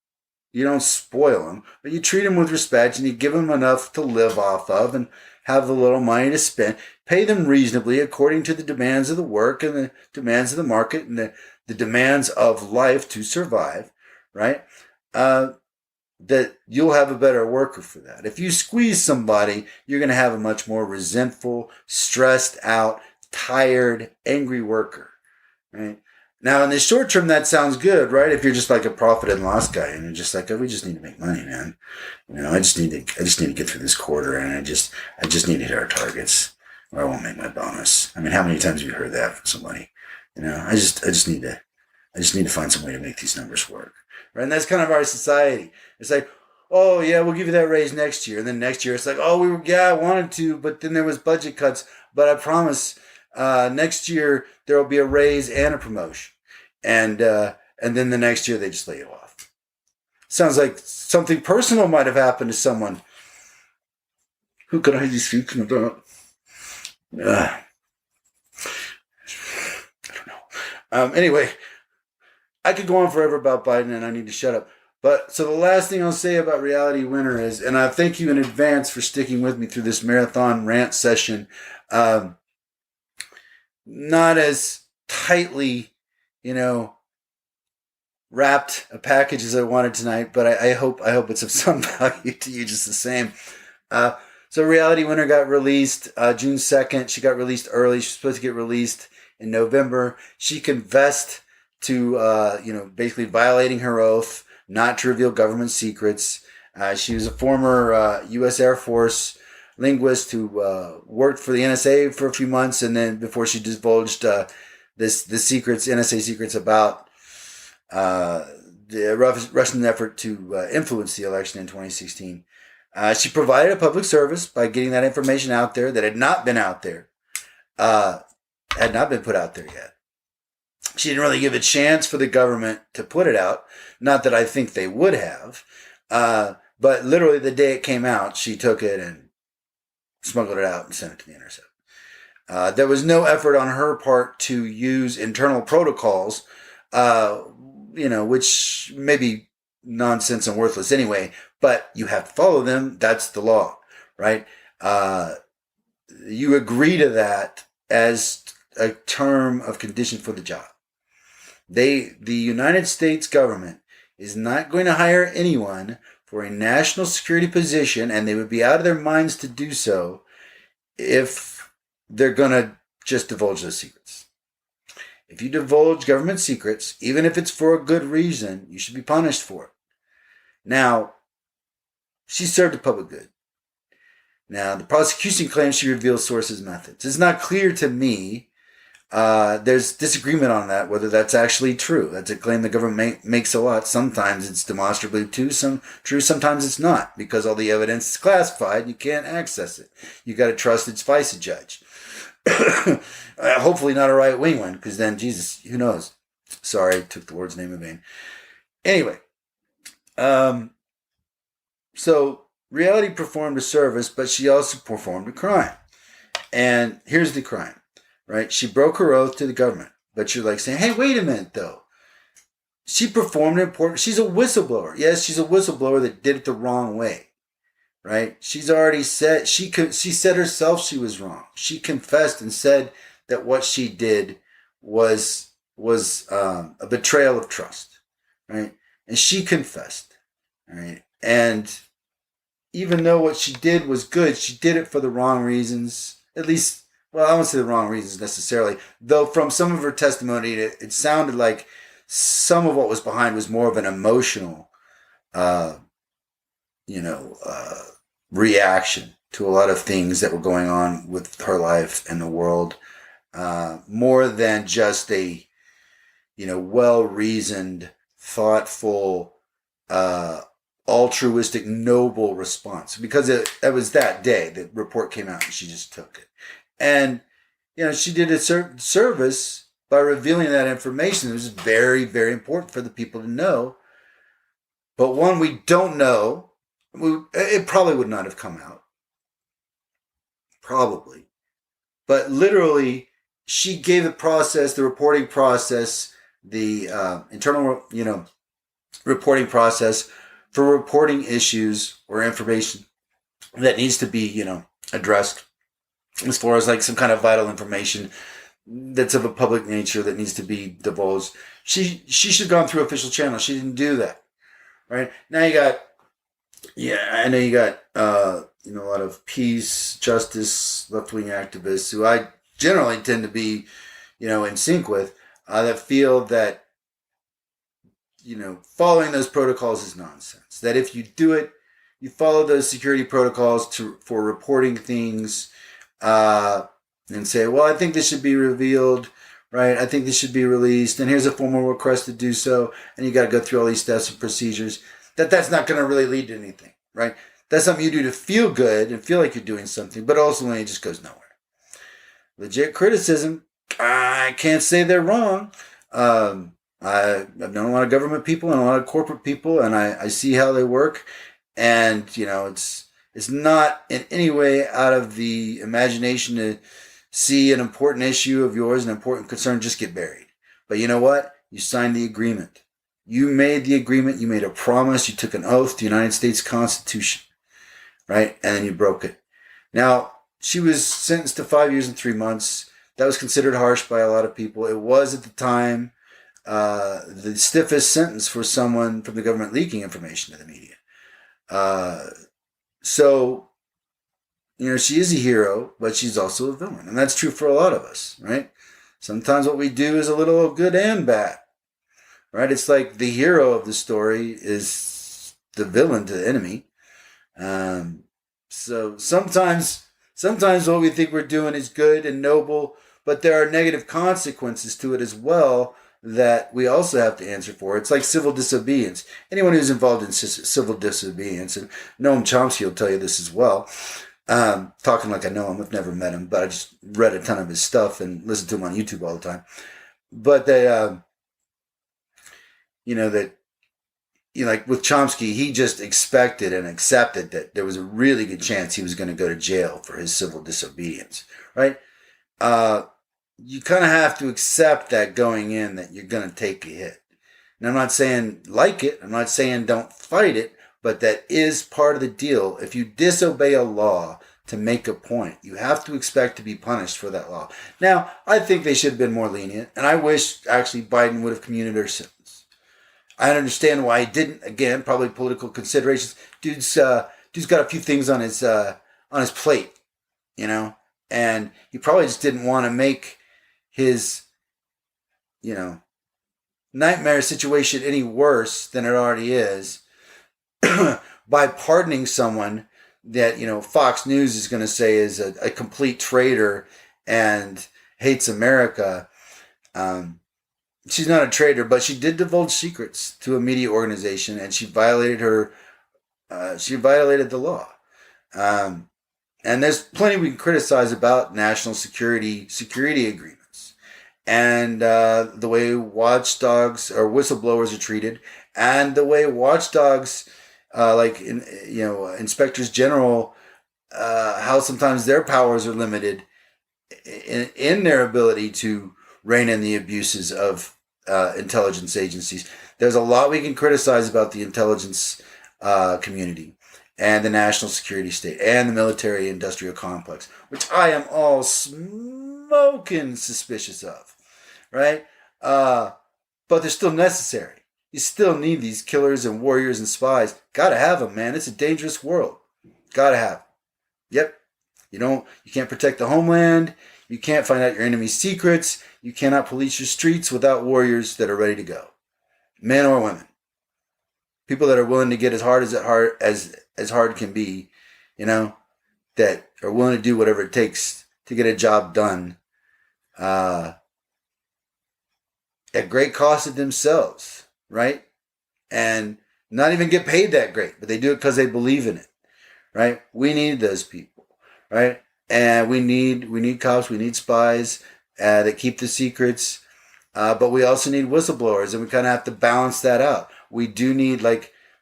don't spoil them, but you treat them with respect and you give them enough to live off of and have a little money to spend, pay them reasonably according to the demands of the work and the demands of the market and the demands of life to survive, right? That you'll have a better worker for that. If you squeeze somebody, you're going to have a much more resentful, stressed out, tired, angry worker, right? Now, in the short term, that sounds good, right? If you're just like a profit and loss guy, and you're just like, oh, we just need to make money, man. I just need to get through this quarter, and I just need to hit our targets, or I won't make my bonus. I mean, how many times have you heard that from somebody? I just need to find some way to make these numbers work, right? And that's kind of our society. It's like, oh yeah, we'll give you that raise next year, and then next year it's like, oh, I wanted to, but then there was budget cuts, but I promise. Next year there will be a raise and a promotion, and then the next year they just lay you off. Sounds like something personal might have happened to someone. Who could I be speaking about? I don't know. Anyway, I could go on forever about Biden, and I need to shut up. But so the last thing I'll say about Reality Winner is, and I thank you in advance for sticking with me through this marathon rant session. Not as tightly, wrapped a package as I wanted tonight, but I hope it's of some value to you just the same. So Reality Winner got released June 2nd. She got released early. She was supposed to get released in November. She confessed to, basically violating her oath not to reveal government secrets. She was a former U.S. Air Force linguist who worked for the NSA for a few months, and then before she divulged the NSA secrets about the Russian effort to influence the election in 2016. She provided a public service by getting that information out there that had not been out there, had not been put out there yet. She didn't really give a chance for the government to put it out. Not that I think they would have, but literally the day it came out, she took it and smuggled it out and sent it to the Intercept. There was no effort on her part to use internal protocols, which may be nonsense and worthless anyway, but you have to follow them. That's the law, right? You agree to that as a term of condition for the job. The United States government is not going to hire anyone for a national security position, and they would be out of their minds to do so if they're going to just divulge those secrets. If you divulge government secrets, even if it's for a good reason, you should be punished for it. Now, she served a public good. Now, the prosecution claims she revealed sources' methods. It's not clear to me. There's disagreement on that, whether that's actually true. That's a claim the government makes a lot. Sometimes it's demonstrably true, sometimes it's not, because all the evidence is classified. You can't access it. You got to trust its FISA judge. Hopefully not a right-wing one, because then, Jesus, who knows? Sorry, took the Lord's name in vain. Anyway, so Reality performed a service, but she also performed a crime. And here's the crime. Right? She broke her oath to the government. But you're like saying, hey, wait a minute, though. She performed an important... She's a whistleblower. Yes, she's a whistleblower that did it the wrong way. Right? She's already said... She said herself she was wrong. She confessed and said that what she did was a betrayal of trust. Right? And she confessed. Right? And even though what she did was good, she did it for the wrong reasons. At least... Well, I won't say the wrong reasons necessarily, though from some of her testimony, it sounded like some of what was behind was more of an emotional, reaction to a lot of things that were going on with her life and the world, more than just a, well-reasoned, thoughtful, altruistic, noble response. Because it was that day the report came out and she just took it. And, she did a service by revealing that information. It was very, very important for the people to know. But one we don't know, it probably would not have come out. Probably. But literally, she gave the reporting process, the internal, reporting process for reporting issues or information that needs to be, addressed. As far as like some kind of vital information that's of a public nature that needs to be divulged. She should have gone through official channels. She didn't do that. Right? Now you got a lot of peace, justice, left-wing activists who I generally tend to be, in sync with, that feel that, following those protocols is nonsense. That if you do it, you follow those security protocols for reporting things, and say, well, I think this should be revealed, right? I think this should be released, and here's a formal request to do so, and you got to go through all these steps and procedures. That's not going to really lead to anything, right? That's something you do to feel good and feel like you're doing something, but ultimately it just goes nowhere. Legit criticism, I can't say they're wrong. I've known a lot of government people and a lot of corporate people, and I see how they work. And, it's not in any way out of the imagination to see an important issue of yours, an important concern, just get buried. But you know what? You signed the agreement. You made the agreement. You made a promise. You took an oath to the United States Constitution, right? And then you broke it. Now, she was sentenced to 5 years and 3 months. That was considered harsh by a lot of people. It was at the time the stiffest sentence for someone from the government leaking information to the media. So, she is a hero, but she's also a villain. And that's true for a lot of us, right? Sometimes what we do is a little good and bad, right? It's like the hero of the story is the villain to the enemy. So sometimes what we think we're doing is good and noble, but there are negative consequences to it as well that we also have to answer for. It's like civil disobedience. Anyone who's involved in civil disobedience, and Noam Chomsky will tell you this as well, talking like I know him, I've never met him, but I just read a ton of his stuff and listened to him on YouTube all the time. But they, like with Chomsky, he just expected and accepted that there was a really good chance he was going to go to jail for his civil disobedience, right? You kind of have to accept that going in, that you're going to take a hit. And I'm not saying like it. I'm not saying don't fight it, but that is part of the deal. If you disobey a law to make a point, you have to expect to be punished for that law. Now, I think they should have been more lenient, and I wish actually Biden would have commuted her sentence. I understand why he didn't. Again, probably political considerations. Dude's got a few things on his plate, and he probably just didn't want to make his, nightmare situation any worse than it already is by pardoning someone that, Fox News is going to say is a complete traitor and hates America. She's not a traitor, but she did divulge secrets to a media organization, and she violated the law. And there's plenty we can criticize about national security agreements and the way watchdogs or whistleblowers are treated, and the way watchdogs, inspectors general, how sometimes their powers are limited in their ability to rein in the abuses of intelligence agencies. There's a lot we can criticize about the intelligence community and the national security state and the military industrial complex, which I am all smoking suspicious of, right? But they're still necessary. You still need these killers and warriors and spies. Gotta have them, man. It's a dangerous world. Gotta have them. Yep. You can't protect the homeland. You can't find out your enemy's secrets. You cannot police your streets without warriors that are ready to go. Men or women. People that are willing to get as hard can be, that are willing to do whatever it takes to get a job done at great cost of themselves, right? And not even get paid that great, but they do it because they believe in it, right? We need those people, right? And we need cops, we need spies that keep the secrets, but we also need whistleblowers, and we kind of have to balance that out. We do need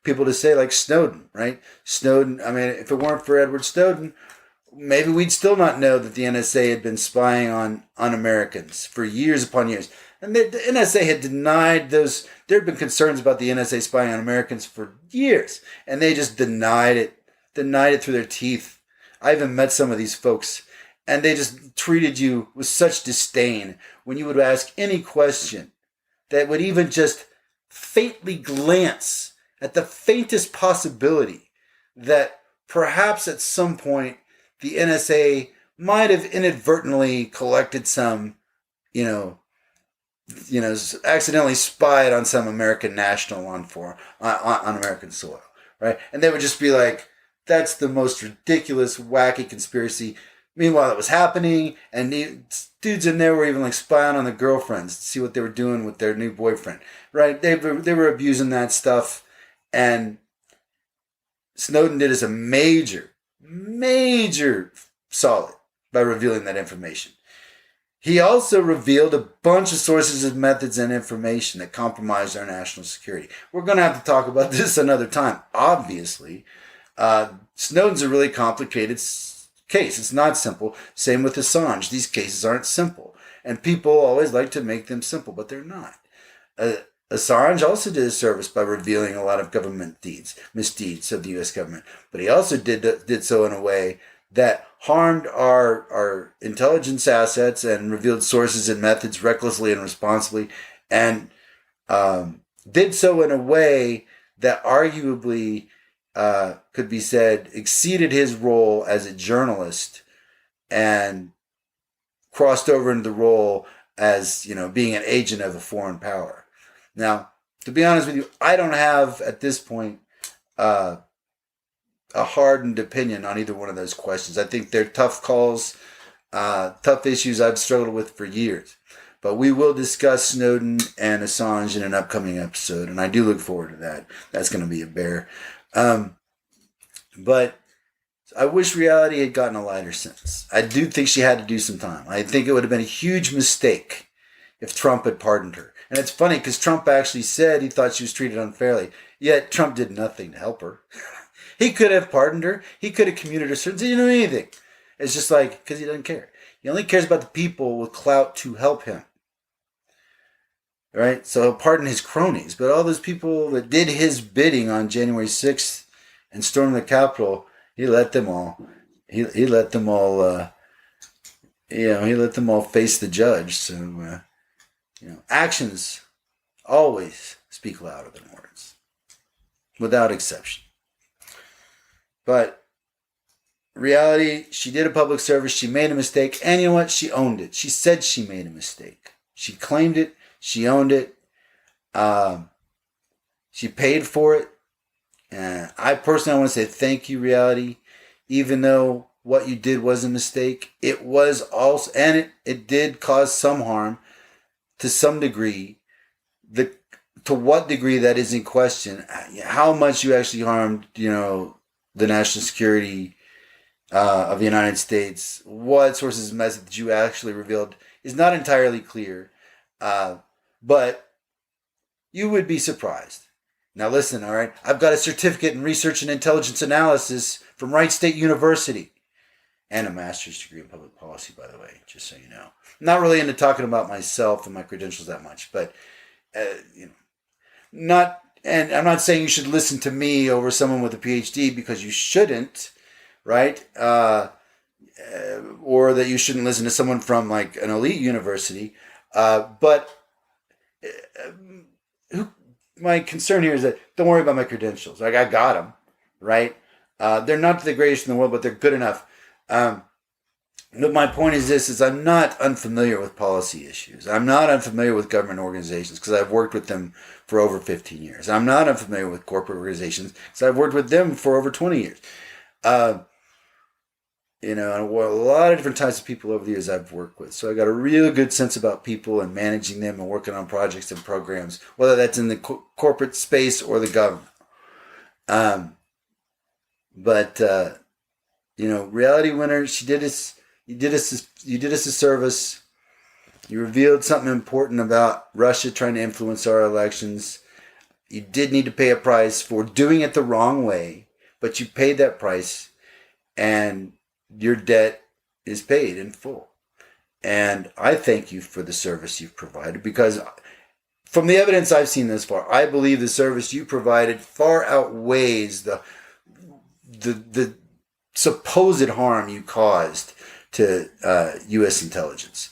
people to say like Snowden, right? Snowden, if it weren't for Edward Snowden, maybe we'd still not know that the NSA had been spying on Americans for years upon years. And the NSA had denied those. There had been concerns about the NSA spying on Americans for years, and they just denied it through their teeth. I even met some of these folks, and they just treated you with such disdain when you would ask any question that would even just faintly glance at the faintest possibility that perhaps at some point the NSA might have inadvertently collected some, you know, accidentally spied on some American national on American soil, right? And they would just be like, "That's the most ridiculous, wacky conspiracy." Meanwhile, it was happening, and dudes in there were even like spying on the girlfriends to see what they were doing with their new boyfriend, right? They were abusing that stuff, and Snowden did us a major solid by revealing that information. He also revealed a bunch of sources of methods and information that compromised our national security. We're going to have to talk about this another time, obviously. Snowden's a really complicated case. It's not simple. Same with Assange. These cases aren't simple. And people always like to make them simple, but they're not. Assange also did a service by revealing a lot of government misdeeds of the U.S. government. But he also did so in a way that harmed our intelligence assets and revealed sources and methods recklessly and responsibly, and did so in a way that arguably could be said exceeded his role as a journalist and crossed over into the role as, being an agent of a foreign power. Now, to be honest with you, I don't have at this point a hardened opinion on either one of those questions. I think they're tough calls, tough issues I've struggled with for years. But we will discuss Snowden and Assange in an upcoming episode, and I do look forward to that. That's going to be a bear. But I wish reality had gotten a lighter sentence. I do think she had to do some time. I think it would have been a huge mistake if Trump had pardoned her. And it's funny because Trump actually said he thought she was treated unfairly, yet Trump did nothing to help her. He could have pardoned her. He could have commuted her sentence. He didn't do anything. It's just like, because he doesn't care. He only cares about the people with clout to help him. Right? So he'll pardon his cronies. But all those people that did his bidding on January 6th and stormed the Capitol, he let them all. He let them all, he let them all face the judge. So, actions always speak louder than words. Without exception. But reality, she did a public service. She made a mistake. And you know what? She owned it. She said she made a mistake. She claimed it. She owned it. She paid for it. And I personally want to say thank you, reality. Even though what you did was a mistake, it was also, and it did cause some harm to some degree. To what degree that is in question. How much you actually harmed, the national security of the United States, what sources of message you actually revealed is not entirely clear, but you would be surprised. Now listen, all right, I've got a certificate in research and intelligence analysis from Wright State University and a master's degree in public policy, by the way, just so you know. I'm not really into talking about myself and my credentials that much, but, not... And I'm not saying you should listen to me over someone with a PhD, because you shouldn't, right? Or that you shouldn't listen to someone from like an elite university. But my concern here is that don't worry about my credentials. Like, I got them, right? They're not the greatest in the world, but they're good enough. But my point is this, is I'm not unfamiliar with policy issues. I'm not unfamiliar with government organizations because I've worked with them for over 15 years. I'm not unfamiliar with corporate organizations because I've worked with them for over 20 years. And a lot of different types of people over the years I've worked with. So I got a really good sense about people and managing them and working on projects and programs, whether that's in the corporate space or the government. Reality winner, you did us a service. You revealed something important about Russia trying to influence our elections. You did need to pay a price for doing it the wrong way, but you paid that price, and your debt is paid in full. And I thank you for the service you've provided, because from the evidence I've seen thus far, I believe the service you provided far outweighs the supposed harm you caused to U.S. intelligence.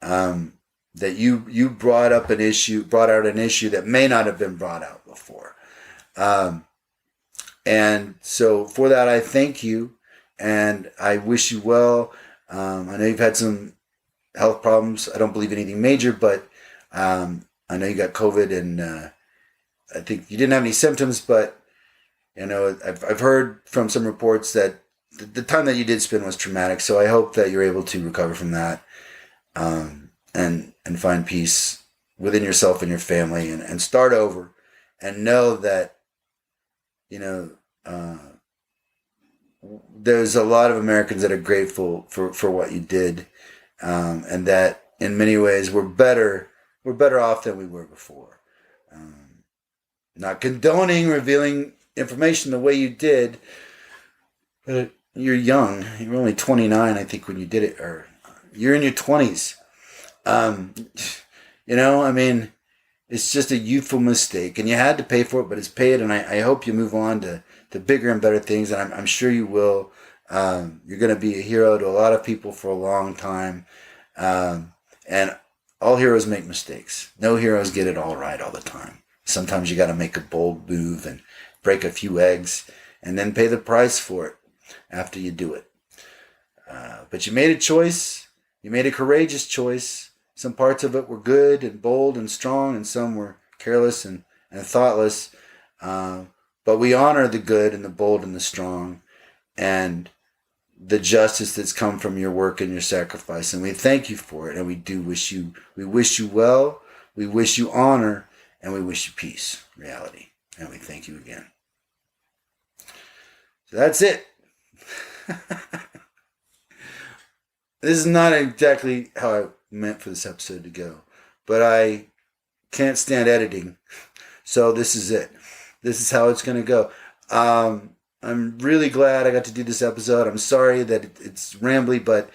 That you brought out an issue that may not have been brought out before. And so for that, I thank you, and I wish you well. I know you've had some health problems. I don't believe anything major, but I know you got COVID, and I think you didn't have any symptoms, but I've heard from some reports that the time that you did spend was traumatic. So I hope that you're able to recover from that, and find peace within yourself and your family, and start over, and know that there's a lot of Americans that are grateful for what you did, and that in many ways we're better off than we were before. Not condoning revealing information the way you did, but you're young. You were only 29, I think, when you did it, or you're in your 20s. It's just a youthful mistake, and you had to pay for it, but it's paid, and I hope you move on to bigger and better things, and I'm sure you will. You're going to be a hero to a lot of people for a long time, and all heroes make mistakes. No heroes get it all right all the time. Sometimes you got to make a bold move and break a few eggs, and then pay the price for it after you do it. But you made a choice. You made a courageous choice. Some parts of it were good and bold and strong, and some were careless and thoughtless. But we honor the good and the bold and the strong, and the justice that's come from your work and your sacrifice. And we thank you for it. And we wish you well. We wish you honor, and we wish you peace, reality. And we thank you again. So that's it. This is not exactly how I meant for this episode to go, but I can't stand editing, so this is it. This is how it's going to go. I'm really glad I got to do this episode. I'm sorry that it's rambly, but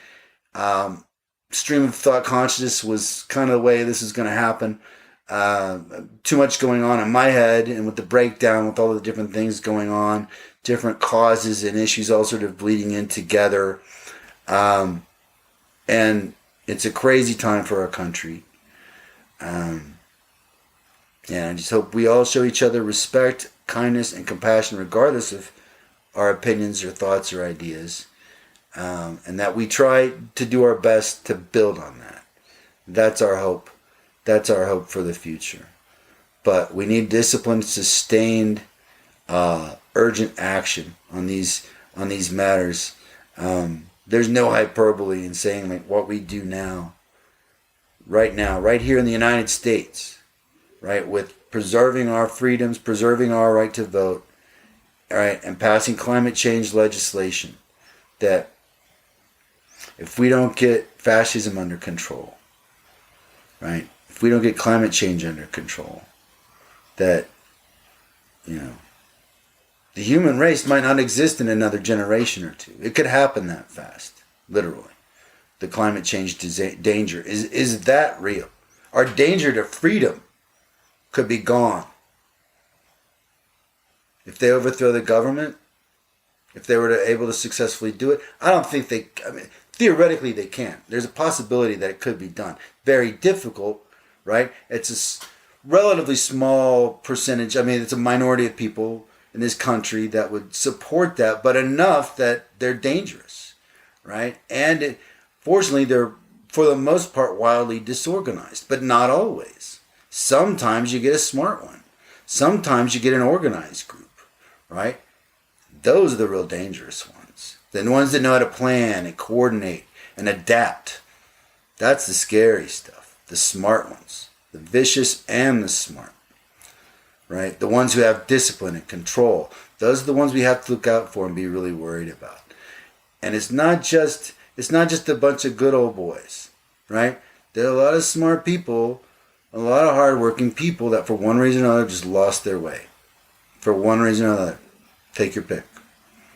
stream of thought consciousness was kind of the way this is going to happen. Too much going on in my head, and with the breakdown, with all the different things going on, different causes and issues all sort of bleeding in together. And it's a crazy time for our country. And I just hope we all show each other respect, kindness, and compassion, regardless of our opinions or thoughts or ideas. And that we try to do our best to build on that. That's our hope. That's our hope for the future. But we need disciplined, sustained, urgent action on these matters. There's no hyperbole in saying like what we do now, right here in the United States, right, with preserving our freedoms, preserving our right to vote, all right, and passing climate change legislation, that if we don't get fascism under control, right, if we don't get climate change under control, that, the human race might not exist in another generation or two. It could happen that fast, literally. The climate change danger is that real. Our danger to freedom could be gone. If they overthrow the government, if they were able to successfully do it, I don't think theoretically they can. There's a possibility that it could be done. Very difficult, right? It's a relatively small percentage. It's a minority of people in this country that would support that, but enough that they're dangerous, right? And fortunately, they're, for the most part, wildly disorganized, but not always. Sometimes you get a smart one. Sometimes you get an organized group, right? Those are the real dangerous ones. The ones that know how to plan and coordinate and adapt. That's the scary stuff. The smart ones. The vicious and the smart. Right? The ones who have discipline and control. Those are the ones we have to look out for and be really worried about. And it's not just a bunch of good old boys, right? There are a lot of smart people, a lot of hardworking people that for one reason or another just lost their way. For one reason or another. Take your pick.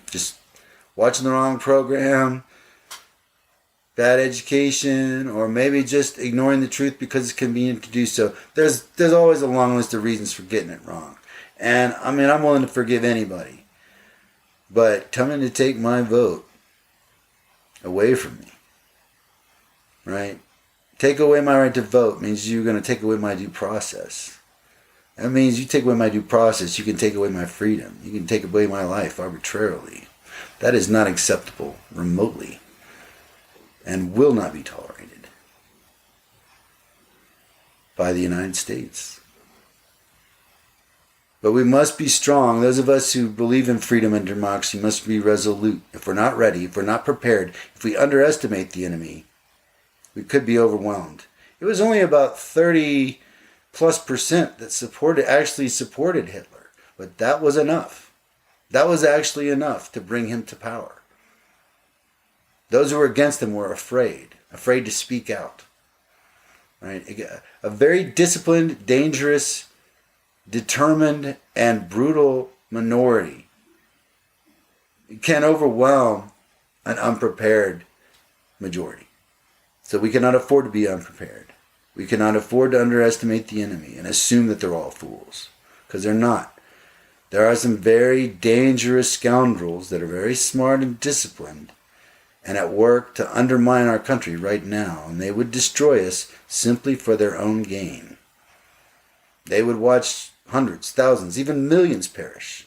Just watching the wrong program, bad education, or maybe just ignoring the truth because it's convenient to do so. There's always a long list of reasons for getting it wrong. And I'm willing to forgive anybody. But coming to take my vote away from me, right? Take away my right to vote means you're going to take away my due process. That means you take away my due process, you can take away my freedom. You can take away my life arbitrarily. That is not acceptable remotely. and will not be tolerated by the United States. But we must be strong. Those of us who believe in freedom and democracy must be resolute. If we're not ready, if we're not prepared, if we underestimate the enemy, we could be overwhelmed. It was only about 30+% that actually supported Hitler. But that was enough. That was actually enough to bring him to power. Those who were against him were afraid to speak out. Right? A very disciplined, dangerous, determined, and brutal minority can overwhelm an unprepared majority. So we cannot afford to be unprepared. We cannot afford to underestimate the enemy and assume that they're all fools, because they're not. There are some very dangerous scoundrels that are very smart and disciplined and at work to undermine our country right now, and they would destroy us simply for their own gain. They would watch hundreds, thousands, even millions perish.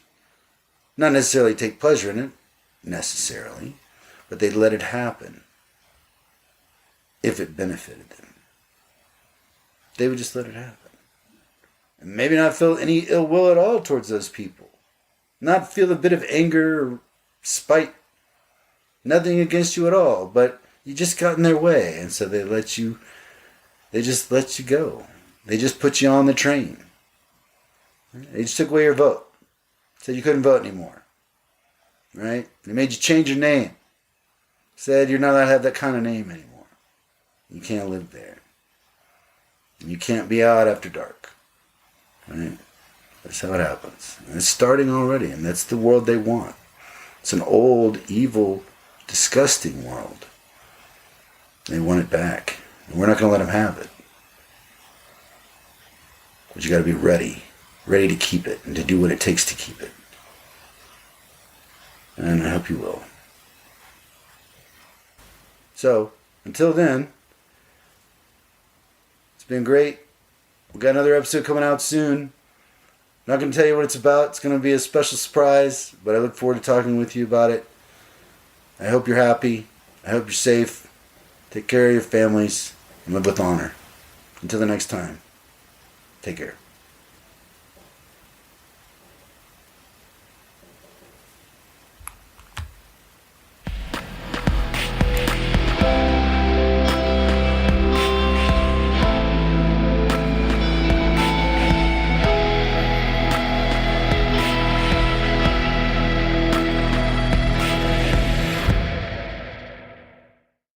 Not necessarily take pleasure in it, necessarily, but they'd let it happen if it benefited them. They would just let it happen. And maybe not feel any ill will at all towards those people. Not feel a bit of anger or spite. Nothing against you at all, but you just got in their way, and so they just let you go. They just put you on the train. They just took away your vote. Said you couldn't vote anymore. Right? They made you change your name. Said you're not allowed to have that kind of name anymore. You can't live there. And you can't be out after dark. Right? That's how it happens. And it's starting already, and that's the world they want. It's an old, evil, disgusting world. They want it back. And we're not going to let them have it. But you got to be ready to keep it and to do what it takes to keep it. And I hope you will. So, until then, it's been great. We've got another episode coming out soon. I'm not going to tell you what it's about. It's going to be a special surprise, but I look forward to talking with you about it. I hope you're happy. I hope you're safe. Take care of your families and live with honor. Until the next time, take care.